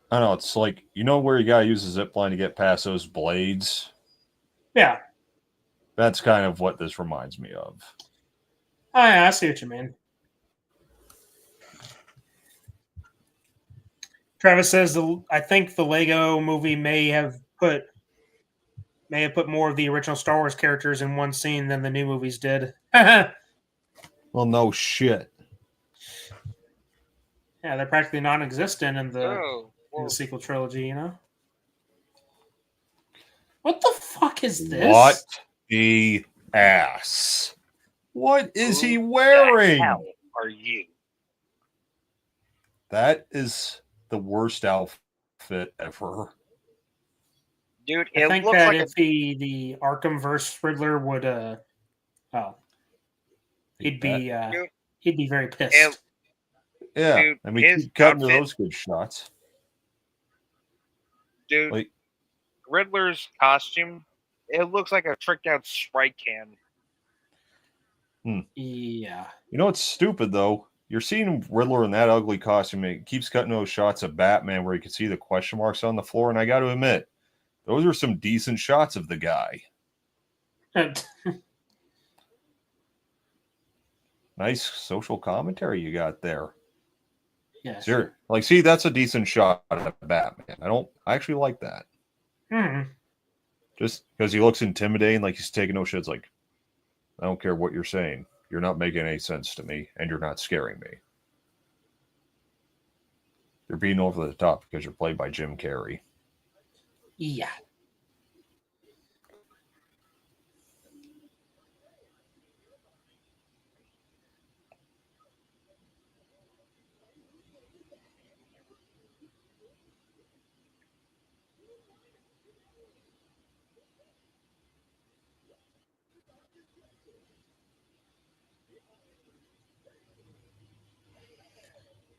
I don't know. It's like, you know where you gotta use the zip line to get past those blades? Yeah. That's kind of what this reminds me of. Oh, yeah, I see what you mean. Travis says I think the Lego movie may have put more of the original Star Wars characters in one scene than the new movies did. Well, no shit. Yeah, they're practically non-existent in the sequel trilogy, you know? What the fuck is this? What the ass? What is he wearing? The hell are you? That is the worst outfit ever. Dude, I think looks that like if the Arkham-verse Riddler would, he'd be very pissed. Yeah, dude, and we his keep cutting to outfit- those good shots. Dude, Like, Riddler's costume, it looks like a tricked out Sprite can. Yeah. you know what's stupid though? You're seeing Riddler in that ugly costume. It keeps cutting those shots of Batman where you can see the question marks on the floor, and I got to admit, those are some decent shots of the guy. Nice social commentary you got there. Yes. Sure. Like, see, that's a decent shot of Batman. I actually like that. Just because he looks intimidating, like he's taking no shits. Like, I don't care what you're saying. You're not making any sense to me, and you're not scaring me. You're being over the top because you're played by Jim Carrey. Yeah.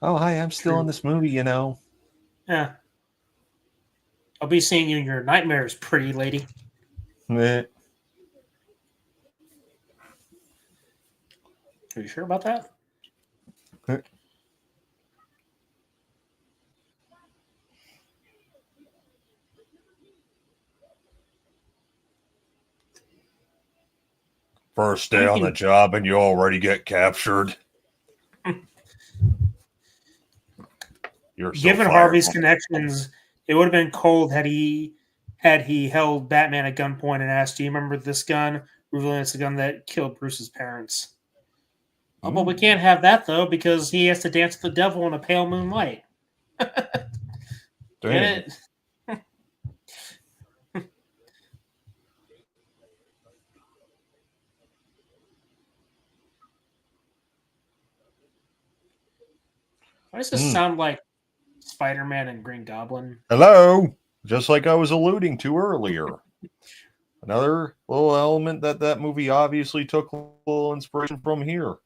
Oh, hi, I'm still in this movie, you know. Yeah. I'll be seeing you in your nightmares, pretty lady. Meh. Are you sure about that? First day on the job and you already get captured. You're so Given fired. Harvey's connections, it would have been cold had he held Batman at gunpoint and asked, "Do you remember this gun?" Revealing it's the gun that killed Bruce's parents. Oh, but we can't have that though because he has to dance with the devil in a pale moonlight. Get it? Why does this sound like Spider-Man and Green Goblin? Hello, just like I was alluding to earlier. Another little element that movie obviously took a little inspiration from here.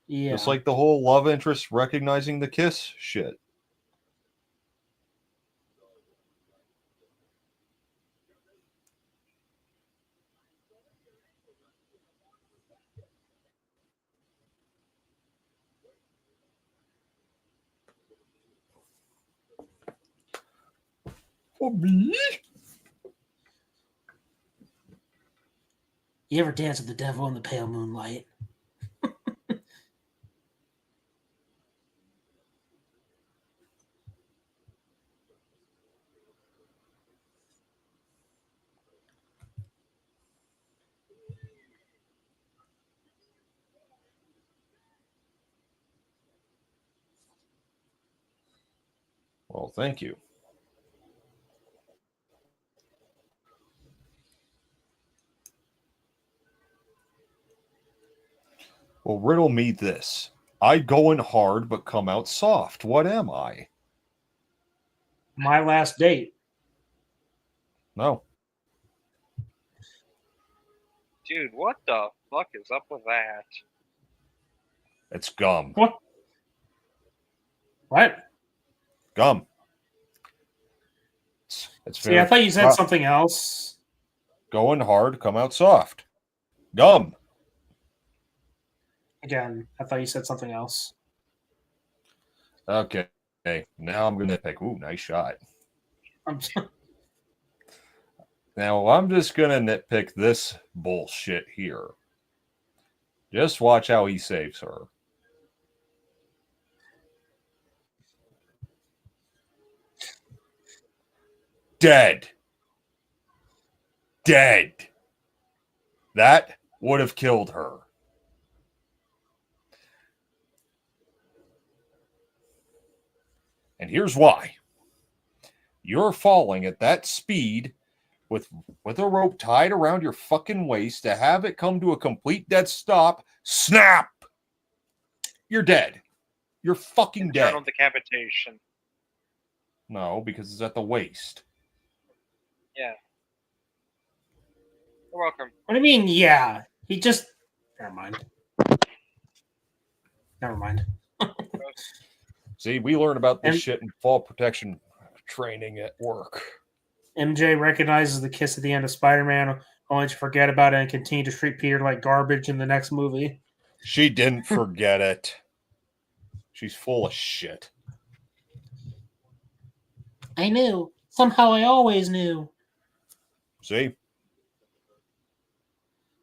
Yeah. Just like the whole love interest recognizing the kiss shit. For me? You ever dance with the devil in the pale moonlight? Well, thank you. Well, riddle me this. I go in hard but come out soft. What am I? My Last Date. No. Dude, what the fuck is up with that? It's gum. What? Gum. It's See, I thought you said something else. Going hard, come out soft. Gum. Again, I thought you said something else. Okay. Now I'm going to pick. Ooh, nice shot. Now I'm just going to nitpick this bullshit here. Just watch how he saves her. Dead. That would have killed her. And here's why. You're falling at that speed with a rope tied around your fucking waist to have it come to a complete dead stop. Snap! You're dead. You're fucking dead. Internal decapitation. No, because it's at the waist. Yeah. You're welcome. What do you mean, yeah? He just... Never mind. See, we learn about this shit in fall protection training at work. MJ recognizes the kiss at the end of Spider-Man, only to forget about it and continue to treat Peter like garbage in the next movie. She didn't forget it. She's full of shit. I knew. Somehow I always knew. See?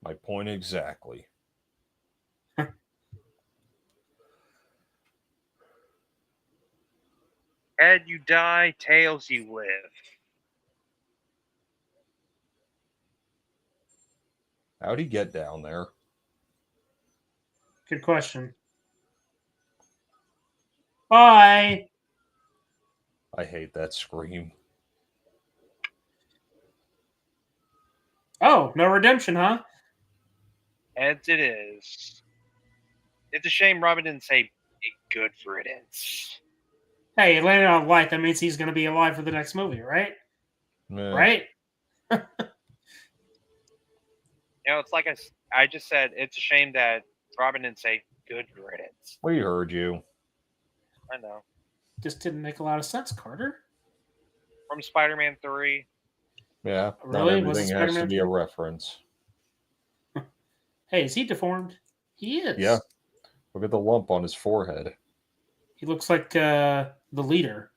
My point exactly. Head you die, tails you live. How'd he get down there? Good question. Bye! I hate that scream. Oh, no redemption, huh? As it is. It's a shame Robin didn't say good riddance. Hey, he landed on life. That means he's going to be alive for the next movie, right? Right? It's like I just said, it's a shame that Robin didn't say good riddance. We heard you. I know. Just didn't make a lot of sense, Carter. From Spider-Man 3. Yeah, really? Not everything has to be a reference. Hey, is he deformed? He is. Yeah. Look at the lump on his forehead. He looks like the leader.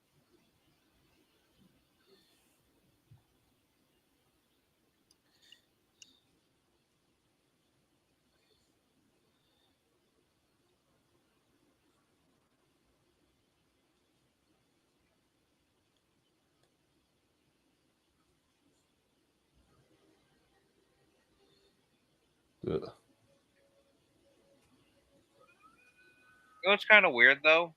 Ugh. It's kind of weird, though.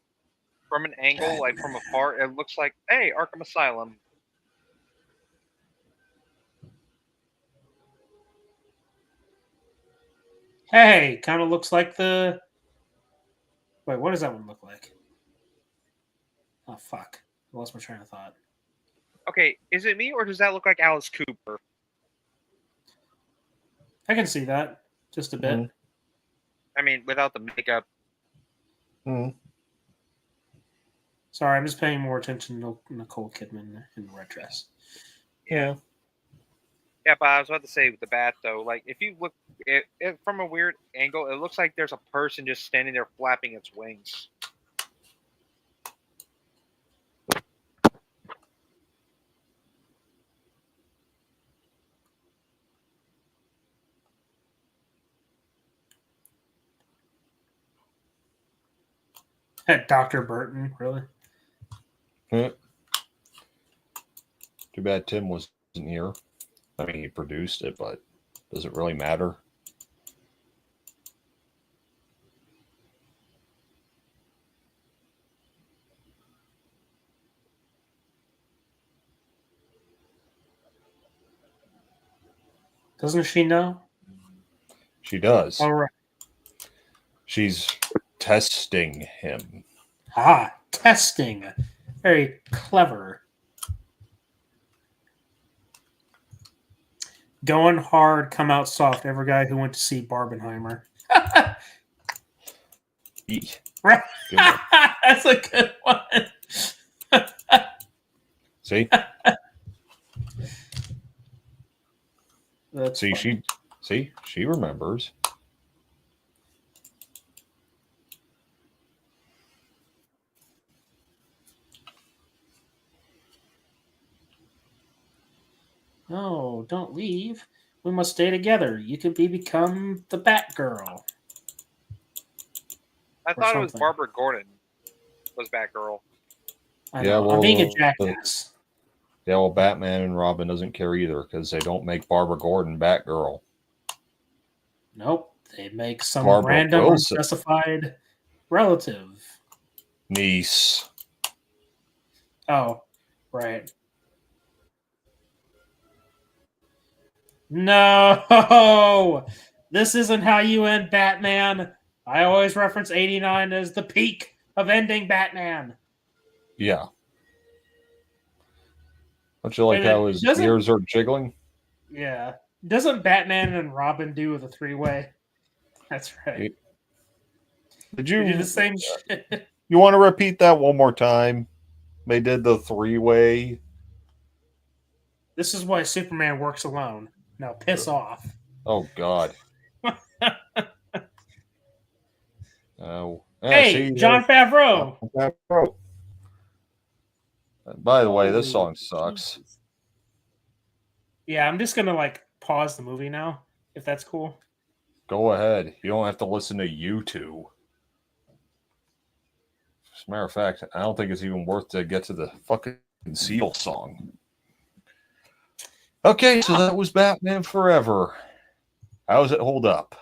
From an angle, like from afar, it looks like, hey, Arkham Asylum. Hey, kind of looks like the... Wait, what does that one look like? Oh, fuck. I lost my train of thought. Okay, is it me, or does that look like Alice Cooper? I can see that. Just a bit. Mm. I mean, without the makeup. Mm. Sorry, I'm just paying more attention to Nicole Kidman in the red dress. Yeah. Yeah, but I was about to say with the bat, though, like, if you look from a weird angle, it looks like there's a person just standing there flapping its wings. Dr. Burton, really? Too bad Tim wasn't here. I mean, he produced it, but does it really matter? Doesn't she know? She does. All right. She's testing him. Ah, testing. Very clever. Going hard, come out soft. Every guy who went to see Barbenheimer. Right. That's a good one. See? That's funny. She remembers. No, don't leave. We must stay together. You could become the Batgirl. I thought it was Barbara Gordon was Batgirl. I know. I'm being a jackass. Yeah, well, Batman and Robin doesn't care either because they don't make Barbara Gordon Batgirl. Nope. They make some Barbara random Wilson. unspecified relative. Niece. Oh, right. No! This isn't how you end Batman. I always reference 89 as the peak of ending Batman. Yeah. Don't you like how his ears are jiggling? Yeah. Doesn't Batman and Robin do the three-way? That's right. Did you They do the same shit? You want to repeat that one more time? They did the three-way. This is why Superman works alone. Now piss off. Oh, God. Oh. Hey, Jon Favreau. By the way, this song sucks. Yeah, I'm just going to pause the movie now, if that's cool. Go ahead. You don't have to listen to U2. As a matter of fact, I don't think it's even worth to get to the fucking Seal song. Okay, so that was Batman Forever. How does it hold up?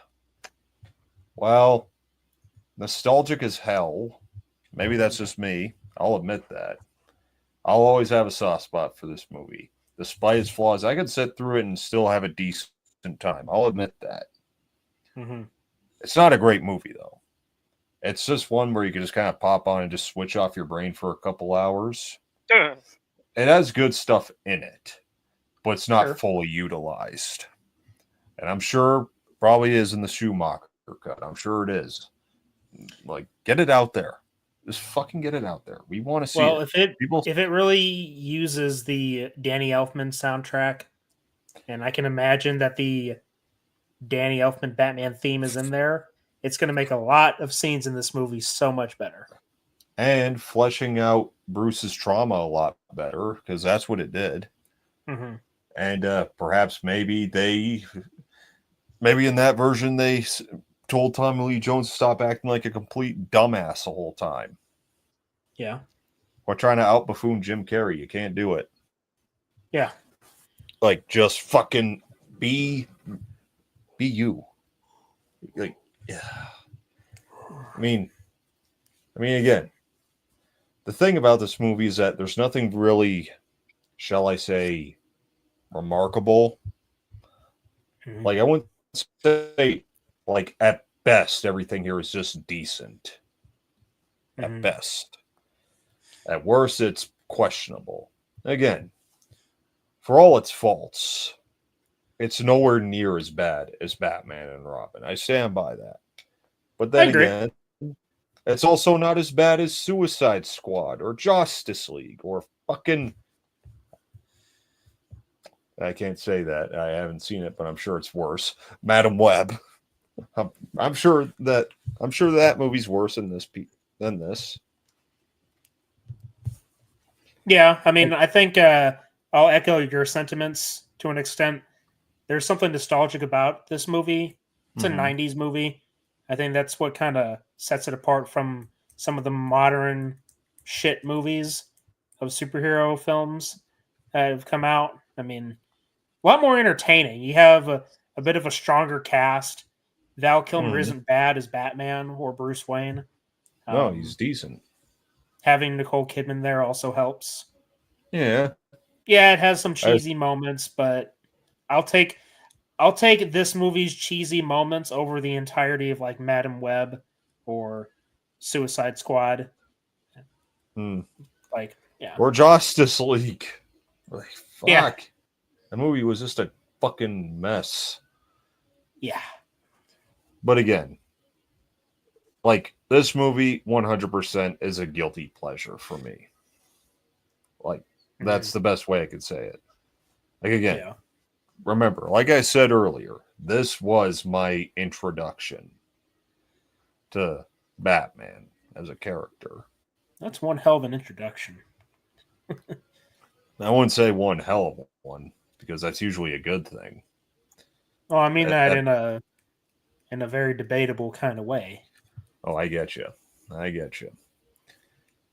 Well, nostalgic as hell. Maybe that's just me. I'll admit that. I'll always have a soft spot for this movie. Despite its flaws, I could sit through it and still have a decent time. I'll admit that. Mm-hmm. It's not a great movie, though. It's just one where you can just kind of pop on and just switch off your brain for a couple hours. It has good stuff in it, but it's not fully utilized. And I'm sure probably is in the Schumacher cut. I'm sure it is. Get it out there. Just fucking get it out there. We want to see it. If it really uses the Danny Elfman soundtrack, and I can imagine that the Danny Elfman Batman theme is in there, it's going to make a lot of scenes in this movie so much better. And fleshing out Bruce's trauma a lot better, because that's what it did. Mm-hmm. And perhaps maybe in that version they told Tommy Lee Jones to stop acting like a complete dumbass the whole time. Yeah. Or trying to out-buffoon Jim Carrey. You can't do it. Yeah. Just fucking be you. Yeah. I mean, again, the thing about this movie is that there's nothing really, shall I say, remarkable. Mm-hmm. I wouldn't say, at best, everything here is just decent. Mm-hmm. At best. At worst, it's questionable. Again, for all its faults, it's nowhere near as bad as Batman and Robin. I stand by that. But then again, it's also not as bad as Suicide Squad or Justice League or fucking... I can't say that. I haven't seen it, but I'm sure it's worse. Madam Web. I'm sure that movie's worse than this. Yeah, I think I'll echo your sentiments to an extent. There's something nostalgic about this movie. It's a 90s movie. I think that's what kind of sets it apart from some of the modern shit movies of superhero films that have come out. A lot more entertaining. You have a bit of a stronger cast. Val Kilmer isn't bad as Batman or Bruce Wayne. No, he's decent. Having Nicole Kidman there also helps. Yeah. Yeah, it has some cheesy moments, but I'll take this movie's cheesy moments over the entirety of Madam Web or Suicide Squad. Or Justice League. Fuck. Yeah. The movie was just a fucking mess. Yeah. But again, like, this movie 100% is a guilty pleasure for me. Like, that's the best way I could say it. Like, again, remember, like I said earlier, this was my introduction to Batman as a character. That's one hell of an introduction. I wouldn't say one hell of one, because that's usually a good thing. Oh, I mean that in a very debatable kind of way. Oh, I get you. I get you.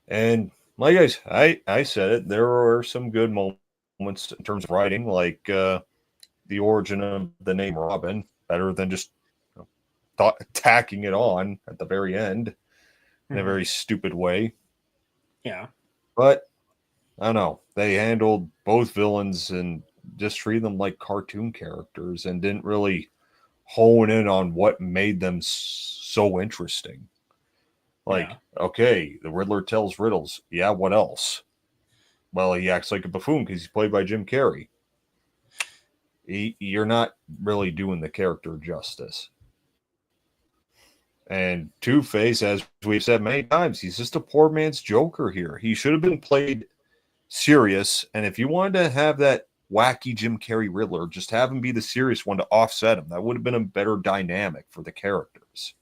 And like I said it, there were some good moments in terms of writing, like the origin of the name Robin, better than just tacking it on at the very end in a very stupid way. Yeah. But I don't know. They handled both villains and just treated them like cartoon characters and didn't really hone in on what made them so interesting. Like, okay, the Riddler tells riddles. Yeah, what else? Well, he acts like a buffoon because he's played by Jim Carrey. You're not really doing the character justice. And Two-Face, as we've said many times, he's just a poor man's Joker here. He should have been played serious. And if you wanted to have that wacky Jim Carrey Riddler, just have him be the serious one to offset him. That would have been a better dynamic for the characters.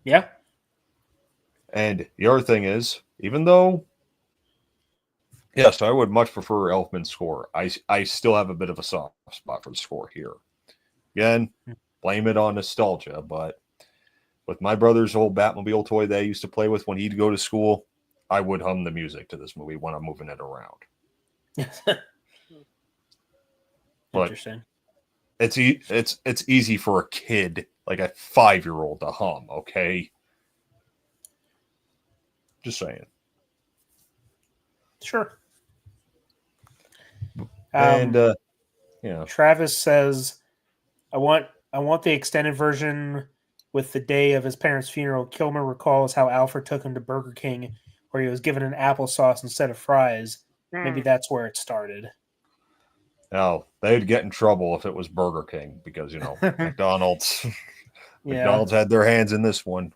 Yeah. And the other thing is, even though, yes, I would much prefer Elfman's score, I still have a bit of a soft spot for the score here. Again, blame it on nostalgia, but with my brother's old Batmobile toy that I used to play with when he'd go to school, I would hum the music to this movie when I'm moving it around. But interesting. It's easy for a kid, like a 5-year-old, to hum, okay? Just saying. Sure. And yeah. Travis says, I want the extended version with the day of his parents' funeral. Kilmer recalls how Alfred took him to Burger King where he was given an applesauce instead of fries. Maybe that's where it started. Oh, they'd get in trouble if it was Burger King because, you know, McDonald's had their hands in this one.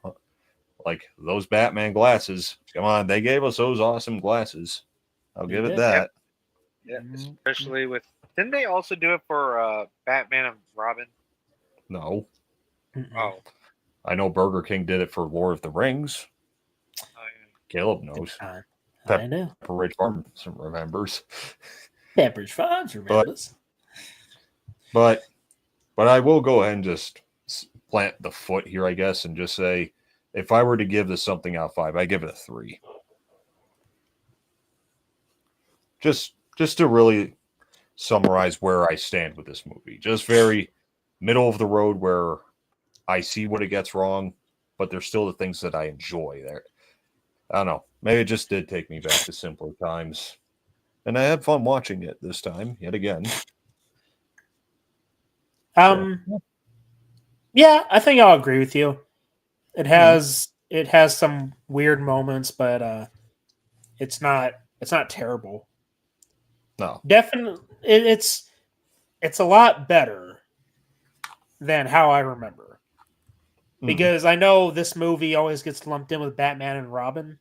Like those Batman glasses. Come on, they gave us those awesome glasses. I'll give it that. Yeah, especially with... Didn't they also do it for Batman and Robin? No. Oh. I know Burger King did it for Lord of the Rings. Caleb knows. I know. Pepperidge Farm remembers. Pepperidge Farms remembers. But I will go ahead and just plant the foot here, I guess, and just say, if I were to give this something out of 5, I give it a 3. Just to really summarize where I stand with this movie. Just very middle of the road where I see what it gets wrong, but there's still the things that I enjoy there. I don't know. Maybe it just did take me back to simpler times. And I had fun watching it this time, yet again. Yeah, I think I'll agree with you. It has some weird moments, but it's not terrible. No. Definitely it's a lot better than how I remember. Because I know this movie always gets lumped in with Batman and Robin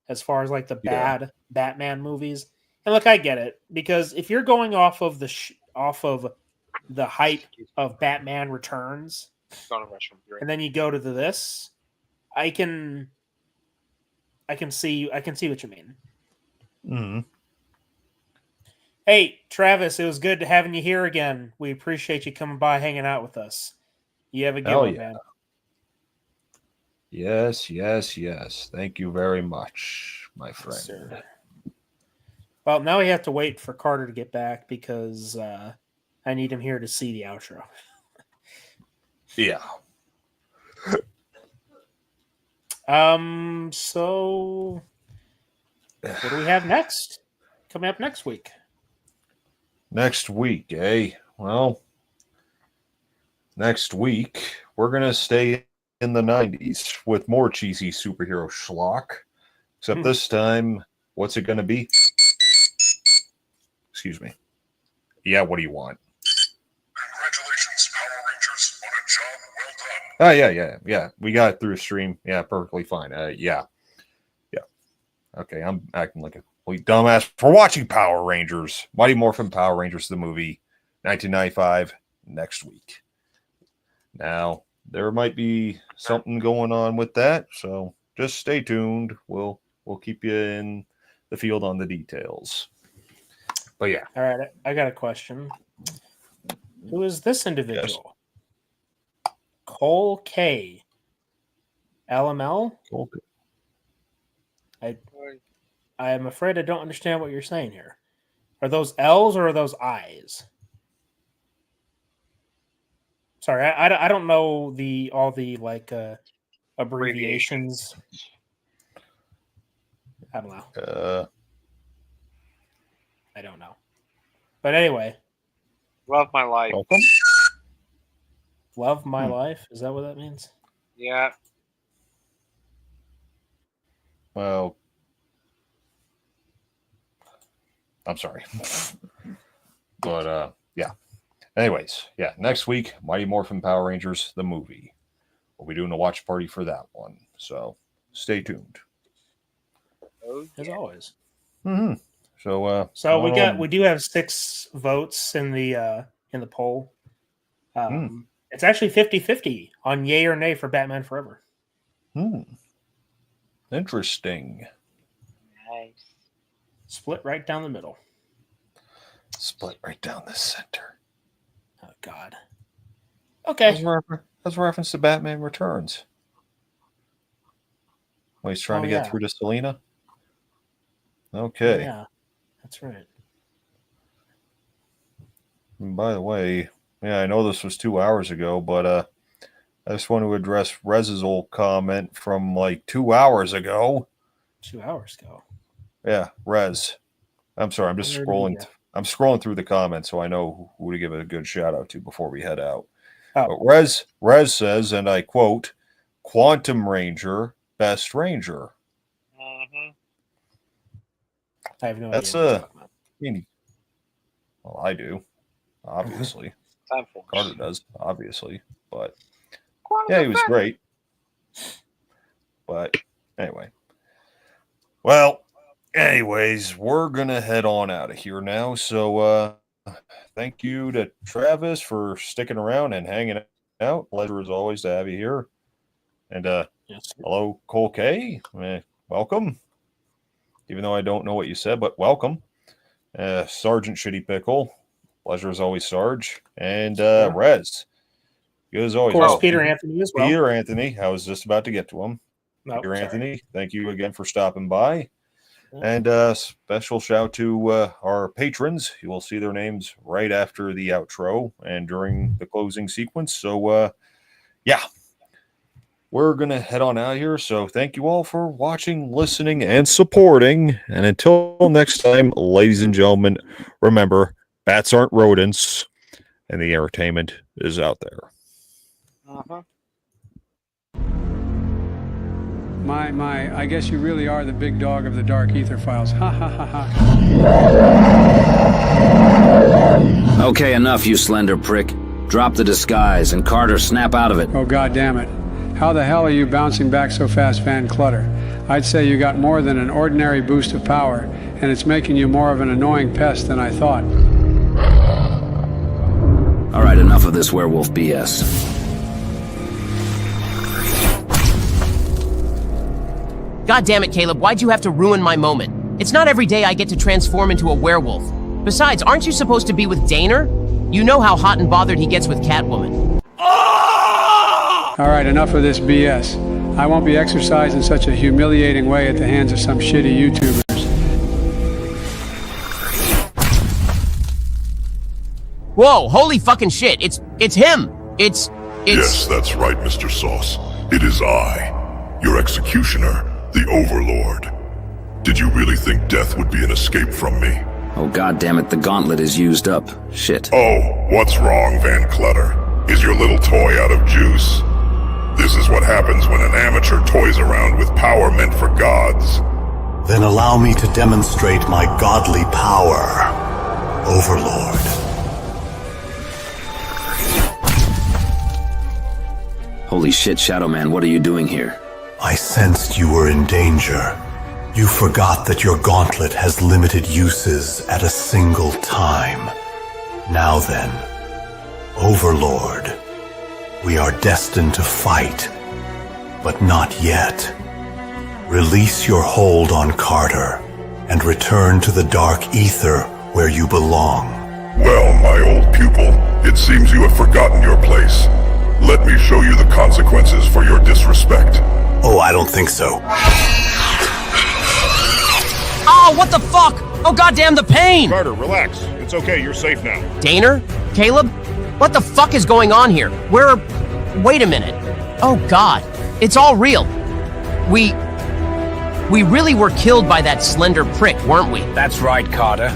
as far as like the bad Batman movies. And look, I get it, because if you're going off of the hype of Batman Returns, and then you go to this, I can see what you mean. Mm-hmm. Hey, Travis, it was good having you here again. We appreciate you coming by, hanging out with us. You have a good one, man. Yes. Thank you very much, my friend. Sir. Well, now we have to wait for Carter to get back because I need him here to see the outro. Yeah. So what do we have next? Coming up next week. Next week, eh? Well, next week we're gonna stay in the 90s with more cheesy superhero schlock. Except this time, what's it gonna be? Excuse me. Yeah, what do you want? Oh, yeah. We got it through a stream. Yeah, perfectly fine. Yeah. Okay, I'm acting like a complete dumbass for watching Power Rangers. Mighty Morphin Power Rangers, the movie, 1995, next week. Now, there might be something going on with that, so just stay tuned. We'll keep you in the field on the details. But yeah. All right, I got a question. Who is this individual? Yes. Cole K. LML? Cole. I am afraid I don't understand what you're saying here. Are those L's or are those I's? Sorry, I don't know all the like abbreviations. I don't know. I don't know. But anyway. Love my life. Welcome. Love my life? Is that what that means? Yeah. Well, I'm sorry. But yeah. Anyways, yeah, next week, Mighty Morphin Power Rangers, the movie. We'll be doing a watch party for that one. So stay tuned. As always. Mm-hmm. So we do have 6 votes in the poll. It's actually 50-50 on yay or nay for Batman Forever. Interesting. Nice. Split right down the middle. Split right down the center. Oh God. Okay. That's a reference to Batman Returns. Well, he's trying to get through to Selena. Okay. Yeah, that's right. And by the way, yeah, I know this was 2 hours ago, but I just want to address Rez's old comment from like 2 hours ago. 2 hours ago. Yeah, Rez. I'm sorry, I'm just scrolling. I'm scrolling through the comments so I know who to give a good shout out to before we head out. But Rez says, and I quote, "Quantum Ranger, best Ranger." I have no idea. That's well, I do, obviously. Carter does, obviously, but yeah, he was great. But anyway, well, anyways, we're gonna head on out of here now. So thank you to Travis for sticking around and hanging out. Pleasure as always to have you here. And hello, Cole K. Welcome. Even though I don't know what you said, but welcome. Sergeant Shitty Pickle. Pleasure as always, Sarge. And Rez. Good as always. Of course, Peter Anthony as well. Peter Anthony. I was just about to get to him. Peter Anthony, thank you again for stopping by. And special shout to our patrons. You will see their names right after the outro and during the closing sequence. So, yeah. We're going to head on out here. So thank you all for watching, listening, and supporting. And until next time, ladies and gentlemen, remember, bats aren't rodents, and the entertainment is out there. I guess you really are the big dog of the Dark Ether Files. Ha ha ha ha. Okay, enough, you slender prick. Drop the disguise, and Carter, snap out of it. Oh, God damn it. How the hell are you bouncing back so fast, Van Clutter? I'd say you got more than an ordinary boost of power, and it's making you more of an annoying pest than I thought. All right, enough of this werewolf BS. God damn it, Caleb, why'd you have to ruin my moment? It's not every day I get to transform into a werewolf. Besides, aren't you supposed to be with Daner? You know how hot and bothered he gets with Catwoman. All right, enough of this BS. I won't be exercised in such a humiliating way at the hands of some shitty YouTubers. Whoa, holy fucking shit, it's him! It's... Yes, that's right, Mr. Sauce. It is I, your executioner, the Overlord. Did you really think death would be an escape from me? Oh, goddammit, the gauntlet is used up. Shit. Oh, what's wrong, Van Clutter? Is your little toy out of juice? This is what happens when an amateur toys around with power meant for gods. Then allow me to demonstrate my godly power, Overlord. Holy shit, Shadow Man, what are you doing here? I sensed you were in danger. You forgot that your gauntlet has limited uses at a single time. Now then, Overlord, we are destined to fight, but not yet. Release your hold on Carter and return to the Dark Ether where you belong. Well, my old pupil, it seems you have forgotten your place. Let me show you the consequences for your disrespect. Oh, I don't think so. Oh, what the fuck? Oh, goddamn the pain! Carter, relax. It's okay, you're safe now. Daner? Caleb? What the fuck is going on here? Wait a minute. Oh god, it's all real. We really were killed by that slender prick, weren't we? That's right, Carter.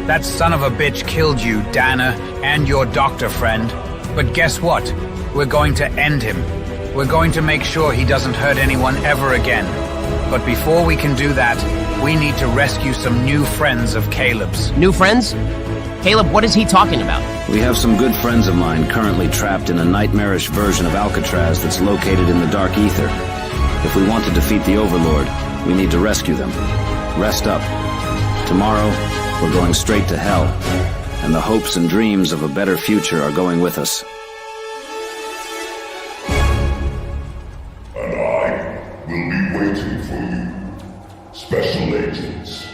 That son of a bitch killed you, Dana, and your doctor friend. But guess what? We're going to end him. We're going to make sure he doesn't hurt anyone ever again. But before we can do that, we need to rescue some new friends of Caleb's. New friends? Caleb, what is he talking about? We have some good friends of mine currently trapped in a nightmarish version of Alcatraz that's located in the Dark Ether. If we want to defeat the Overlord, we need to rescue them. Rest up. Tomorrow, we're going straight to hell, and the hopes and dreams of a better future are going with us. And I will be waiting for you, Special Agents.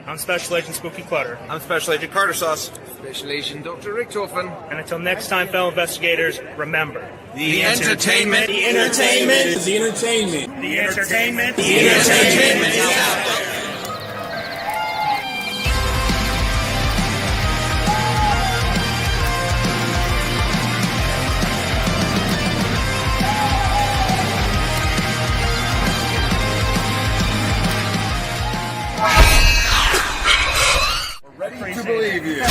I'm Special Agent Spooky Clutter. I'm Special Agent Carter Sauce. Special Agent Dr. Richtofen. And until next time, fellow investigators, remember... The entertainment. The entertainment. The entertainment. The entertainment. The entertainment is out there. Ready to believe you.